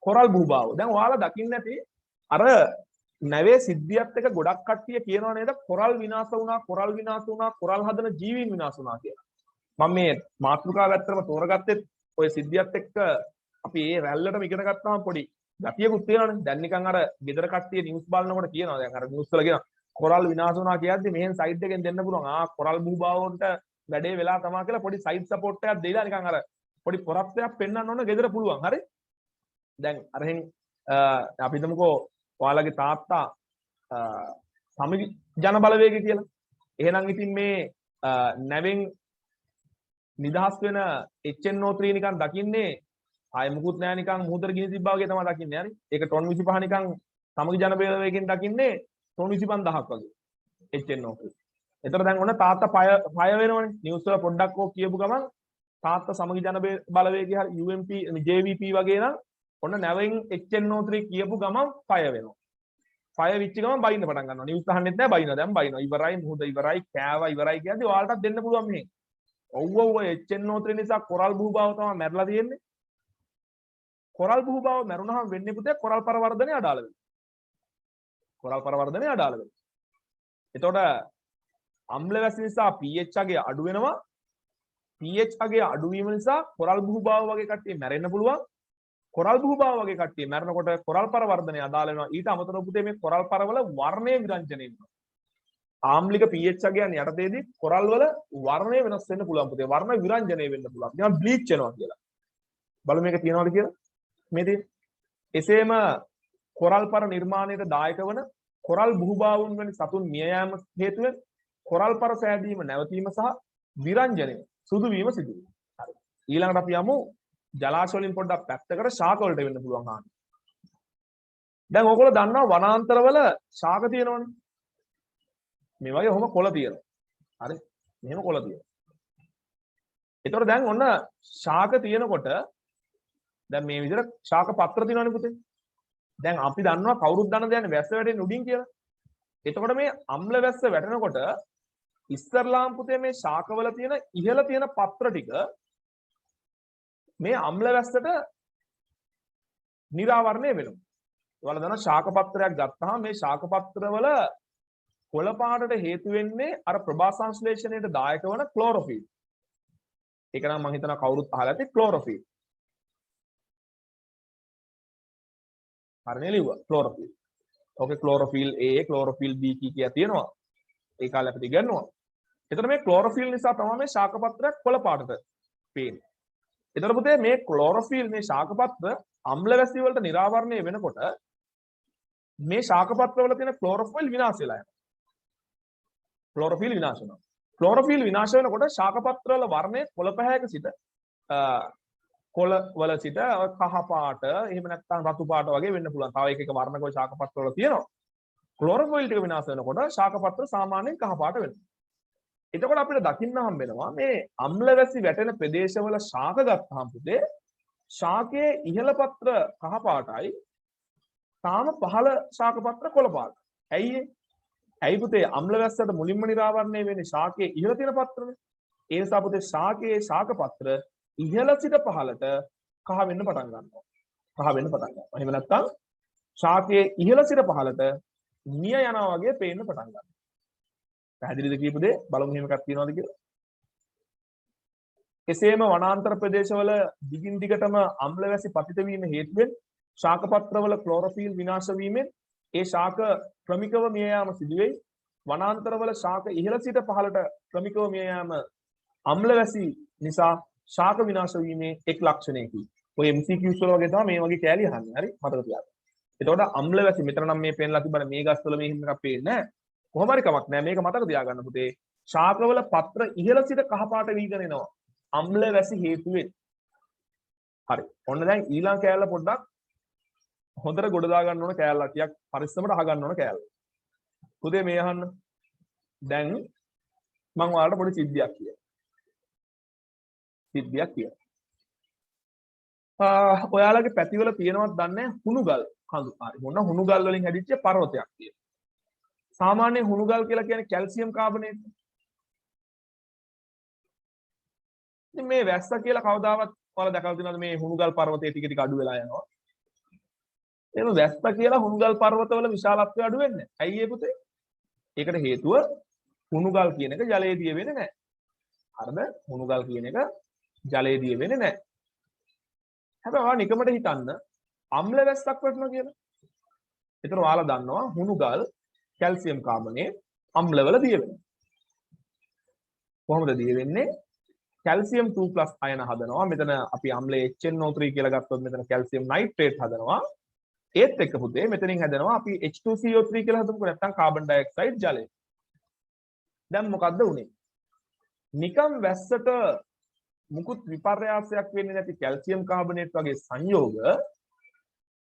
කොරල් බුහුබාව. දැන් ඔයාලා දකින්න ඇති අර නැවේ සිද්ධියත් එක ගොඩක් කට්ටිය කියනවා නේද කොරල් විනාශ වුණා කොරල් හදන ජීවීන් විනාශ වුණා කියලා. මම මේ මාතෘකාව ඇත්තටම තෝරගත්තේ ඔය සිද්ධියත් එක්ක අපි ඒ රැල්ලටම ඉගෙන ගත්තාම පොඩි ගතියකුත් තියෙනවානේ. දැන් නිකන් අර ගෙදර කට්ටිය නිවුස් බලනකොට කියනවා දැන් අර නිවුස් වල කියන කොරල් විනාශ වුණා කියද්දි මෙහෙන් සයිඩ් එකෙන් දෙන්න පුළුවන්. කොරල් භූභාවවලට වැඩේ වෙලා තමා කියලා පොඩි සයිඩ් සපෝට් එකක් දෙලා නිකන් අර පොඩි පොරක්තයක් පෙන්වන්න ඕන ගෙදර පුළුවන්. හරි? දැන් අරහෙන් අපි හිතමුකෝ ඔයාලගේ තාත්තා සමගි ජන බලවේගය කියලා. එහෙනම් ඉතින් මේ නැවෙන් නිදහස් වෙන HNO3 නිකන් දකින්නේ ආයෙ මුකුත් නෑ නිකන් මුහුදට ගිනි තිබ්බා වගේ තමයි දකින්නේ. හරි? ඒක ටොන් 25 නිකන් සමගි ජන බලවේගයෙන් දකින්නේ ටොන් 25000ක් වගේ HNO3. එතකොට දැන් ඔන්න තාත්තා පය වෙනවනේ. නිවුස් වල පොඩ්ඩක් ඕක කියපු ගමන් තාත්තා සමගි ජන බලවේගය හරි UMP JVP වගේ නම් ඔන්න නැවෙන් HNO3 කියපු ගමන් පය වෙනවා. පය විච්ච ගමන් බයින්න පටන් ගන්නවා. නිවුස් අහන්නෙත් නෑ බයිනවා. දැන් බයිනවා. ඉවරයි මුහුද ඉවරයි කෑවා ඉවරයි කියද්දි ඔයාලටත් දෙන්න පුළුවන් මේ. ඔව් HNO3 නිසා කොරල් භූභාව තමයි මැරලා තියෙන්නේ. කොරල් භූභාව මැරුණාම වෙන්නේ පුතේ කොරල් පරවර්ධනය අඩාල වෙනවා. කොරල් පරවර්ධනය අඩාල වෙනවා. එතකොට අම්ල වැසි නිසා pH අගය අඩු වෙනවා. pH අගය අඩු වීම නිසා කොරල් භූභාව වගේ කට්ටිය මැරෙන්න පුළුවන්. කොරල් භූභාව වගේ කට්ටිය මැරෙනකොට කොරල් පරවර්ධනය අදාළ වෙනවා. ඊට අමතරව පුතේ මේ කොරල් පරවල වර්ණය විරංජනය වෙනවා. ආම්ලික pH අගයන් යටතේදී කොරල් වල වර්ණය වෙනස් වෙන්න පුළුවන් පුතේ. වර්ණ විරංජනය වෙන්න පුළුවන්. නිකන් බ්ලීච් වෙනවා කියලා. බලමු මේක තියනවද කියලා. මේ තියෙන. එසේම කොරල් පර නිර්මාණයට දායක වන කොරල් භූභාවුන් වැනි සතුන් මිය යාම හේතුවෙන් කොරල් පර සෑදීම නැවතීම සහ විරංජනය සුදු වීම සිදු වෙනවා. හරි. ඊළඟට අපි යමු ජලාශ වලින් පොඩ්ඩක් පැත්තකට ශාක වලට වෙන්න පුළුවන් හානි. දැන් ඕගොල්ලෝ දන්නවා වනාන්තරවල ශාක තියෙනවනේ. මේ වගේ ඔහොම කොළ තියෙනවා. හරි. මෙහෙම කොළ තියෙනවා. ඒතකොට දැන් ඔන්න ශාක තියෙනකොට දැන් මේ විදිහට ශාක පත්‍ර තියෙනවනේ පුතේ. දැන් අපි දන්නවා කවුරුත් දන්න දෙයක් වැස්ස වැටෙන්නේ උඩින් කියලා. එතකොට මේ අම්ල වැස්ස වැටෙනකොට ඉස්තරලාම් පුතේ මේ ශාකවල තියෙන ඉහළ තියෙන පත්‍ර ටික මේ අම්ල වැස්සට නිරාවරණය වෙනවා. ඔයාලා දන්නවා ශාක පත්‍රයක් ගත්තාම මේ ශාක පත්‍රවල කොළ පාටට හේතු වෙන්නේ අර ප්‍රභා සංශ්ලේෂණයට දායක වන ක්ලෝරොෆිල්. ඒක නම් මම හිතනවා කවුරුත් අහලා ඇති ක්ලෝරොෆිල්. හරිනේ ලිව්වා chlorophyll. Okay chlorophyll A, chlorophyll B කියා තියෙනවා. ඒ කාලේ අපිට ඉගෙනුවා. එතකොට මේ ක්ලෝරොෆිල් නිසා තමයි මේ ශාක පත්‍රයක් කොළ පාටට පේන්නේ. එතකොට පුතේ මේ ක්ලෝරොෆිල් මේ ශාක පත්‍ර අම්ල වැසි වලට නිරාවරණය වෙනකොට මේ ශාක පත්‍ර වල තියෙන ක්ලෝරොෆිල් විනාශ වෙලා යනවා. ක්ලෝරොෆිල් විනාශ වෙනවා. ක්ලෝරොෆිල් විනාශ වෙනකොට ශාක පත්‍ර වල වර්ණය කොළ පැහැයක සිට කොළ වල සිට කහ පාට එහෙම නැත්නම් රතු පාට වගේ වෙන්න පුළුවන්. තව එක වර්ණක ශාක පත්‍ර වල තියෙනවා. ක්ලෝරොෆිල් ටික විනාශ වෙනකොට ශාක පත්‍ර සාමාන්‍යයෙන් කහ පාට වෙනවා. එතකොට අපිට දකින්න හම්බ වෙනවා මේ අම්ල වැසි වැටෙන ප්‍රදේශවල ශාක ගත්තාම පුතේ ශාකයේ ඉහළ පත්‍ර කහ පාටයි තාම පහළ ශාක පත්‍ර කොළ පාටයි. ඇයි ඒ? ඇයි පුතේ අම්ල වැස්සට මුලින්ම නිරාවරණය වෙන්නේ ශාකයේ ඉහළ තියෙන පත්‍රනේ. ඒ නිසා පුතේ ශාකයේ ශාක පත්‍ර ඉහළ සිට පහළට කහ වෙන්න පටන් ගන්නවා. කහ වෙන්න පටන් ගන්නවා. එහෙම නැත්නම් ශාකයේ ඉහළ සිට පහළට මිය යනවා වගේ පේන්න පටන් ගන්නවා. පැහැදිලිද කියපු දේ? බලමු එහෙම එකක් තියනවාද කියලා. එසේම වනාන්තර ප්‍රදේශවල දිගින් දිගටම අම්ල වැසි පතිත වීම හේතුවෙන් ශාක පත්‍රවල ක්ලෝරොෆිල් විනාශ වීමෙන් ඒ ශාක ක්‍රමිකව මිය යාම සිදු වෙයි. වනාන්තරවල ශාක ඉහළ සිට පහළට ක්‍රමිකව මිය යාම අම්ල වැසි නිසා ශාක විනාශ වීමේ එක් ලක්ෂණයකි. ඔය MCQs වල වගේ තමයි මේ වගේ කෑලි අහන්නේ. හරි මතක තියාගන්න. එතකොට අම්ල වැසි මෙතන නම් මේ පෙන්ලා තිබ්බනේ මේ ගස්වල මේ හිම එකක් පේන්නේ නැහැ. කොහොම හරි කමක් නැහැ. මේක මතක තියාගන්න පුතේ. ශාකවල පත්‍ර ඉහළ සිට කහ පාට වීගෙන එනවා. අම්ල වැසි හේතුවෙන්. හරි. ඔන්න දැන් ඊළඟ කෑල්ල පොඩ්ඩක් හොඳට ගොඩ දා ගන්න ඕන කෑල්ල ටිකක් පරිස්සමට අහ ගන්න ඕන කෑල්ල. පුතේ මේ අහන්න. දැන් මම ඔයාලට පොඩි සිද්ධියක් කියන්නම්. සිද්ධියක් කියනවා. ඔයාලගේ පැතිවල තියෙනවද දන්නේ හුණුගල් කඳු. හරි. මොන හුණුගල් වලින් හැදිච්ච පර්වතයක් තියෙනවා. සාමාන්‍ය හුණුගල් කියලා කියන්නේ කැල්සියම් කාබනේට්. ඉතින් මේ වැස්ස කියලා කවදාවත් ඔයාලා දැකලා තියෙනවද මේ හුණුගල් පර්වතයේ ටික ටික අඩු වෙලා යනවා. එහෙම වැස්ස කියලා හුණුගල් පර්වතවල විශාලත්වය අඩු වෙන්නේ නැහැ. ඇයි ඒ පුතේ? ඒකට හේතුව හුණුගල් කියන එක ජලයේ දිය වෙන්නේ නැහැ. හරිද? හුණුගල් කියන එක ජලයේ දිය වෙන්නේ නැහැ. හැබැයි ඔයා නිකමට හිතන්න අම්ල වැස්සක් වටනවා කියලා. ඒතර ඔයාලා දන්නවා හුණුගල් කැල්සියම් කාබනේට් අම්ලවල දිය වෙනවා. කොහොමද දිය වෙන්නේ? කැල්සියම් 2+ අයන හදනවා. මෙතන අපි අම්ලයේ HNO3 කියලා ගත්තොත් මෙතන කැල්සියම් නයිට්‍රේට් හදනවා. ඒත් එක්ක පුතේ මෙතනින් හැදෙනවා අපි H2CO3 කියලා හදමුකෝ නැත්නම් කාබන් ඩයොක්සයිඩ් ජලය. දැන් මොකද්ද උනේ? නිකම් වැස්සට මුකුත් විපර්යාසයක් වෙන්නේ නැති කැල්සියම් කාබනේට් වගේ සංයෝග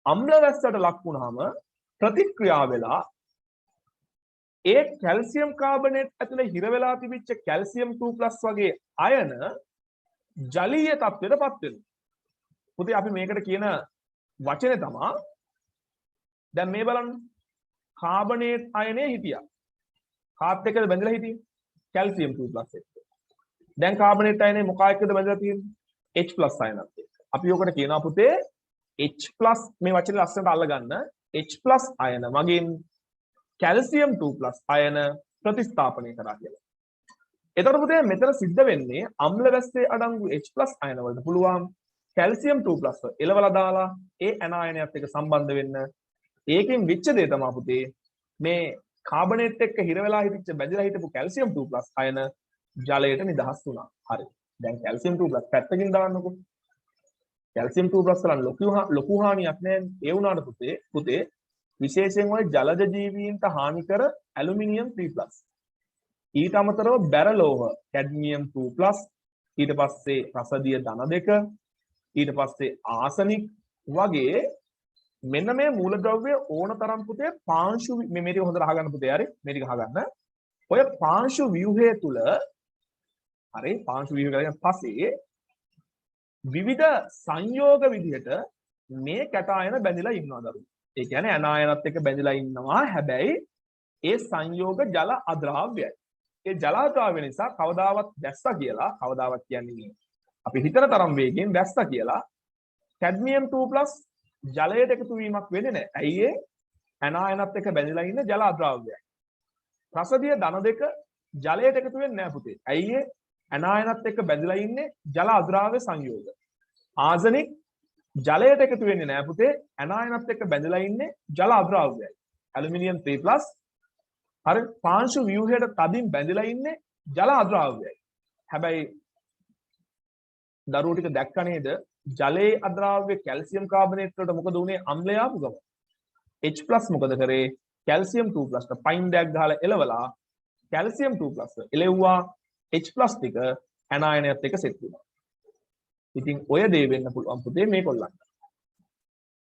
අම්ල වැස්සට ලක් වුණාම ප්‍රතික්‍රියා වෙලා ඒ කැල්සියම් කාබනේට් ඇතුලේ හිර වෙලා තිබිච්ච කැල්සියම් 2+ වගේ අයන ජලීය තත්ත්වයටපත් වෙනවා. පුතේ අපි මේකට කියන වචනේ තමයි දැන් මේ බලන්න කාබනේට් අයනේ හිටියා. කාත් එක්කද බැඳලා හිටියේ? කැල්සියම් 2+ එක්ක. දැන් කාබනේට් අයනේ මොකා එක්කද බැඳලා තියෙන්නේ? H+ අයනත් එක්ක. අපි ඔකට කියනවා පුතේ H+ මේ වචනේ ලස්සනට අල්ලගන්න H+ අයන මගින් කැල්සියම් 2+ අයන ප්‍රතිස්ථාපනය කරා කියලා. එතකොට පුතේ මෙතන සිද්ධ වෙන්නේ අම්ල වැස්සේ අඩංගු H+ අයන වලට පුළුවන් කැල්සියම් 2+ එලවලා දාලා ඒ ඇනායනයත් එක්ක සම්බන්ධ වෙන්න. ඒකෙන් වෙච්ච දේ තමයි පුතේ මේ කාබනේට් එක්ක හිර වෙලා හිටිච්ච බැඳලා හිටපු කැල්සියම් 2+ අයන ජලයට නිදහස් වුණා. හරි. දැන් කැල්සියම් 2+ පැත්තකින් දාන්නකෝ. කැල්සියම් 2+ වල ලොකු හානියක් නැහැ. ඒ වුණාට පුතේ විශේෂයෙන් ওই ජලජ ජීවීන්ට හානි කර ඇලුමිනියම් 3+. ඊට අමතරව බැරලෝහ කැඩ්මියම් 2+, ඊට පස්සේ රසදිය ධන 2, ඊට පස්සේ ආසනික් වගේ මෙන්න මේ මූලද්‍රව්‍ය ඕනතරම් පුතේ පාංශු මේ ටික හොඳට අහගන්න පුතේ හරි මේ ටික අහගන්න. ඔය පාංශු ව්‍යුහය තුල හරි පාංශු ව්‍යුහය ගියන් පස්සේ විවිධ සංයෝග විදිහට මේ කැටායන බැඳිලා ඉන්නවා දරුවෝ. ඒ කියන්නේ ඇනායනත් එක්ක බැඳිලා ඉන්නවා. හැබැයි ඒ සංයෝග ජල අද්‍රාව්‍යයි. ඒ ජල අද්‍රාව්‍ය නිසා කවදාවත් දැස්සා කියලා කවදාවත් කියන්නේ අපි හිතන තරම් වේගයෙන් දැස්සා කියලා කැඩ්මියම් 2+ ජලයට එකතු වීමක් වෙන්නේ නැහැ. ඇයි ඒ? ඇනායනත් එක්ක බැඳිලා ඉන්න ජල අද්‍රාව්‍යයි. රසදිය ධන 2 ජලයට එකතු වෙන්නේ නැහැ පුතේ. ඇයි ඒ? ඇනායනත් එක්ක බැඳිලා ඉන්නේ ජල අද්‍රාව්‍ය සංයෝග. ආසනික් ජලයට එකතු වෙන්නේ නැහැ පුතේ. ඇනායනත් එක්ක බැඳිලා ඉන්නේ ජල අද්‍රාව්‍යයි. ඇලුමිනියම් 3+ හරි පාංශු ව්‍යුහයට තදින් බැඳිලා ඉන්නේ ජල අද්‍රාව්‍යයි. හැබැයි දරුවෝ ටික දැක්ක නේද? ජලයේ අද්‍රාව්‍ය කැල්සියම් කාබනේට් වලට මොකද උනේ? අම්ලය ආපු ගමන් H+ මොකද කරේ? කැල්සියම් 2+ ට පයින් ඩෑග් ගහලා එලවලා කැල්සියම් 2+ එලෙව්වා. H+ ටික ඇනායනයත් එක්ක සෙට් වුණා. ඉතින් ඔය දේ වෙන්න පුළුවන් පුතේ මේකොල්ලන්ට.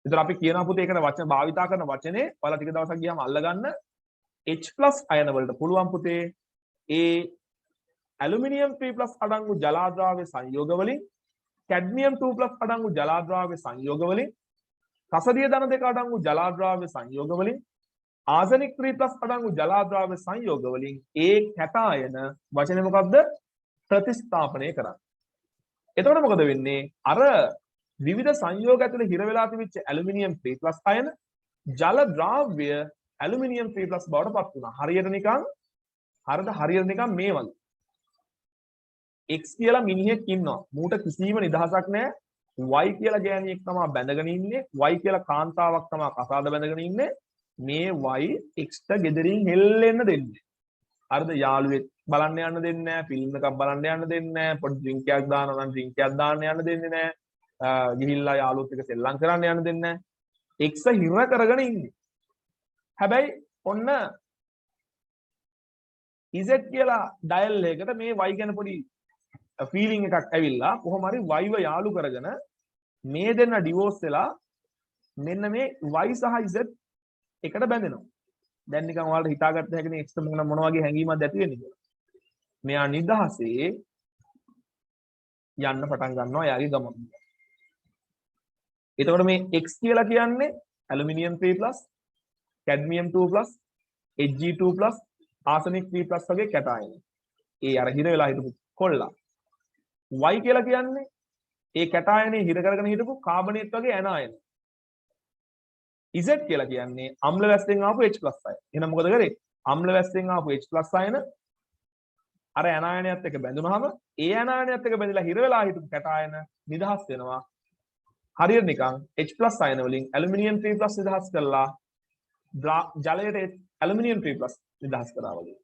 ඒතර අපි කියනවා පුතේ ඒකට වචන භාවිතා කරන වචනේ ඔයාලා ටික දවසක් ගියාම අල්ලගන්න H+ අයන වලට පුළුවන් පුතේ ඒ ඇලුමිනියම් 3+ අඩංගු ජලාද්‍රාව්‍ය සංයෝග වලින් කැඩ්මියම් 2+ අඩංගු ජලාද්‍රාව්‍ය සංයෝග වලින් රසදිය ධන 2 අඩංගු ජලාද්‍රාව්‍ය සංයෝග වලින් ආසනික් 3+ අඩංගු ජලාද්‍රාව්‍ය සංයෝග වලින් ඒ කැටායන වචනේ මොකක්ද? ප්‍රතිස්ථාපනය කරන්නේ. එතකොට මොකද වෙන්නේ? අර විවිධ සංයෝග ඇතුලේ හිර වෙලා තිබිච්ච ඇලුමිනියම් 3+ අයන ජල ද්‍රාව්‍ය ඇලුමිනියම් 3+ බවට පත් වුණා. හරියට නිකන් මේ වගේ. X කියලා මිනිහෙක් ඉන්නවා. මූට කිසිම නිදහසක් නැහැ. Y කියලා ගෑණියෙක් තමයි බැඳගෙන ඉන්නේ. Y කියලා කාන්තාවක් තමයි කසාද බැඳගෙන ඉන්නේ. මේ Y X ට ගෙදරින් හෙල්ලෙන්න දෙන්නේ. හරිද? යාළුවෙක් බලන්න යන්න දෙන්නේ නැහැ. ෆිල්ම් එකක් බලන්න යන්න දෙන්නේ නැහැ. පොඩි ඩ්‍රින්ක් එකක් දානවා නම් ඩ්‍රින්ක් එකක් දාන්න යන්න දෙන්නේ නැහැ. ගිහිල්ලා යාළුවොත් එක්ක සෙල්ලම් කරන්න යන්න දෙන්නේ නැහැ. X හිර කරගෙන ඉන්නේ. හැබැයි ඔන්න Z කියලා ඩයල් එකකට මේ Y ගැන පොඩි ෆීලිං එකක් ඇවිල්ලා කොහොම හරි Y ව යාළු කරගෙන මේ දෙන්න ඩිවෝස් වෙලා මෙන්න මේ Y සහ Z එකට බැඳෙනවා. දැන් නිකන් ඔයාලට හිතාගත්ත හැකිනේ X මොන වගේ හැඟීමක්ද ඇති වෙන්නේ කියලා. මෙයා නිදහසේ යන්න පටන් ගන්නවා එයාගේ ගමන. එතකොට මේ X කියලා කියන්නේ ඇලුමිනියම් 3+, කැඩ්මියම් 2+, Hg2+, ආසනික් 3+ වගේ කැටායන. ඒ අර හිර වෙලා හිටපු කොල්ලා. Y කියලා කියන්නේ ඒ කැටායනේ හිර කරගෙන හිටපු කාබනේට් වගේ ඇනායන. Z කියලා කියන්නේ අම්ල වැස්සෙන් ආපු H+ අයන. එහෙනම් මොකද කරේ? අම්ල වැස්සෙන් ආපු H+ අයන අර ඇනායනයත් එක්ක බැඳුනහම ඒ ඇනායනයත් එක්ක බැඳිලා හිර වෙලා හිටපු කැටායන නිදහස් වෙනවා. හරියට නිකන් H+ අයන වලින් ඇලුමිනියම් 3+ නිදහස් කරලා ජලයට ඇලුමිනියම් 3+ නිදහස් කරා වගේ.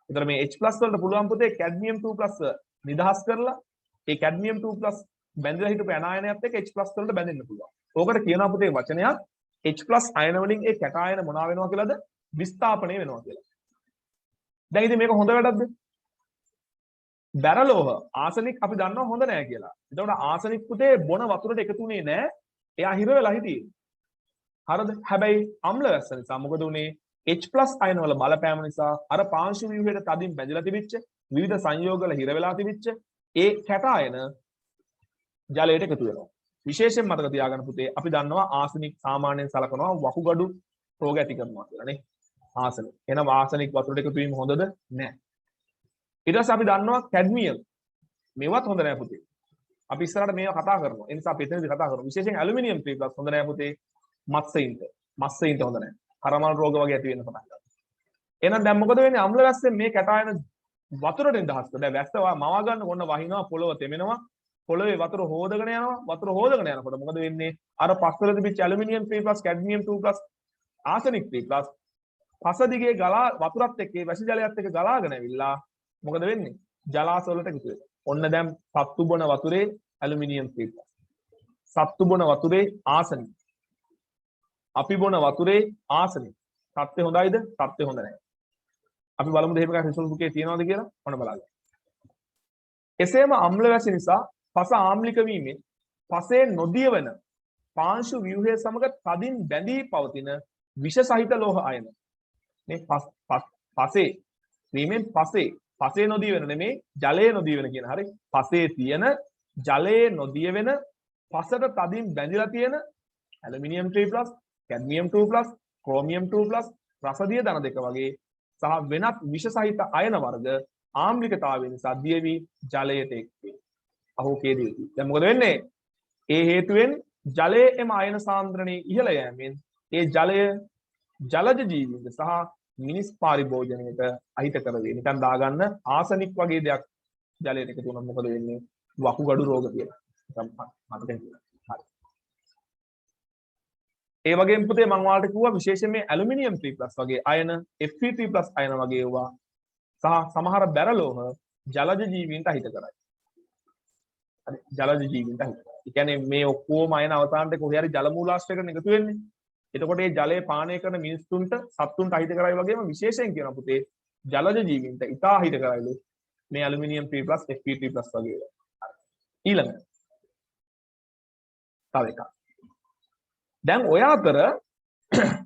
ඒතර මේ H+ වලට පුළුවන් පුතේ කැඩ්මියම් 2+ නිදහස් කරලා ඒ කැඩ්මියම් 2+ බැඳලා හිටපු ඇනායනයත් එක්ක H+ වලට බැඳෙන්න පුළුවන්. ඕකට කියනවා පුතේ වචනයක් H+ අයන වලින් ඒ කැටායන මොනවා වෙනවා කියලාද? විස්ථාපනය වෙනවා කියලා. දැන් ඉතින් මේක හොඳ වැඩක්ද? බැරලෝහ ආසනික් අපි දන්නවා හොඳ නෑ කියලා. එතකොට ආසනික් පුතේ බොන වතුරට එකතුනේ නෑ. එයා හිර වෙලා හිටියේ. හරිද? හැබැයි අම්ල වැස්ස නිසා මොකද උනේ? H+ අයන වල බලපෑම නිසා අර පාංශු ව්‍යුහයට තදින් බැඳලා තිබිච්ච විවිධ සංයෝග වල හිර වෙලා තිබිච්ච ඒ කැටායන ජලයට එකතු වෙනවා. විශේෂයෙන් මතක තියාගන්න පුතේ අපි දන්නවා ආසනික් සාමාන්‍යයෙන් සලකනවා වකුගඩු රෝග ඇති කරනවා කියලා නේ. ආසනික්. එහෙනම් ආසනික් වතුරට එකතු වීම හොඳද? නෑ. ඊට පස්සේ අපි දන්නවා කැඩ්මියම්. මේවත් හොඳ නෑ පුතේ. අපි ඉස්සරහට මේවා කතා කරනවා. ඒ නිසා අපි එතනදී කතා කරමු. විශේෂයෙන් ඇලුමිනියම් 3+ හොඳ නෑ පුතේ. මත්ස්‍යයින්ට හොඳ නෑ. කරමල් රෝග වගේ ඇති වෙන්න පටන් ගන්නවා. එහෙනම් දැන් මොකද වෙන්නේ? අම්ල වැස්සෙන් මේ කැටායන වතුරට නිදහස් කරලා දැන් වැස්ස මවා ගන්න ඕන වහිනවා පොළව තෙමෙනවා. පොළවේ වතුර හොදගෙන යනවා. වතුර හොදගෙන යනකොට මොකද වෙන්නේ? අර පස්වල තිබිච්ච ඇලුමිනියම් 3+ කැඩ්මියම් 2+ ආසනික් 3+ පස දිගේ ගලා වතුරත් එක්ක වැසි ජලයත් එක්ක ගලාගෙන ඇවිල්ලා මොකද වෙන්නේ? ජලාශ වලට එකතු වෙනවා. ඔන්න දැන් සත්තු බොන වතුරේ ඇලුමිනියම් 3+. සත්තු බොන වතුරේ ආසනික්. අපි බොන වතුරේ ආසනික්. සත්‍ය හොඳයිද? සත්‍ය හොඳ නැහැ. අපි බලමුද එහෙම එකක් රිසල්ට් බුකේ තියනවද කියලා? ඔන්න බලන්න. එසේම අම්ල වැසි නිසා පස ආම්ලික වීමෙන් පසේ නොදියවන පාංශු ව්‍යුහය සමග තදින් බැඳී පවතින විෂ සහිත ලෝහ අයන. මේ පසේ වීමෙන් පසේ නොදියවෙන නෙමේ ජලයේ නොදියවෙන කියන හරි. පසේ තියෙන ජලයේ නොදියවෙන පසට තදින් බැඳිලා තියෙන ඇලුමිනියම් 3+, කැඩ්මියම් 2+, ක්‍රෝමියම් 2+, රසදිය ධන දෙක වගේ සහ වෙනත් විෂ සහිත අයන වර්ග ආම්ලිකතාවය නිසා දියවි ජලයට එක්වේ. අහෝ කේදී. දැන් මොකද වෙන්නේ? ඒ හේතුවෙන් ජලයේ එම අයන සාන්ද්‍රණයේ ඉහළ යෑමෙන් ඒ ජලය ජලජ ජීවීන්ට සහ මිනිස් පරිභෝජනයට අහිතකර වේ. නිකන් දාගන්න ආසනික් වගේ දෙයක් ජලයට එකතු වුණොත් මොකද වෙන්නේ? වකුගඩු රෝග කියලා. මතකෙන් හරි. ඒ වගේම පුතේ මම ඔයාලට කිව්වා විශේෂයෙන් මේ ඇලුමිනියම් 3+ වගේ අයන Fe3+ අයන වගේ ඒවා සහ සමහර බැරලෝහ ජලජ ජීවීන්ට අහිතකරයි. හරි ජලජ ජීවීන්ට අහිතකරයි. ඒ කියන්නේ මේ ඔක්කොම අයන අවසානයේ කොහේ හරි ජල මූලාශ්‍රයකට එකතු වෙන්නේ. එතකොට මේ ජලය පානය කරන මිනිස්සුන්ට සත්තුන්ට අහිතකරයි වගේම විශේෂයෙන් කියනවා පුතේ ජලජ ජීවීන්ට ඉතා අහිතකරයිලු මේ ඇලුමිනියම් 3+ Fe3+ වගේ ඒවා. ඊළඟ තව එකක්. දැන් ඔය අතර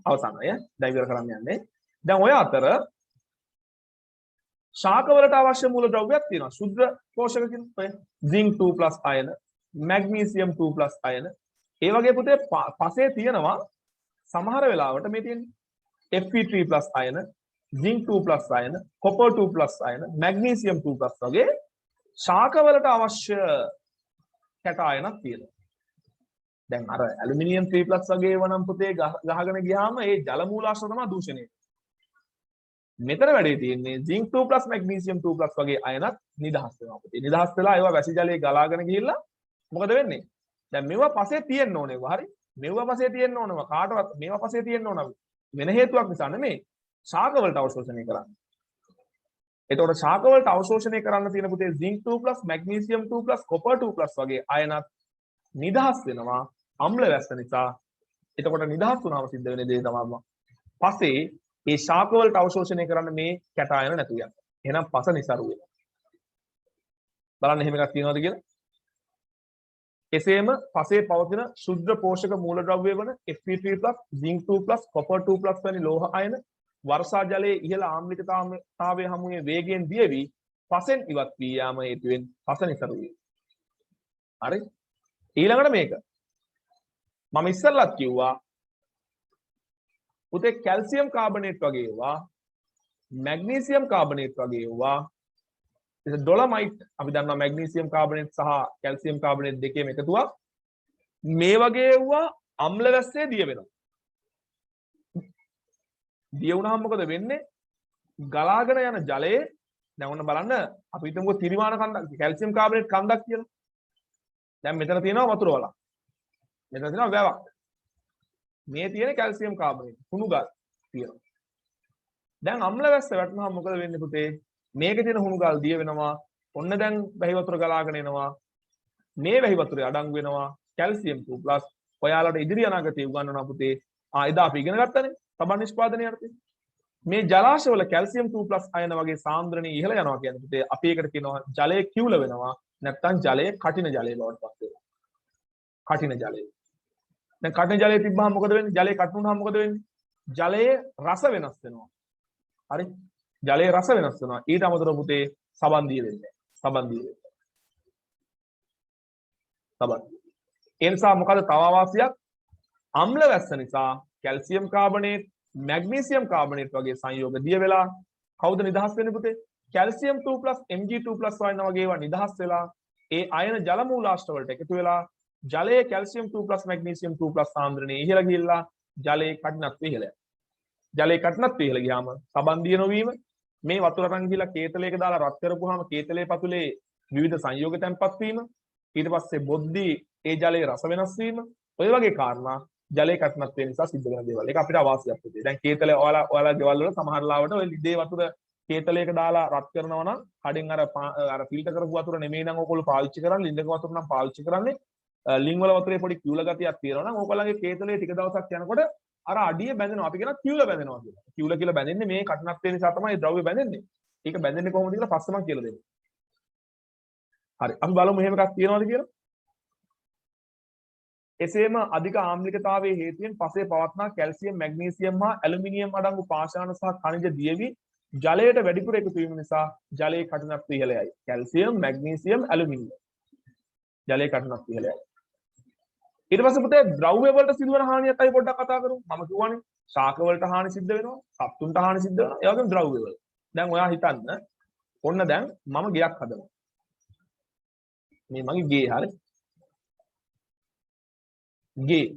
අවසානය දැන් ඉවර කරන්න යන්නේ. දැන් ඔය අතර ශාකවලට අවශ්‍ය මූලද්‍රව්‍යයක් තියෙනවා. ශුද්ධ පෝෂක කියන ඔය zink 2+ අයන, magnesium 2+ අයන. ඒ වගේ පුතේ පසේ තියෙනවා සමහර වෙලාවට මේ තියෙන්නේ Fe3+ අයන, zinc 2+ අයන, copper 2+ අයන, magnesium 2+ වගේ ශාකවලට අවශ්‍ය කැටායනක් තියෙනවා. දැන් අර ඇලුමිනියම් 3+ වගේ ඒවා නම් පුතේ ගහගෙන ගියාම ඒ ජල මූලාශ්‍ර තමයි දූෂණය. මෙතන වැඩේ තියෙන්නේ zinc 2+ magnesium 2+ වගේ අයනත් නිදහස් වෙනවා පුතේ. නිදහස් වෙලා ඒවා වැසි ජලයේ ගලාගෙන ගිහිල්ලා මොකද වෙන්නේ? දැන් මේවා පස්සේ තියෙන්න ඕනේ ඒවා හරි. මේවා පස්සේ තියෙන්න ඕනවා. කාටවත් මේවා පස්සේ තියෙන්න ඕන වෙන හේතුවක් නිසා නෙමෙයි. ශාක වලට අවශෝෂණය කරන්න. එතකොට ශාක වලට අවශෝෂණය කරන්න තියෙන පුතේ zinc 2+, magnesium 2+, copper 2+ වගේ අයනත් නිදහස් වෙනවා අම්ල වැස්ස නිසා. එතකොට නිදහස් වුණාම සිද්ධ වෙන දේ තමයි පස්සේ ඒ ශාක වලට අවශෝෂණය කරන්න මේ කැටායන නැතු යනවා. එහෙනම් පස નિසරු වෙනවා. බලන්න එහෙම එකක් තියෙනවද කියලා. එසේම පසේ පවතින ශුද්ධ පෝෂක මූලද්‍රව්‍ය වන Fe3+, zinc 2+, copper 2+ වැනි ලෝහ අයන වර්ෂා ජලයේ ඉහළ ආම්ලිකතාවය හමුවේ වේගයෙන් දියවි පසෙන් ඉවත් වී යාම හේතුවෙන් පස નિසරු වේ. හරි? ඊළඟට මේක මම ඉස්සෙල්ලත් කිව්වා පුතේ කැල්සියම් කාබනේට් වගේ ඒවා මැග්නීසියම් කාබනේට් වගේ ඒවා ඩොලමයිට් අපි දන්නවා මැග්නීසියම් කාබනේට් සහ කැල්සියම් කාබනේට් දෙකේම එකතුවක් මේ වගේ ඒවා අම්ල වැස්සේ දිය වෙනවා. දිය වුණාම මොකද වෙන්නේ? ගලාගෙන යන ජලයේ දැන් ඔන්න බලන්න අපි හිතමුකෝ තිරිමාන කන්දක් කැල්සියම් කාබනේට් කන්දක් කියලා. දැන් මෙතන තියෙනවා වතුර වලක්. මෙතන තියෙනවා වැවක්. මේ තියෙන කැල්සියම් කාබනේට් කුණු ගල් තියෙනවා. දැන් අම්ල වැස්ස වැටුනහම මොකද වෙන්නේ පුතේ? මේකේ තියෙන හුණු ගල් දිය වෙනවා. ඔන්න දැන් වැහි වතුර ගලාගෙන එනවා. මේ වැහි වතුරේ අඩංගු වෙනවා කැල්සියම් 2+. ඔයාලට ඉදිරි අනාගතේ උගන්වනවා පුතේ. එදා අපි ඉගෙන ගත්තනේ සබන් නිෂ්පාදනය යටතේ. මේ ජලාශවල කැල්සියම් 2+ අයන වගේ සාන්ද්‍රණිය ඉහළ යනවා කියන්නේ පුතේ අපි ඒකට කියනවා ජලය කිව්ල වෙනවා. නැත්තම් ජලය කටින ජලය බවට පත් වෙනවා. කටින ජලය. දැන් කටින ජලය තිබ්බහම මොකද වෙන්නේ? ජලය කටුනහම මොකද වෙන්නේ? ජලයේ රස වෙනස් වෙනවා. හරි? ජලයේ රස වෙනස් වෙනවා. ඊට අමතරව පුතේ සබන්දිය වෙන්නේ. සබන්දිය වෙන්නේ. සබන්. ඒ නිසා මොකද තව අවාසියක්? අම්ල වැස්ස නිසා කැල්සියම් කාබනේට්, මැග්නීසියම් කාබනේට් වගේ සංයෝග දිය වෙලා කවුද නිදහස් වෙන්නේ පුතේ? කැල්සියම් 2+, Mg2+ වයින් වගේ ඒවා නිදහස් වෙලා ඒ අයන ජල මූලාශ්‍ර වලට එකතු වෙලා ජලයේ කැල්සියම් 2+, මැග්නීසියම් 2+ සාන්ද්‍රණය ඉහළ ගිහිල්ලා ජලයේ කඨිනත්වය ඉහළ යනවා. ජලයේ කඨිනත්වය ඉහළ ගියාම සබන්දිය නොවීම මේ වතුර අරන් ගිහිල්ලා කේතලයක දාලා රත් කරපුවාම කේතලයේ පතුලේ විවිධ සංයෝග තැන්පත් වීම ඊට පස්සේ බොද්දි ඒ ජලයේ රස වෙනස් වීම ඔය වගේ කාරණා ජලයේ කඨිනත්වය නිසා සිද්ධ වෙන දේවල්. ඒක අපිට අවාසියක් පුතේ. දැන් කේතලේ ඔයාලා ගෙවල් වල සමහර ලාවට ඔය ලිදේ වතුර කේතලයක දාලා රත් කරනවා නම් කඩෙන් අර ෆිල්ටර් කරපු වතුර නෙමෙයි නම් ඕගොල්ලෝ පාවිච්චි කරන්නේ ලිඳක වතුර නම් පාවිච්චි කරන්නේ ලිං වල වතුරේ පොඩි කිව්ල ගතියක් තියෙනවා නම් ඕගොල්ලන්ගේ කේතලේ ටික දවසක් යනකොට අර අඩිය බැඳෙනවා. අපි කියනවා කිව්ල බැඳෙනවා කියලා. කිව්ල කියලා බැඳෙන්නේ මේ කඨිනත්වය නිසා තමයි ද්‍රව්‍ය බැඳෙන්නේ. ඒක බැඳෙන්නේ කොහොමද කියලා පස්සේ මම කියලා දෙන්නම්. හරි. අපි බලමු එහෙම එකක් තියෙනවද කියලා. එසේම අධික ආම්ලිකතාවයේ හේතුවෙන් පසේ පවත්නා කැල්සියම්, මැග්නීසියම් හා ඇලුමිනියම් අඩංගු පාෂාණ සහ khනිජ දියවි ජලයට වැඩිපුර එකතු වීම නිසා ජලයේ කඨිනත්වය ඉහළ යයි. Calcium, magnesium, aluminium. ජලයේ කඨිනත්වය ඉහළ යයි. ඊට පස්සේ පුතේ ද්‍රව්‍ය වලට සිදුවන හානියත් අපි පොඩ්ඩක් කතා කරමු. මම කියවනේ ශාක වලට හානි සිද්ධ වෙනවා, සත්තුන්ට හානි සිද්ධ වෙනවා. ඒ වගේම ද්‍රව්‍ය වල. දැන් ඔයා හිතන්න ඔන්න දැන් මම ගෙයක් හදනවා. මේ මගේ ගේ හරි. ගේ.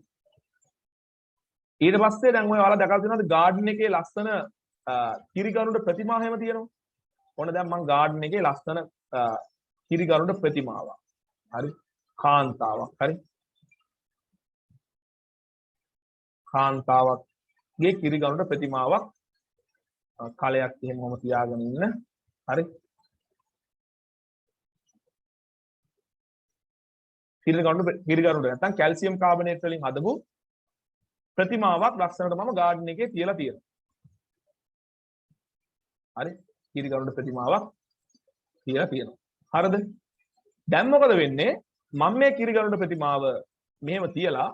ඊට පස්සේ දැන් ඔය ඔයාලා දැකලා තියෙනවද ගාඩන් එකේ ලස්සන කිරිගරුඩ ප්‍රතිමා හැම තියෙනවා. ඔන්න දැන් මම ගාඩන් එකේ ලස්සන කිරිගරුඩ ප්‍රතිමාවක්. හරි. කාන්තාවක්. හරි. කාන්තාවක්ගේ කිරිගරුඩ ප්‍රතිමාවක් කලයක් එහෙමම තියාගෙන ඉන්න. හරි. කිරිගරුඩ නැත්නම් කැල්සියම් කාබනේට් වලින් හදපු ප්‍රතිමාවක් ලස්සනට මම ගාඩන් එකේ තියලා තියෙනවා. හරි. කිරිගරුඩ ප්‍රතිමාවක් තියලා තියෙනවා. හරිද? දැන් මොකද වෙන්නේ? මම මේ කිරිගරුඩ ප්‍රතිමාව මෙහෙම තියලා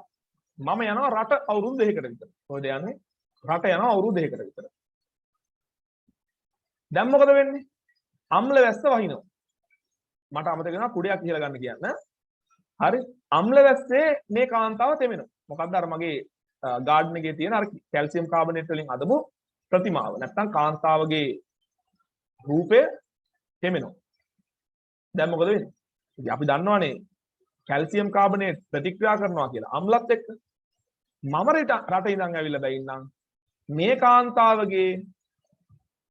මම යනවා රට අවුරුදු 2කට විතර. කොහෙද යන්නේ? රට යනවා අවුරුදු 2කට විතර. දැන් මොකද වෙන්නේ? අම්ල වැස්ස වහිනවා. මට අමතක වෙනවා කුඩයක් කියලා ගන්න කියන්න. හරි. අම්ල වැස්සේ මේ කාන්තාව තෙමෙනවා. මොකද්ද අර මගේ ගාඩන් එකේ තියෙන අර කැල්සියම් කාබනේට් වලින් හදපු ප්‍රතිමාව. නැත්තම් කාන්තාවගේ රූපය තෙමෙනවා. දැන් මොකද වෙන්නේ? ඉතින් අපි දන්නවනේ කැල්සියම් කාබනේට් ප්‍රතික්‍රියා කරනවා කියලා අම්ලත් එක්ක. මම රට ඉඳන් ඇවිල්ලා බැින්නම් මේ කාන්තාවගේ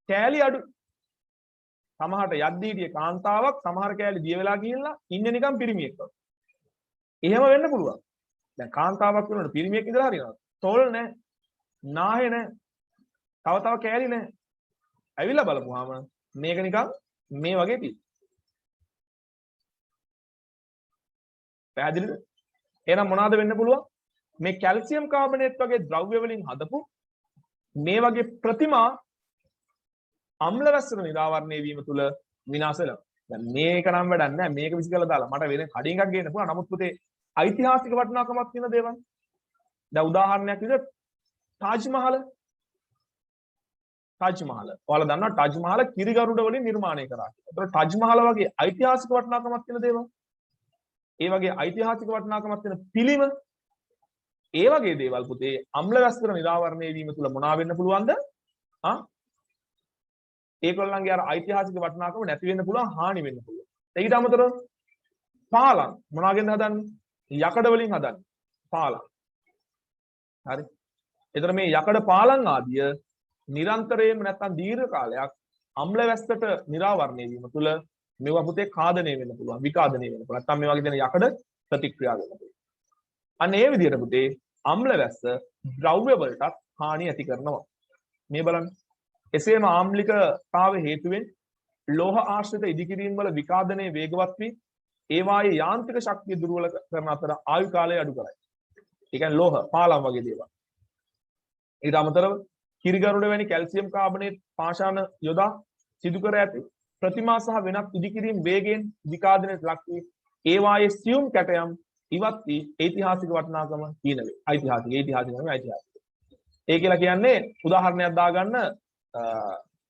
කෑලි අඩු. සමහරට යද්දී හිටිය කාන්තාවක් සමහර කෑලි දිය වෙලා ගිහිල්ලා ඉන්නේ නිකන් පිරිමියෙක් වගේ. එහෙම වෙන්න පුළුවන්. දැන් කාන්තාවක් වෙනකොට පිරිමියෙක් ඉඳලා හරියනවා. තොල් නැහැ. නාහේ නැහැ. තව කෑලි නැහැ. ඇවිල්ලා බලපුවාම මේක නිකන් මේ වගේ තියෙනවා. පැහැදිලිද? එහෙනම් මොනවද වෙන්න පුළුවන්? මේ කැල්සියම් කාබනේට් වගේ ද්‍රව්‍ය වලින් හදපු මේ වගේ ප්‍රතිමා අම්ල වැස්සට නිරාවරණය වීම තුල විනාශ වෙනවා. දැන් මේක නම් වැඩක් නැහැ. මේක විසිකලා දාලා මට වෙන කඩින් එකක් ගේන්න පුළුවන්. නමුත් පුතේ ඓතිහාසික වටිනාකමක් තියෙන දේවල්. දැන් උදාහරණයක් විදිහට තාජ් මහල්. ඔයාලා දන්නවා තාජ් මහල් කිරිගරුඩ වලින් නිර්මාණය කරා කියලා. ඒතකොට තාජ් මහල් වගේ ඓතිහාසික වටිනාකමක් තියෙන දේවල්. ඒ වගේ ඓතිහාසික වටිනාකමක් තියෙන පිළිම ඒ වගේ දේවල් පුතේ අම්ල වැස්තර නිරාවරණය වීම තුල මොනවා වෙන්න පුළුවන්ද? ඒගොල්ලන්ගේ අර ඓතිහාසික වටිනාකම නැති වෙන්න පුළුවන්, හානි වෙන්න පුළුවන්. ඊට අමතරව පාලම් මොනවාගෙන්ද හදන්නේ? යකඩ වලින් හදන්නේ. පාලම්. හරි. එතන මේ යකඩ පාලම් ආදිය නිරන්තරයෙන්ම නැත්තම් දීර්ඝ කාලයක් අම්ල වැස්සට නිරාවරණය වීම තුළ මේවා පුතේ කාදනය වෙන්න පුළුවන්, විකාදනය වෙන්න පුළුවන්. නැත්තම් මේ වගේ දෙන යකඩ ප්‍රතික්‍රියා වෙන්න පුළුවන්. අන්න ඒ විදිහට පුතේ අම්ල වැස්ස ද්‍රව්‍ය වලටත් හානි ඇති කරනවා. මේ බලන්න. එසේම ආම්ලිකතාව හේතුවෙන් ලෝහ ආශ්‍රිත ඉදිකිරීම් වල විකාදනයේ වේගවත් වී ඒවායේ යාන්ත්‍රික ශක්තිය දුර්වල කරන අතර ආයු කාලය අඩු කරයි. ඒ කියන්නේ ලෝහ, පාලම් වගේ දේවල්. ඊට අමතරව කිරිගරුඩ වැනි කැල්සියම් කාබනේට් පාෂාණ යොදා සිදු කර ඇති ප්‍රතිමා සහ වෙනත් ඉදිකිරීම් වේගයෙන් විකාදනයට ලක් වී ඒවායේ සියුම් කැටයම් ඉවත් වී ඓතිහාසික වටිනාකම හීන වේ. ඓතිහාසික නෙමෙයි ඓතිහාසික. ඒ කියලා කියන්නේ උදාහරණයක් දාගන්න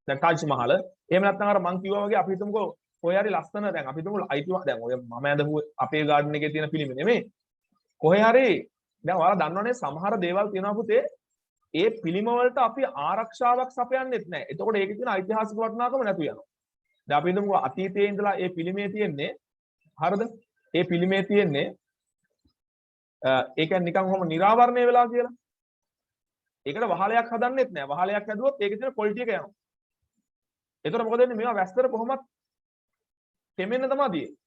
දැන් තාජ් මහල එහෙම නැත්නම් අර මං කිව්වා වගේ අපි හිතමුකෝ කොහේ හරි ලස්සන දැන් අපි හිතමු දැන් ඔය මම ඇඳපු අපේ ගාඩන් එකේ තියෙන පිළිම නෙමෙයි කොහේ හරි දැන් ඔයාලා දන්නවනේ සමහර දේවල් තියෙනවා පුතේ ඒ පිළිම වලට අපි ආරක්ෂාවක් සපයන්නෙත් නැහැ. එතකොට ඒකේ තියෙන ඓතිහාසික වටිනාකම නැතු වෙනවා. දැන් අපි හිතමුකෝ අතීතයේ ඉඳලා ඒ පිළිමේ තියෙන්නේ හරිද? ඒ පිළිමේ තියෙන්නේ ඒක නිකන් කොහොම නිරාවරණය වෙලා කියලා. ඒකට වහලයක් හදන්නෙත් නැහැ. වහලයක් හැදුවොත් ඒකේ තියෙන ක්වොලිටි එක යනවා. එතකොට මොකද වෙන්නේ? මේවා වැස්සට කොහොමත් තෙමෙන්න තමයි තියෙන්නේ.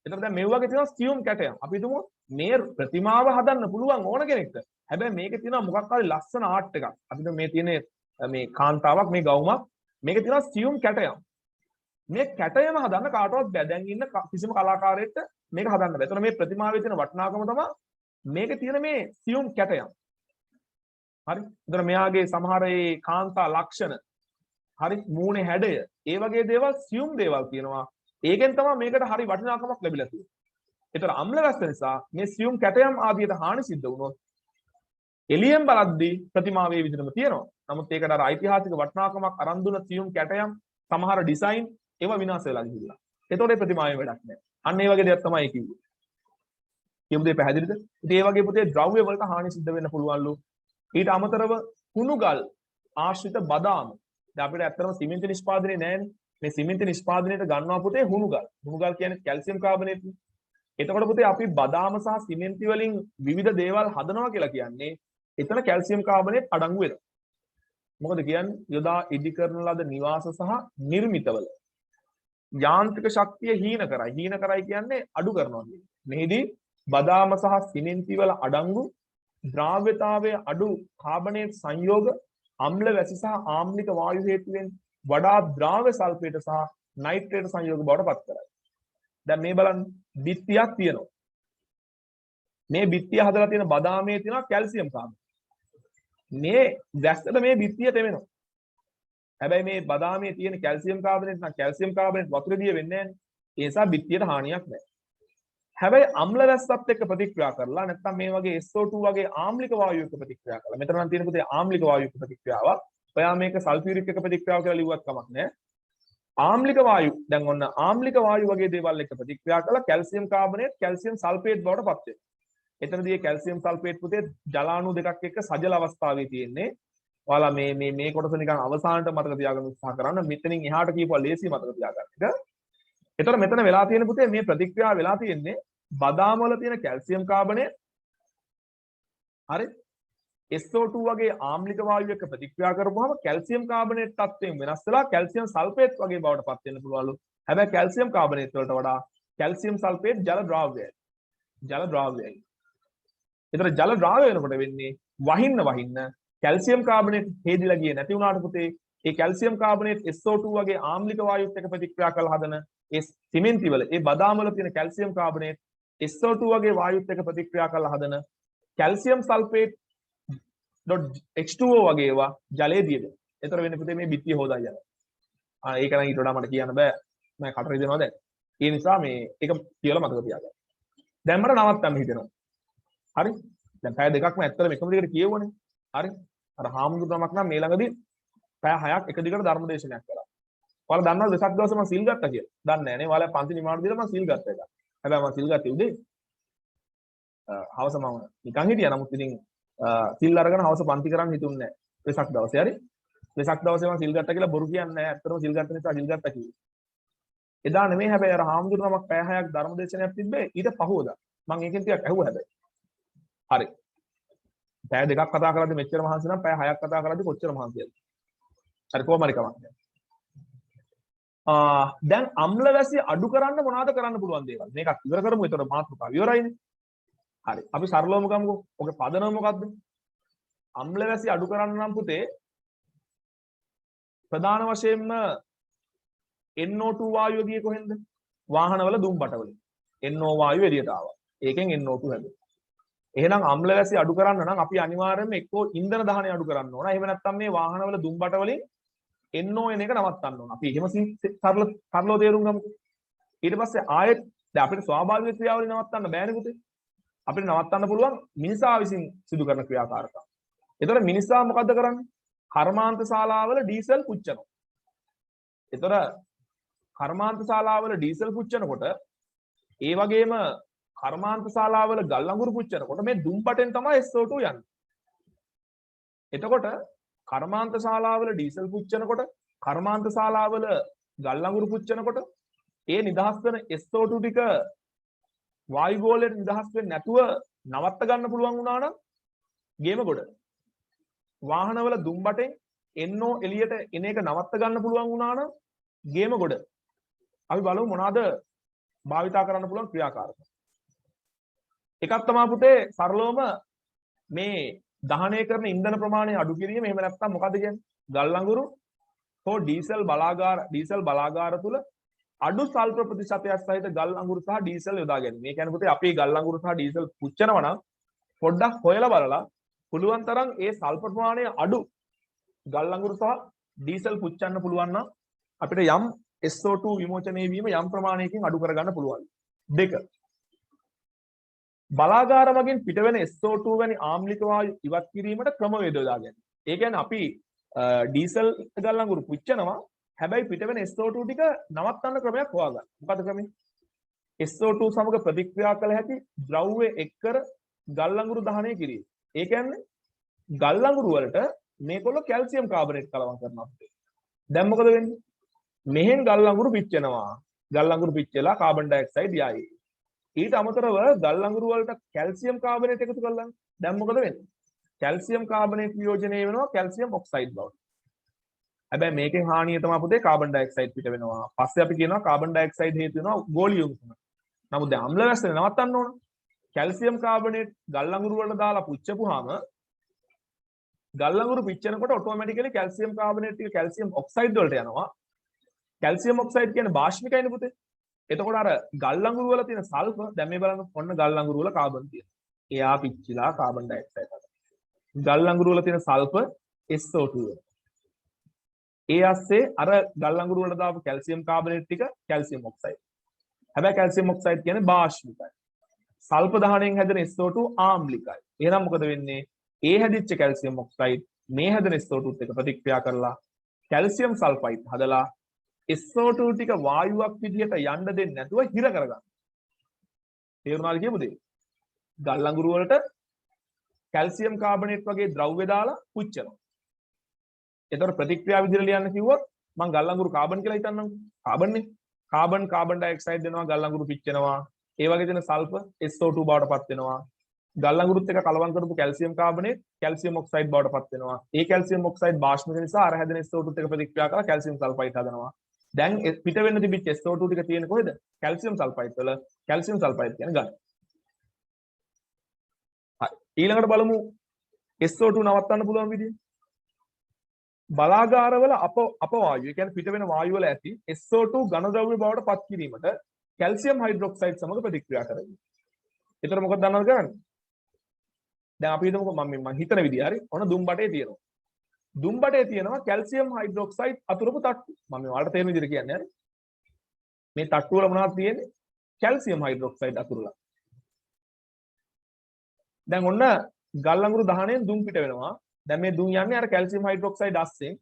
එතකොට දැන් මේ වගේ තියෙනවා සියුම් කැටයම්. අපි හිතමු මේ ප්‍රතිමාව හදන්න පුළුවන් ඕන කෙනෙක්ට. හැබැයි මේකේ තියෙනවා මොකක් හරි ලස්සන ආර්ට් එකක්. අපිට මේ තියෙන මේ කාන්තාවක් මේ ගවුමක් මේකේ තියෙනවා සියුම් කැටයම්. මේ කැටයම හදන්න කාටවත් බෑ. දැන් ඉන්න කිසිම කලාකාරයෙක්ට මේක හදන්න බෑ. එතකොට මේ ප්‍රතිමාවේ තියෙන වටිනාකම තමයි මේකේ තියෙන මේ සියුම් කැටයම්. හරි. එතකොට මෙයාගේ සමහර ඒ කාන්තා ලක්ෂණ හරි මූණේ හැඩය ඒ වගේ දේවල් සියුම් දේවල් කියනවා. ඒකෙන් තමයි මේකට හරි වටිනාකමක් ලැබිලා තියෙන්නේ. ඒතර අම්ල වැස්ස නිසා මේ සියුම් කැටයම් ආදියට හානි සිද්ධ වුණොත් එළියෙන් බලද්දී ප්‍රතිමාවේ විදිහටම තියෙනවා. නමුත් ඒකට අර ඓතිහාසික වටිනාකමක් අරන් දුන සියුම් කැටයම් සමහර ඩිසයින් ඒවා විනාශ වෙලා ගිහිල්ලා. ඒතකොට ඒ ප්‍රතිමාවේ වැඩක් නැහැ. අන්න ඒ වගේ දෙයක් තමයි කිව්වේ. කියමු දෙය පැහැදිලිද? ඉතින් ඒ වගේ පුතේ ද්‍රව්‍ය වලට හානි සිද්ධ වෙන්න පුළුවන්ලු. ඊට අමතරව කුණුගල් ආශ්‍රිත බදාම. දැන් අපිට ඇත්තටම සිමෙන්ති නිෂ්පාදනයේ නැහැනේ. මේ සිමෙන්ති නිෂ්පාදනයට ගන්නවා පුතේ හුණුගල්. හුණුගල් කියන්නේ කැල්සියම් කාබනේට්. එතකොට පුතේ අපි බදාම සහ සිමෙන්ති වලින් විවිධ දේවල් හදනවා කියලා කියන්නේ එතන කැල්සියම් කාබනේට් අඩංගු වෙනවා. මොකද කියන්නේ යොදා ඉදි කරන ලද නිවාස සහ නිර්මිතවල යාන්ත්‍රික ශක්තිය හීන කරයි. හීන කරයි කියන්නේ අඩු කරනවා කියන්නේ. මෙහිදී බදාම සහ සිමෙන්ති වල අඩංගු ද්‍රාව්‍යතාවයේ අඩු කාබනේට් සංයෝග අම්ල වැසි සහ ආම්ලික වායු හේතුවෙන් වඩා ද්‍රාව්‍ය සල්ෆේට සහ නයිට්‍රේට් සංයෝග බවට පත් කරයි. දැන් මේ බලන්න බිත්තියක් තියෙනවා. මේ බිත්තිය හදලා තියෙන බදාමේ තියෙනවා කැල්සියම් කාබනේට්. මේ වැස්සට මේ බිත්තිය තෙමෙනවා. හැබැයි මේ බදාමේ තියෙන කැල්සියම් කාබනේට් නම් කැල්සියම් කාබනේට් වතුරේදී වෙන්නේ නැහැ. ඒ නිසා බිත්තියට හානියක් නැහැ. හැබැයි අම්ල වැස්සත් එක්ක ප්‍රතික්‍රියා කරලා නැත්නම් මේ වගේ SO2 වගේ ආම්ලික වායු එක්ක ප්‍රතික්‍රියා කරලා මෙතන නම් තියෙන පුතේ ආම්ලික වායු එක්ක ප්‍රතික්‍රියාවක්. ඔයා මේක සල්ෆියුරික් එක්ක ප්‍රතික්‍රියාව කියලා ලිව්වත් කමක් නැහැ. ආම්ලික වායු දැන් ඔන්න ආම්ලික වායු වගේ දේවල් එක්ක ප්‍රතික්‍රියා කරලා කැල්සියම් කාබනේට් කැල්සියම් සල්ෆේට් බවට පත් වෙනවා. එතනදී කැල්සියම් සල්ෆේට් පුතේ ජලාණු දෙකක් එක්ක සජල අවස්ථාවේ තියෙන්නේ. ඔයාලා මේ කොටස නිකන් අවසානට මතක තියාගන්න උත්සාහ කරන්න. මෙතනින් එහාට කියපුවා ලේසි මතක තියාගන්න එක. එතකොට මෙතන වෙලා තියෙන පුතේ මේ ප්‍රතික්‍රියාව වෙලා තියෙන්නේ බදාම වල තියෙන කැල්සියම් කාබනේට් හරි SO2 වගේ ආම්ලික වායු එක්ක ප්‍රතික්‍රියා කරපුවාම කැල්සියම් කාබනේට් තත්ත්වයෙන් වෙනස් වෙලා කැල්සියම් සල්ෆේට් වගේ බවට පත් වෙන්න පුළුවන්ලු. හැබැයි කැල්සියම් කාබනේට් වලට වඩා කැල්සියම් සල්ෆේට් ජල ද්‍රාව්‍යයි. ජල ද්‍රාව්‍යයි. ඒතර ජල ද්‍රාව්‍ය වෙනකොට වෙන්නේ වහින්න කැල්සියම් කාබනේට් හේදිලා ගියේ නැති වුණාට පුතේ ඒ කැල්සියම් කාබනේට් SO2 වගේ ආම්ලික වායුත් එක්ක ප්‍රතික්‍රියා කරලා හදන ඒ සිමෙන්ති වල ඒ බදාම වල තියෙන කැල්සියම් කාබනේට් SO2 වගේ වායුත් එක්ක ප්‍රතික්‍රියා කරලා හදන කැල්සියම් සල්ෆේට් H2O වගේ ඒවා ජලයේ දියද. ඒතර වෙන්නේ පුතේ මේ බිත්තිය හොදා යනවා. ඒක නම් ඊට වඩා මට කියන්න බෑ. මම කට රිදෙනවා දැන්. ඒ නිසා මේ ඒක කියලා මතක තියාගන්න. දැන් මට නවත්තන්න හිතෙනවා. හරි? දැන් පැය දෙකක්ම ඇත්තටම එකම දිගට කියවුවනේ. හරි? අර හාමුදුරුවෝ නමක් නම් මේ ළඟදී පැය 6ක් එක දිගට ධර්ම දේශනයක් කළා. ඔයාලා දන්නවද වෙසක් දවසේ මම සිල් ගත්තා කියලා? දන්නේ නැහැ නේ. ඔයාලා පන්ති නිමාඩු දීලා මම සිල් ගත්තා එක. හැබැයි මම සිල් ගත්තේ උදේ. හවස මම නිකන් හිටියා. නමුත් ඉතින් සිල් අරගෙන හවස පන්ති කරන්න හිතුන්නේ නැහැ. වෙසක් දවසේ හරි. වෙසක් දවසේ මම සිල් ගත්තා කියලා බොරු කියන්නේ නැහැ. ඇත්තටම සිල් ගත්ත නිසා සිල් ගත්තා කිව්වේ. එදා නෙමෙයි හැබැයි අර හාමුදුරුවෝ නමක් පැය 6ක් ධර්ම දේශනයක් තිබ්බේ ඊට පහුවදා. මම ඒකෙන් ටිකක් ඇහුවා හැබැයි. හරි. පැය දෙකක් කතා කරද්දි මෙච්චර මහන්සි නම් පැය 6ක් කතා කරද්දි කොච්චර මහන්සියද? හරි කොහොම හරි කමක් නැහැ. දැන් අම්ල වැසිය අඩු කරන්න මොනවද කරන්න පුළුවන් දේවල්? මේකක් ඉවර කරමු. ඒතකොට මාතෘකාව ඉවරයිනේ. හරි. අපි සරලවම ගමුකෝ. ඔගේ පදනම මොකද්ද? අම්ල වැසිය අඩු කරන්න නම් පුතේ ප්‍රධාන වශයෙන්ම NO2 වායුව ගියේ කොහෙන්ද? වාහනවල දුම්බට වලින්. NO වායුව එළියට ආවා. ඒකෙන් NO2 හැදුවා. එහෙනම් අම්ල වැසිය අඩු කරන්න නම් අපි අනිවාර්යයෙන්ම එක්කෝ ඉන්ධන දහනය අඩු කරන්න ඕන. එහෙම නැත්නම් මේ වාහනවල දුම්බට වලින් NO එන එක නවත්තන්න ඕන. අපි එහෙම සරලව තේරුම් ගමුකෝ. ඊට පස්සේ ආයෙත් දැන් අපිට ස්වාභාවික ක්‍රියාවලිය නවත්තන්න බෑනේ පුතේ. අපිට නවත්තන්න පුළුවන් මිනිසා විසින් සිදු කරන ක්‍රියාකාරකම්. ඒතර මිනිසා මොකද්ද කරන්නේ? කර්මාන්ත ශාලාවල ඩීසල් පුච්චනවා. ඒතර කර්මාන්ත ශාලාවල ඩීසල් පුච්චනකොට ඒ වගේම කර්මාන්ත ශාලාවල ගල් අඟුරු පුච්චනකොට මේ දුම්බටෙන් තමයි SO2 යන්නේ. එතකොට කර්මාන්ත ශාලාවල ඩීසල් පුච්චනකොට කර්මාන්ත ශාලාවල ගල් අඟුරු පුච්චනකොට ඒ නිදහස් වෙන SO2 ටික වායු ගෝලයට නිදහස් වෙන්නේ නැතුව නවත්ත ගන්න පුළුවන් වුණා නම් ගේම ගොඩ. වාහනවල දුම්බටෙන් NO එළියට එන එක නවත්ත ගන්න පුළුවන් වුණා නම් ගේම ගොඩ. අපි බලමු මොනවාද භාවිතා කරන්න පුළුවන් ක්‍රියාකාරක. එකක් තමයි පුතේ සරලවම මේ දහනය කරන ඉන්ධන ප්‍රමාණය අඩු කිරීම. එහෙම නැත්නම් මොකද කියන්නේ? ගල් අඟුරු හෝ ඩීසල් බලාගාර තුල අඩු සල්ප ප්‍රතිශතයක් සහිත ගල් අඟුරු සහ ඩීසල් යොදා ගැනීම. මේ කියන්නේ පුතේ අපි ගල් අඟුරු සහ ඩීසල් පුච්චනවා නම් පොඩ්ඩක් හොයලා බලලා පුළුවන් තරම් ඒ සල්ප ප්‍රමාණය අඩු ගල් අඟුරු සහ ඩීසල් පුච්චන්න පුළුවන් නම් අපිට යම් SO2 විමෝචනය වීම යම් ප්‍රමාණයකින් අඩු කරගන්න පුළුවන්. දෙක බලාගාර මගින් පිටවෙන SO2 වැනි ආම්ලික වායු ඉවත් කිරීමට ක්‍රමවේද යොදා ගැනීම. ඒ කියන්නේ අපි ඩීසල් ගල් අඟුරු පුච්චනවා හැබැයි පිටවෙන SO2 ටික නවත්තන්න ක්‍රමයක් හොයාගන්න. මොකද ක්‍රමය? SO2 සමග ප්‍රතික්‍රියා කළ හැකි ද්‍රව්‍ය එක්කර ගල් අඟුරු දහනය කිරීම. ඒ කියන්නේ ගල් අඟුරු වලට මේකොල්ල කැල්සියම් කාබනේට් කලවම් කරනවා. දැන් මොකද වෙන්නේ? මෙහෙන් ගල් අඟුරු පිච්චෙනවා. ගල් අඟුරු පිච්චෙලා කාබන් ඩයොක්සයිඩ් යයි. ඊට අමතරව ගල් අඟුරු වලට කැල්සියම් කාබනේට් එකතු කළා. දැන් මොකද වෙන්නේ? කැල්සියම් කාබනේට් වියෝජනය වෙනවා කැල්සියම් ඔක්සයිඩ් බවට. හැබැයි මේකෙන් හානිය තමයි පුතේ කාබන් ඩයොක්සයිඩ් පිට වෙනවා. පස්සේ අපි කියනවා කාබන් ඩයොක්සයිඩ් හේතු වෙනවා ගෝලීය උණුසුම. නමුත් දැන් අම්ල වැස්සෙ නවත්තන්න ඕන. කැල්සියම් කාබනේට් ගල් අඟුරු වලට දාලා පුච්චපුවාම ගල් අඟුරු පිච්චෙනකොට ඔටෝමැටිකලි කැල්සියම් කාබනේට් ටික කැල්සියම් ඔක්සයිඩ් වලට යනවා. කැල්සියම් ඔක්සයිඩ් කියන්නේ භාෂ්මිකයිනේ පුතේ. එතකොට අර ගල් අඟුරු වල තියෙන සල්ෆර් දැන් මේ බලන්න ඔන්න ගල් අඟුරු වල කාබන් තියෙනවා. එයා පිච්චිලා කාබන් ඩයොක්සයිඩ් හදනවා. ගල් අඟුරු වල තියෙන සල්ෆර් SO2 එක. ඒ ASCII අර ගල් අඟුරු වල දාපු කැල්සියම් කාබනේට් ටික කැල්සියම් ඔක්සයිඩ්. හැබැයි කැල්සියම් ඔක්සයිඩ් කියන්නේ භාෂ්මිකයි. සල්ප දහණයෙන් හැදෙන SO2 ආම්ලිකයි. එහෙනම් මොකද වෙන්නේ? ඒ හැදිච්ච කැල්සියම් ඔක්සයිඩ් මේ හැදෙන SO2 එක්ක ප්‍රතික්‍රියා කරලා කැල්සියම් සල්ෆයිඩ් හදලා SO2 ටික වායුවක් විදිහට යන්න දෙන්නේ නැතුව හිර කරගන්න. තේරුණාද කියමු දෙය? ගල් අඟුරු වලට කැල්සියම් කාබනේට් වගේ ද්‍රව්‍ය දාලා පුච්චනවා. ඒතර ප්‍රතික්‍රියා විදිහට ලියන්න කිව්වොත් මම ගල් අඟුරු කාබන් කියලා හිතන්නම්. කාබන් නේ. කාබන් ඩයොක්සයිඩ් දෙනවා ගල් අඟුරු පිච්චෙනවා. ඒ වගේ දෙන සල්ෆර් SO2 බවට පත් වෙනවා. ගල් අඟුරුත් එක්ක කලවම් කරපු කැල්සියම් කාබනේට් කැල්සියම් ඔක්සයිඩ් බවට පත් වෙනවා. ඒ කැල්සියම් ඔක්සයිඩ් භාෂ්මික නිසා අර හැදෙන SO2 එක්ක ප්‍රතික්‍රියා කරලා කැල්සියම් සල්ෆයිඩ් හදනවා. දැන් පිට වෙන්න තිබිච්ච SO2 ටික තියෙන්නේ කොහෙද? කැල්සියම් සල්ෆයිඩ් වල. කැල්සියම් සල්ෆයිඩ් කියන්නේ ගන්න. හරි. ඊළඟට බලමු SO2 නවත්තන්න පුළුවන් විදිය. බලාගාරවල අපවායු, ඒ කියන්නේ පිට වෙන වායු වල ඇති SO2 ඝන ද්‍රව්‍ය බවට පත් කිරීමට කැල්සියම් හයිඩ්‍රොක්සයිඩ් සමග ප්‍රතික්‍රියා කරනවා. ඒතර මොකද දන්නවද කරන්නේ? දැන් අපි හිතමුකෝ මම හිතන විදිය හරි. ඔන්න දුම්බටේ තියෙනවා. දුම්බටේ තියෙනවා කැල්සියම් හයිඩ්‍රොක්සයිඩ් අතුරපු තට්ටු. මම මේ වලට තේරෙන විදිහට කියන්නේ හරි. මේ තට්ටු වල මොනවද තියෙන්නේ? කැල්සියම් හයිඩ්‍රොක්සයිඩ් අතුරලා. දැන් ඔන්න ගල් අඟුරු දහණයෙන් දුම් පිට වෙනවා. දැන් මේ දුම් යන්නේ අර කැල්සියම් හයිඩ්‍රොක්සයිඩ් ASCII.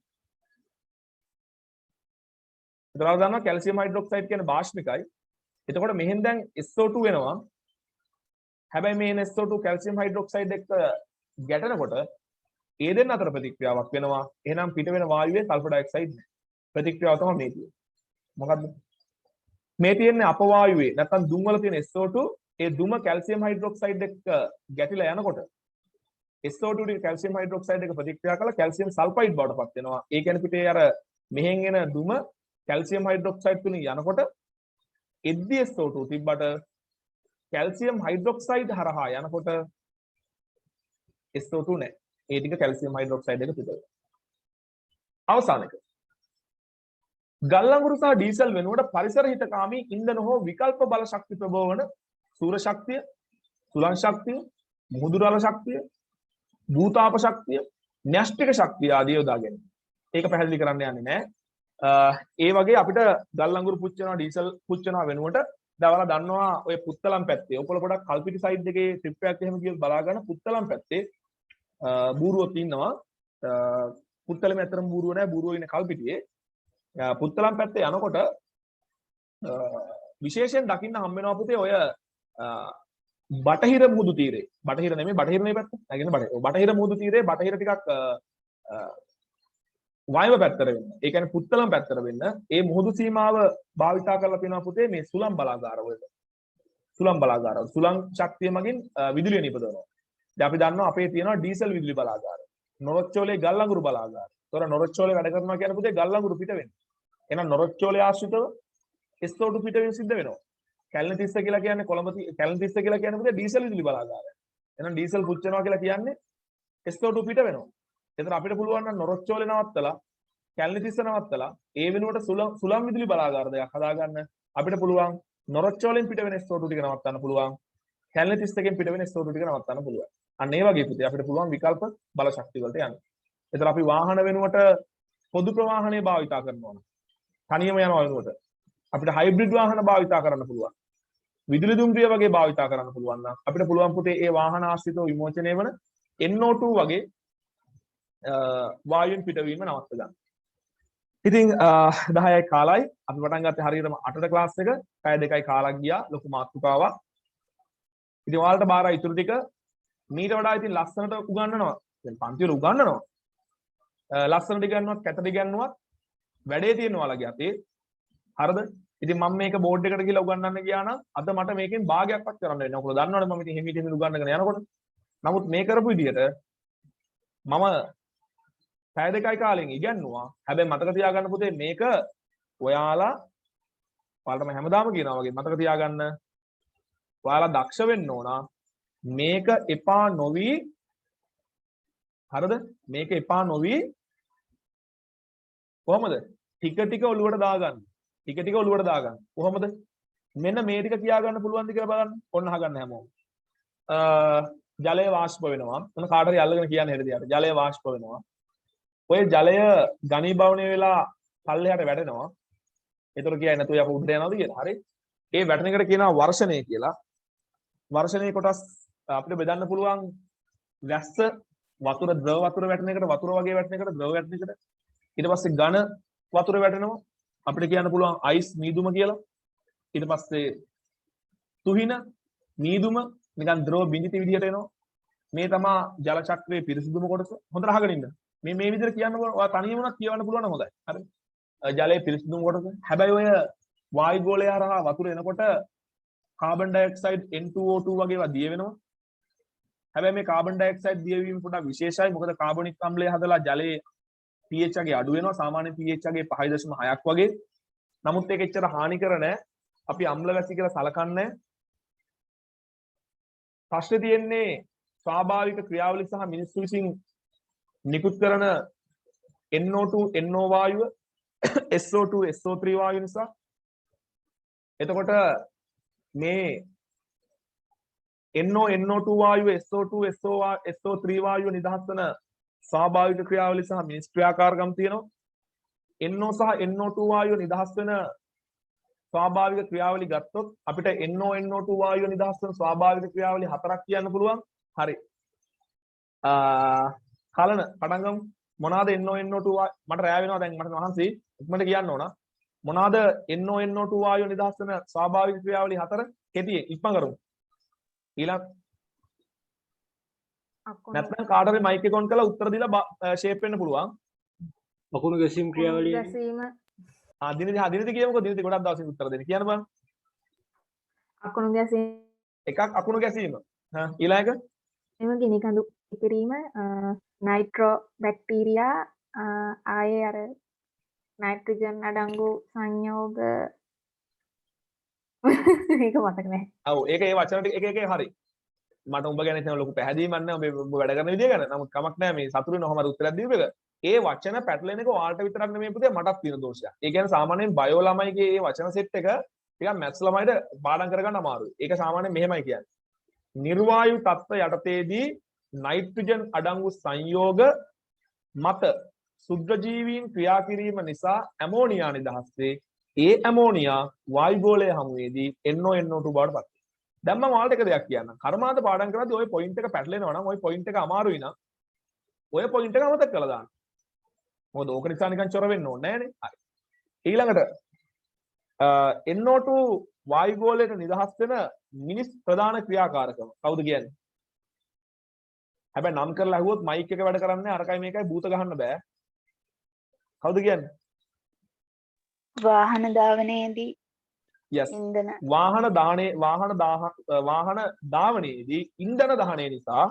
ඒතරව දන්නවා කැල්සියම් හයිඩ්‍රොක්සයිඩ් කියන්නේ භාෂ්මිකයි. එතකොට මෙහෙන් දැන් SO2 වෙනවා. හැබැයි මේ SO2 කැල්සියම් හයිඩ්‍රොක්සයිඩ් එක්ක ගැටෙනකොට ඒ දෙන්න අතර ප්‍රතික්‍රියාවක් වෙනවා. එහෙනම් පිට වෙන වායුවේ සල්ෆර් ඩයොක්සයිඩ් නැහැ. ප්‍රතික්‍රියාව තමයි මේ තියෙන්නේ. මොකද්ද? මේ තියෙන්නේ අපවායුවේ නැත්නම් දුම් වල තියෙන SO2 ඒ දුම කැල්සියම් හයිඩ්‍රොක්සයිඩ් එක්ක ගැටිලා යනකොට SO2 ටික කැල්සියම් හයිඩ්‍රොක්සයිඩ් එක ප්‍රතික්‍රියා කරලා කැල්සියම් සල්ෆයිඩ් බවට පත් වෙනවා. ඒ කියන්නේ පිටේ අර මෙහෙන් එන දුම කැල්සියම් හයිඩ්‍රොක්සයිඩ් තුලින් යනකොට එද්දි SO2 තිබ්බට කැල්සියම් හයිඩ්‍රොක්සයිඩ් හරහා යනකොට SO2 නැහැ. ඒ ටික කැල්සියම් හයිඩ්‍රොක්සයිඩ් එක පිට වෙනවා. අවසාන එක. ගල් අඟුරු සහ ඩීසල් වෙනුවට පරිසර හිතකාමී ඉන්ධන හෝ විකල්ප බල ශක්ති ප්‍රභව වන සූර්ය ශක්තිය, සුළං ශක්තිය, මුහුදු රළ ශක්තිය, භූතාප ශක්තිය, න්‍යෂ්ටික ශක්තිය ආදී යොදා ගැනීම. ඒක පැහැදිලි කරන්න යන්නේ නැහැ. ඒ වගේ අපිට ගල් අඟුරු පුච්චනවා ඩීසල් පුච්චනවා වෙනුවට දවලා දන්නවා ඔය පුත්තලම් පැත්තේ ඔයකොල්ලෝ පොඩක් කල්පිටි සයිඩ් එකේ ට්‍රිප් එකක් එහෙම ගිහලා බලා ගන්න පුත්තලම් පැත්තේ බූරුවක් ඉන්නවා. පුත්තලම ඇතරම් බූරුව නැහැ, බූරුව ඉන්නේ කල්පිටියේ. පුත්තලම් පැත්තේ යනකොට විශේෂයෙන් දකින්න හම්බ වෙනවා පුතේ ඔය බටහිර මුහුදු තීරේ. බටහිර නෙමෙයි බටහිර නේ පැත්ත. නැගින බටහිර. බටහිර මුහුදු තීරේ බටහිර ටිකක් වායව පැත්තට වෙන්න. ඒ කියන්නේ පුත්තලම් පැත්තට වෙන්න. ඒ මුහුදු සීමාව භාවිතා කරලා තියෙනවා පුතේ මේ සුළං බලාගාර වලට. සුළං බලාගාර. සුළං ශක්තිය මගින් විදුලිය නිපදවනවා. දැන් අපි දන්නවා අපේ තියෙනවා ඩීසල් විදුලි බලාගාර. නොරොච්චෝලේ ගල් අඟුරු බලාගාර. ඒතොර නොරොච්චෝලේ වැඩ කරනවා කියන පුතේ ගල් අඟුරු පිට වෙන්නේ. එහෙනම් නොරොච්චෝලේ ආශ්‍රිතව SO2 පිට වෙන සිද්ධ වෙනවා. කැලණි 30 කියලා කියන්නේ කොළඹ කැලණි 30 කියලා කියන්නේ පුතේ ඩීසල් විදුලි බලාගාරය. එහෙනම් ඩීසල් පුච්චනවා කියලා කියන්නේ SO2 පිට වෙනවා. එතන අපිට පුළුවන් නම් නොරොච්චෝලේ නවත්තලා කැලණි 30 නවත්තලා ඒ වෙනුවට සුළං විදුලි බලාගාර දෙකක් හදාගන්න අපිට පුළුවන්. නොරොච්චෝලෙන් පිට වෙන SO2 ටික නවත්තන්න පුළුවන්. කැලණි 30 පිට වෙන SO2 ටික නවත්තන්න පුළුවන්. අන්න ඒ වගේ පුතේ අපිට පුළුවන් විකල්ප බල ශක්තිය වලට යන්න. එතන අපි වාහන වෙනුවට පොදු ප්‍රවාහනය භාවිතා කරනවා. තනියම යනවා වෙනුවට අපිට හයිබ්‍රිඩ් වාහන භාවිතා කරන්න පුළුවන්. විදුලි දුම්රිය වගේ භාවිතා කරන්න පුළුවන් නම් අපිට පුළුවන් පුතේ ඒ වාහන ආශ්‍රිතව විමෝචනය වන NO2 වගේ වායුන් පිටවීම නවත්ත ගන්න. ඉතින් 10යි කාලයි අපි පටන් ගත්තේ හරියටම 8ට ක්ලාස් එක. පැය දෙකයි කාලක් ගියා. ලොකු මාතෘකාවක්. ඉතින් ඔයාලට බාරයි ඉතුරු ටික මීට වඩා ඉතින් ලස්සනට උගන්වනවා. දැන් පන්ති වල උගන්වනවා. ලස්සනට ඉගන්නුවත් කැතට ඉගන්නුවත් වැඩේ තියෙන ඔයාලගේ අතේ. හරිද? ඉතින් මම මේක බෝඩ් එකට ගිහලා උගන්වන්න ගියා නම් අද මට මේකෙන් භාගයක්වත් කරන්න වෙන්නේ නැහැ. ඔයාලා දන්නවනේ මම ඉතින් හිමිට උගන්වගෙන යනකොට. නමුත් මේ කරපු විදිහට මම පැය දෙකයි කාලෙන් ඉගන්නුවා. හැබැයි මතක තියාගන්න පුතේ මේක ඔයාලට මම හැමදාම කියනවා වගේ මතක තියාගන්න. ඔයාලා දක්ෂ වෙන්න ඕන. මේක එපා නොවි හරිද? මේක එපා නොවි කොහමද? ටික ටික ඔලුවට දාගන්න. ටික ටික ඔලුවට දාගන්න. කොහොමද? මෙන්න මේ ටික කියා ගන්න පුළුවන්ද කියලා බලන්න. ඔන්න අහගන්න හැමෝම. ජලය වාෂ්ප වෙනවා. මොන කාට හරි අල්ලගෙන කියන්නේ හෙට දිහාට. ජලය වාෂ්ප වෙනවා. ඔය ජලය ඝනීභවණය වෙලා පල්ලෙහාට වැටෙනවා. ඒතර කියයි නැතුව යක උඩට යනවාද කියලා. හරි. ඒ වැටෙන එකට කියනවා වර්ෂණය කියලා. වර්ෂණයේ කොටස් අපිට බෙදන්න පුළුවන් වැස්ස වතුර ද්‍රව වතුර වැටෙන එකට වතුර වගේ වැටෙන එකට ද්‍රව වැටෙන එකට. ඊට පස්සේ ඝන වතුර වැටෙනවා. අපිට කියන්න පුළුවන් අයිස් මීදුම කියලා. ඊට පස්සේ තුහින මීදුම නිකන් ද්‍රව බිඳිති විදිහට එනවා. මේ තමයි ජල චක්‍රයේ පිරිසිදුම කොටස. හොඳට අහගෙන ඉන්න. මේ විදිහට කියන්න ඔයා තනියම උනත් කියවන්න පුළුවන් නම් හොඳයි. හරි. ජලයේ පිරිසිදුම කොටස. හැබැයි ඔය වායු ගෝලය හරහා වතුර එනකොට කාබන් ඩයොක්සයිඩ් N2O2 වගේ ඒවා දිය වෙනවා. හැබැයි මේ කාබන් ඩයොක්සයිඩ් දියවීම පොඩ්ඩක් විශේෂයි. මොකද කාබොනික් අම්ලය හදලා ජලයේ pH එක අඩු වෙනවා. සාමාන්‍ය pH එක 5.6ක් වගේ. නමුත් ඒක එච්චර හානිකර නැහැ. අපි අම්ල වැසි කියලා සලකන්නේ. ප්‍රශ්නේ තියෙන්නේ ස්වාභාවික ක්‍රියාවලිය සහ මිනිස්සු විසින් නිකුත් කරන NO2 NO වායුව SO2 SO3 වායුව නිසා. එතකොට මේ NO2 වායුව SO2 SO3 වායුව නිදහස් වන ස්වාභාවික ක්‍රියාවලිය සහ මිනිස් ක්‍රියාකාරකම් තියෙනවා. NO සහ NO2 වායුව නිදහස් වෙන ස්වාභාවික ක්‍රියාවලිය ගත්තොත් අපිට NO2 වායුව නිදහස් වෙන ස්වාභාවික ක්‍රියාවලිය හතරක් කියන්න පුළුවන්. හරි. කලන පටන් ගමු. මොනවාද NO2 මට රෑ වෙනවා දැන් මට මහන්සි ඉක්මනට කියන්න ඕන. මොනවාද NO2 වායුව නිදහස් වෙන ස්වාභාවික ක්‍රියාවලිය හතර? කෙටියෙන් ඉක්මන් කරමු. ඊළඟ නැත්නම් කාට හරි මයික් එක ඔන් කරලා උත්තර දීලා ෂේප් වෙන්න පුළුවන්. අකුණු ගැසීම් ක්‍රියාවලිය. ගැසීම. දිනදි කියමුකෝ දිනදි ගොඩක් දවසින් උත්තර දෙන්න. කියන්න බලන්න. අකුණු ගැසීම. එකක් අකුණු ගැසීම. ඊළඟ එම ගිනි කඳු. කිරීම නයිට්‍රෝ බැක්ටීරියා ආයේ අර නයිට්‍රජන් අඩංගු සංයෝග ඒක මතක නැහැ. ඔව් ඒක ඒ වචන ටික එක හරි. මට උඹ ගැන හිතන ලොකු පැහැදීමක් නැහැ ඔබ වැඩ කරන විදිය ගැන. නමුත් කමක් නැහැ මේ සතුරු වෙන කොහමද උත්තරයක් දීපු එක. ඒ වචන පැටලෙන එක ඔයාලට විතරක් නෙමෙයි පුතේ මටත් තියෙන දෝෂයක්. ඒ කියන්නේ සාමාන්‍යයෙන් බයෝ ළමයිගේ මේ වචන සෙට් එක ටිකක් මැත්ස් ළමයිට පාඩම් කරගන්න අමාරුයි. ඒක සාමාන්‍යයෙන් මෙහෙමයි කියන්නේ. නිර්වායු තත්ත්ව යටතේදී නයිට්‍රජන් අඩංගු සංයෝග මත සුද්ධජීවීන් ක්‍රියා කිරීම නිසා ඇමෝනියා නිදහස් වේ. ඒ ඇමෝනියා වායුගෝලය හමුවේදී NO2 බවට පත් වෙනවා. දැන් මම ඔයාලට එක දෙයක් කියන්නම්. කර්මාන්ත පාඩම් කරද්දී ওই පොයින්ට් එක පැටලෙනවා නම් ওই පොයින්ට් එක අමාරුයි නම් ඔය පොයින්ට් එක අමතක කරලා දාන්න. මොකද ඕක නිසා නිකන් චොර වෙන්න ඕනේ නෑනේ. හරි. ඊළඟට NO2 වායුගෝලයට නිදහස් වෙන මිනිස් ප්‍රධාන ක්‍රියාකාරකම කවුද කියන්නේ? හැබැයි නම් කරලා අහුවොත් මයික් එක වැඩ කරන්නේ අරකයි මේකයි භූත ගහන්න බෑ. කවුද කියන්නේ? වාහන ධාවනයේදී yes ඉන්ධන වාහන ධාවනයේදී ඉන්ධන දහනය නිසා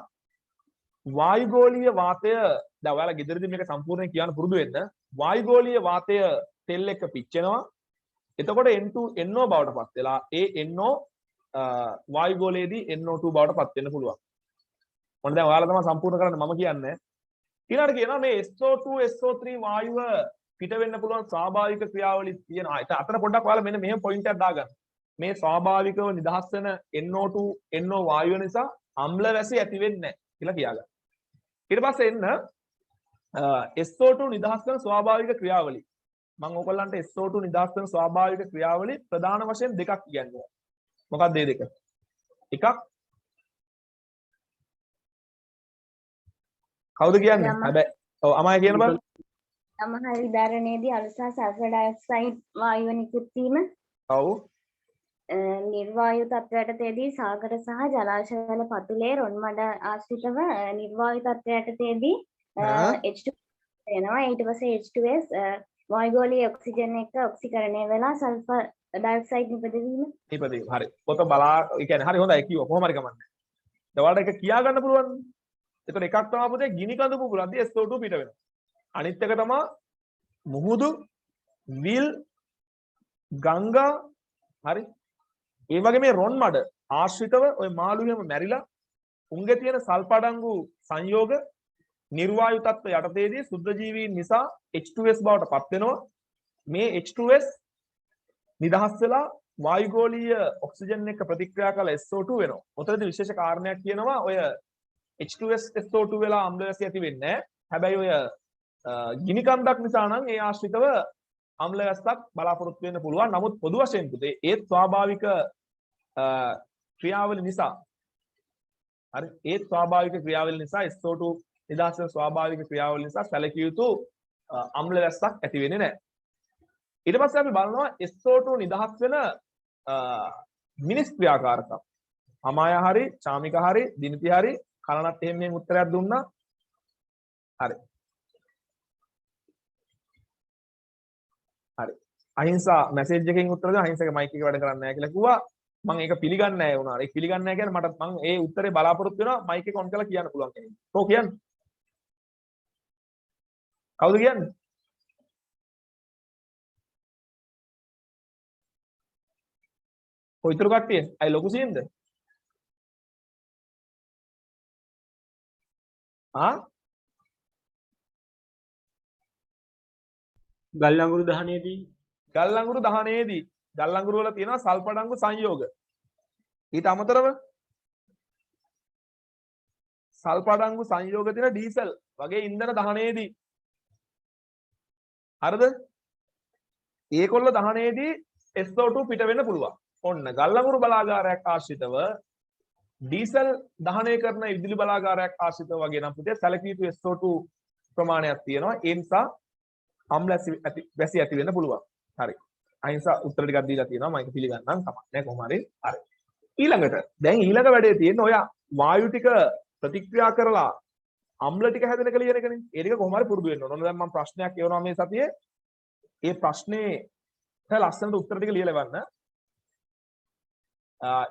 වායුගෝලීය වාතය දැන් ඔයාලා ගෙදරදී මේක සම්පූර්ණයෙන් කියන්න පුරුදු වෙන්න වායුගෝලීය වාතය තෙල් එක්ක පිච්චෙනවා එතකොට NO බවට පත් වෙලා ඒ NO වායුගෝලයේදී NO2 බවට පත් වෙන්න පුළුවන්. මොන දැන් ඔයාලා තමයි සම්පූර්ණ කරන්න මම කියන්නේ. ඊළඟට කියනවා මේ SO2 SO3 වායුව පිට වෙන්න පුළුවන් ස්වාභාවික ක්‍රියාවලිය තියෙනවා. ඒක අතන පොඩ්ඩක් ඔයාලා මෙන්න මෙහෙම පොයින්ට් එකක් දාගන්න. මේ ස්වාභාවිකව නිදහස් වෙන NO2 NO වායුව නිසා අම්ල වැසි ඇති වෙන්නේ නැහැ කියලා කියාගන්න. ඊට පස්සේ එන්න SO2 නිදහස් වෙන ස්වාභාවික ක්‍රියාවලිය. මම ඔයගොල්ලන්ට SO2 නිදහස් වෙන ස්වාභාවික ක්‍රියාවලිය ප්‍රධාන වශයෙන් දෙකක් කියන්නවා. මොකක්ද මේ දෙක? එකක් කවුද කියන්නේ? හැබැයි ඔව් අමයි කියන බං. සමහර විදාරණයේදී අලුසා සල්ෆර් ඩයොක්සයිඩ් වායුව නිකුත් වීම ඔව් නිර්වායු තත්ත්වයටදී සාගර සහ ජලාශවල පතුලේ රොන් මඩ ආශ්‍රිතව නිර්වායු තත්ත්වයටදී H2 වෙනවා. ඊට පස්සේ H2S වායුගෝලීය ඔක්සිජන් එක්ක ඔක්සිකරණය වෙලා සල්ෆර් ඩයොක්සයිඩ් නිපදවීම. හරි. පොත බලා ඒ කියන්නේ හරි හොඳයි කිව්වා. කොහොම හරි කමන්නේ. ඔයාලට ඒක කියා ගන්න පුළුවන්. ඒතකොට එකක් තමයි පුතේ ගිනි කඳු පුපුරද්දී SO2 පිට වෙනවා. අනිත් එක තමයි මුහුදු විල් ගංගා හරි ඒ වගේ මේ රොන් මඩ ආශ්‍රිතව ওই මාළු හැම මැරිලා උන්ගේ තියෙන සල්පඩංගු සංයෝග නිර්වායු තත්ත්ව යටතේදී සුද්ධ ජීවීන් නිසා H2S බවට පත් වෙනවා. මේ H2S නිදහස් වෙලා වායුගෝලීය ඔක්සිජන් එක්ක ප්‍රතික්‍රියා කළ SO2 වෙනවා. ඔතනදී විශේෂ කාරණයක් කියනවා ඔය H2S SO2 වෙලා අම්ල වැසි ඇති වෙන්නේ නැහැ. හැබැයි ඔය ගිනි කන්දක් නිසා නම් ඒ ආශ්‍රිතව අම්ල වැස්සක් බලාපොරොත්තු වෙන්න පුළුවන්. නමුත් පොදු වශයෙන් පුතේ ඒත් ස්වාභාවික ක්‍රියාවලිය නිසා හරි ඒත් ස්වාභාවික ක්‍රියාවලිය නිසා SO2 නිදහස් වෙන ස්වාභාවික ක්‍රියාවලිය නිසා සැලකිය යුතු අම්ල වැස්සක් ඇති වෙන්නේ නැහැ. ඊට පස්සේ අපි බලනවා SO2 නිදහස් වෙන මිනිස් ක්‍රියාකාරකම්. අමාය හරි, චාමික හරි, දිනති හරි කලනත් එහෙම මෙහෙම උත්තරයක් දුන්නා. හරි. හරි. අහිංසා මැසේජ් එකකින් උත්තර දෙනවා. අහිංසක මයික් එක වැඩ කරන්නේ නැහැ කියලා කිව්වා. මම ඒක පිළිගන්නේ නැහැ වුණා. ඒක පිළිගන්නේ නැහැ කියන්නේ මට මම ඒ උත්තරේ බලාපොරොත්තු වෙනවා මයික් එක ඔන් කරලා කියන්න පුළුවන් කෙනෙක්. කොහොම කියන්නේ? කවුද කියන්නේ? කොයිතර කට්ටිය? අය ලොකු සීන්ද? ගල් අඟුරු දහනයේදී ගල් අඟුරු වල තියෙනවා සල්පඩංගු සංයෝග. ඊට අමතරව සල්පඩංගු සංයෝග තියෙන ඩීසල් වගේ ඉන්ධන දහනයේදී හරිද? ඒකොල්ල දහනයේදී SO2 පිට වෙන්න පුළුවන්. ඔන්න ගල් අඟුරු බලාගාරයක් ආශ්‍රිතව ඩීසල් දහනය කරන විදුලි බලාගාරයක් ආශ්‍රිතව වගේ නම් පුතේ සැලකිය යුතු SO2 ප්‍රමාණයක් තියෙනවා. ඒ නිසා අම්ල වැසි ඇති වෙන්න පුළුවන්. හරි. අහිංසා උත්තර ටිකක් දීලා තියෙනවා. මම ඒක පිළිගන්නම් කමක් නැහැ කොහොම හරි. හරි. ඊළඟට දැන් ඊළඟ වැඩේ තියෙන්නේ ඔය වායු ටික ප්‍රතික්‍රියා කරලා අම්ල ටික හැදෙන කලියන එකනේ. ඒ ටික කොහොම හරි පුරුදු වෙන්න ඕන. දැන් මම ප්‍රශ්නයක් කියවනවා මේ සතියේ. ඒ ප්‍රශ්නේ ලස්සනට උත්තර ටික ලියලා ඉවන්න.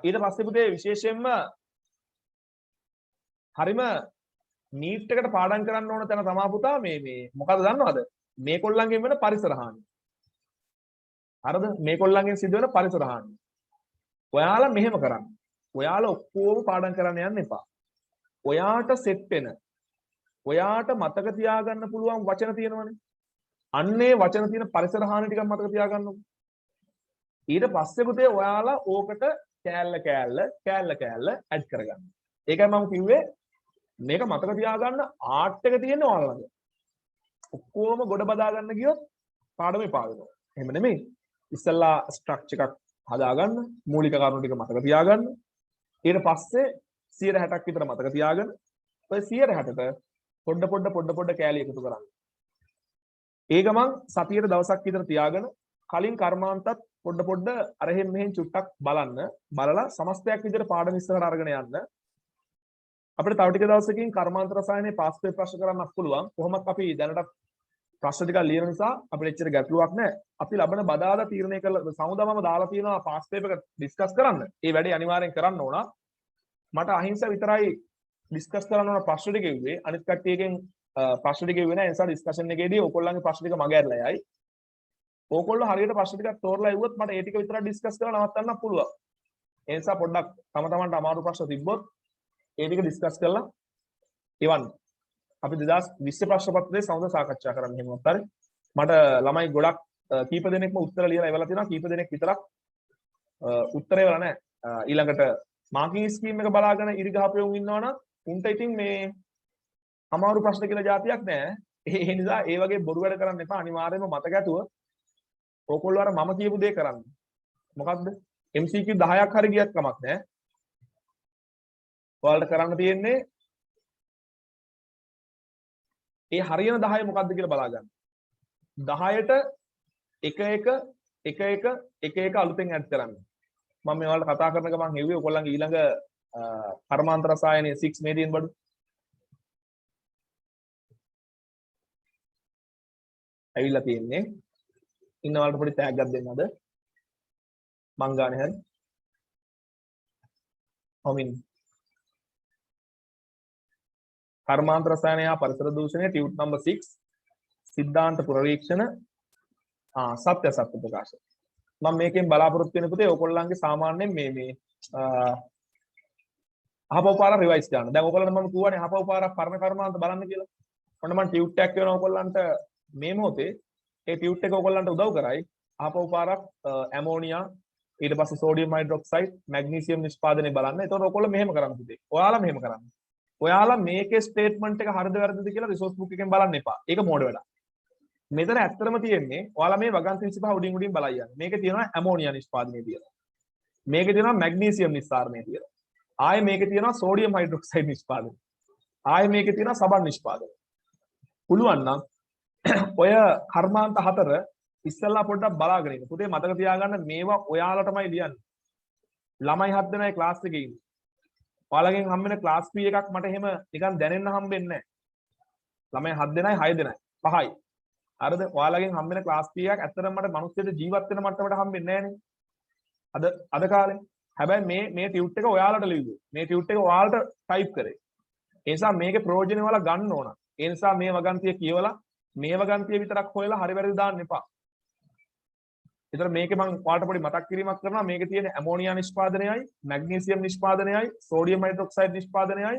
ඊට පස්සේ පුතේ විශේෂයෙන්ම හරිම නීට් එකට පාඩම් කරන්න ඕන තැන තමා පුතා මේ මොකද දන්නවද? මේකොල්ලන්ගෙන් වෙන පරිසර හානිය. හරිද? මේකොල්ලන්ගෙන් සිදුවෙන පරිසර හානිය. ඔයාලා මෙහෙම කරන්න. ඔයාලා ඔක්කොම පාඩම් කරන්න යන්න එපා. ඔයාට සෙට් වෙන ඔයාට මතක තියාගන්න පුළුවන් වචන තියෙනවනේ. අන්නේ වචන තියෙන පරිසර හානි ටිකක් මතක තියාගන්නකො. ඊට පස්සේ පුතේ ඔයාලා ඕකට කෑල්ල ඇඩ් කරගන්න. ඒකයි මම කිව්වේ මේක මතක තියාගන්න ආර්ට් එක තියෙන ඔයාලා ළඟ. ඔක්කොම ගොඩ බදා ගන්න ගියොත් පාඩම එපා වෙනවා. එහෙම නෙමෙයි. ඉස්සෙල්ලා ස්ට්‍රක්චර් එකක් හදාගන්න, මූලික කරුණු ටික මතක තියාගන්න. ඊට පස්සේ 160ක් විතර මතක තියාගන්න. ඔය 160ට පොඩ කෑලි එකතු කරන්න. ඒ ගමන් සතියේ දවසක් විතර තියාගෙන කලින් කර්මාන්තත් පොඩ අරහෙන් මෙහෙන් චුට්ටක් බලන්න. බලලා සමස්තයක් විතර පාඩම ඉස්සරහට අරගෙන යන්න. අපිට තව ටික දවසකින් කර්මාන්ත රසායනයේ පාස් පේපර් ප්‍රශ්න කරන්නත් පුළුවන්. කොහොමත් අපි දැනට ප්‍රශ්න ටිකක් ලියන නිසා අපිට එච්චර ගැටලුවක් නැහැ. අපි ලබන බදාදා තීරණය කරලා සමුදමම දාලා තියෙනවා පාස් පේපර් එක ඩිස්කස් කරන්න. ඒ වැඩේ අනිවාර්යෙන් කරන්න ඕන. මට අහිංස විතරයි ඩිස්කස් කරන්න ඕන ප්‍රශ්න ටික කිව්වේ. අනිත් කට්ටියගෙන් ප්‍රශ්න ටික කිව්වේ නැහැ. ඒ නිසා ඩිස්කෂන් එකේදී ඕගොල්ලන්ගේ ප්‍රශ්න ටික මග ඇරලා යයි. ඕගොල්ලෝ හරියට ප්‍රශ්න ටිකක් තෝරලා ඉවුවොත් මට ඒ ටික විතරක් ඩිස්කස් කරලා නවත්තන්න පුළුවන්. ඒ නිසා පොඩ්ඩක් තමන්ට අමාරු ප්‍රශ්න තිබ්බොත් ඒ ටික ඩිස්කස් කරලා එවන්න. අපි 2020 ප්‍රශ්න පත්‍රයේ සමුද සාකච්ඡා කරන්න හිමුවත් හරි. මට ළමයි ගොඩක් කීප දෙනෙක්ම උත්තර ලියලා එවලා තියෙනවා. කීප දෙනෙක් විතරක් උත්තර එවලා නැහැ. ඊළඟට මාකින් ස්කීම් එක බලාගෙන ඉරි ගහපෙවුන් ඉන්නවනම් උන්ට ඉතින් මේ අමාරු ප්‍රශ්න කියලා જાතියක් නැහැ. ඒ නිසා ඒ වගේ බොරු වැඩ කරන්න එපා. අනිවාර්යයෙන්ම මතක ඇතුව ඕගොල්ලෝ අර මම කියපු දේ කරන්න. මොකද්ද? MCQ 10ක් හරි ගියත් කමක් නැහැ. ඔයාලට කරන්න තියෙන්නේ ඒ හරියන 10 මොකද්ද කියලා බලා ගන්න. 10ට එක අලුතෙන් ඇඩ් කරන්න. මම මේ ඔයාලට කතා කරන ගමන් හෙව්වේ ඔයගොල්ලන්ගේ ඊළඟ කර්මාන්ත රසායනයේ 6 මේ තියෙන බඩු. ඇවිල්ලා තියෙන්නේ. ඉන්න ඔයාලට පොඩි ටැග් එකක් දෙන්නද? මං ගානේ හරි. හොමින් කර්මාන්ත රසායනය පරිසර දූෂණය ටියුට් නම්බර් 6 සිද්ධාන්ත පුනරීක්ෂණ සත්‍ය ප්‍රකාශ. මම මේකෙන් බලාපොරොත්තු වෙන පුතේ ඔයගොල්ලන්ගේ සාමාන්‍යයෙන් මේ අහපව පාර රිවයිස් කරන්න. දැන් ඔයගොල්ලන්ට මම කියවනේ අහපව පාර පරණ කර්මාන්ත බලන්න කියලා. ඔන්න මම ටියුට් එකක් වෙනවා ඔයගොල්ලන්ට මේ මොහොතේ. ඒ ටියුට් එක ඔයගොල්ලන්ට උදව් කරයි. අහපව පාරක් ඇමෝනියා ඊට පස්සේ සෝඩියම් හයිඩ්‍රොක්සයිඩ් මැග්නීසියම් නිෂ්පාදනය බලන්න. ඒතකොට ඔයගොල්ලෝ මෙහෙම කරන්න පුතේ. ඔයාලා මෙහෙම කරන්න. ඔයාලා මේකේ ස්ටේට්මන්ට් එක හරිද වැරදිද කියලා රිසෝස් බුක් එකෙන් බලන්න එපා. ඒක මෝඩ වැඩක්. මෙතන ඇත්තටම තියෙන්නේ ඔයාලා මේ වගන්ති 25 උඩින් බලයි යන්න. මේකේ තියෙනවා ඇමෝනියා නිෂ්පාදනය කියලා. මේකේ තියෙනවා මැග්නීසියම් නිස්සාරණය කියලා. ආයේ මේකේ තියෙනවා සෝඩියම් හයිඩ්‍රොක්සයිඩ් නිෂ්පාදනය. ආයේ මේකේ තියෙනවා සබන් නිෂ්පාදනය. පුළුවන් නම් ඔය කර්මාන්ත 4 ඉස්සෙල්ලා පොඩ්ඩක් බලාගෙන ඉන්න. පුතේ මතක තියාගන්න මේවා ඔයාලටමයි ලියන්නේ. ළමයි 7 දෙනායි ක්ලාස් එකේ ඉන්නේ. ඔයාලගෙන් හම්බෙන ක්ලාස් P එකක් මට එහෙම නිකන් දැනෙන්න හම්බෙන්නේ නැහැ. ළමයි 7 දෙනයි 6 දෙනයි 5යි. හරිද? ඔයාලගෙන් හම්බෙන ක්ලාස් P එකක් ඇත්තටම මට මිනිස්සුන්ට ජීවත් වෙන මට්ටමට හම්බෙන්නේ නැහනේ. අද කාලේ. හැබැයි මේ ටියුට් එක ඔයාලට ලිව්වේ. මේ ටියුට් එක ඔයාලට ටයිප් කරේ. ඒ නිසා මේකේ ප්‍රයෝජන ඔයාලා ගන්න ඕන. ඒ නිසා මේ වගන්තිය කියවලා මේ වගන්තිය විතරක් හොයලා හරි වැරදි දාන්න එපා. ඒතර මේකේ මම ඔයාලට පොඩි මතක් කිරීමක් කරනවා. මේකේ තියෙන ඇමෝනියා නිෂ්පාදනයයි, මැග්නීසියම් නිෂ්පාදනයයි, සෝඩියම් හයිඩ්‍රොක්සයිඩ් නිෂ්පාදනයයි,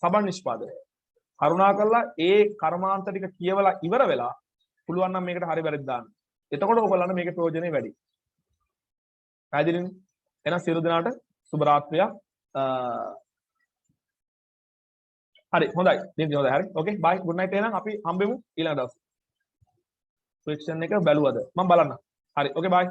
සබන් නිෂ්පාදනයයි. කරුණාකරලා ඒ කර්මාන්ත ටික කියවලා ඉවර වෙලා පුළුවන් නම් මේකට හරි වැරදි දාන්න. එතකොට ඔයගොල්ලන්ට මේකේ ප්‍රයෝජනෙ වැඩි. පැහැදිලිනේ? එහෙනම් සියලු දෙනාට සුබ රාත්‍රියක්. හරි හොඳයි. නිදි හොඳයි. හරි. ඕකේ. බයි. good night එහෙනම් අපි හම්බෙමු ඊළඟ දවසේ. ෆ්‍රික්ෂන් එක බැලුවද? මම බලන්න. හරි. ඕකේ බයි.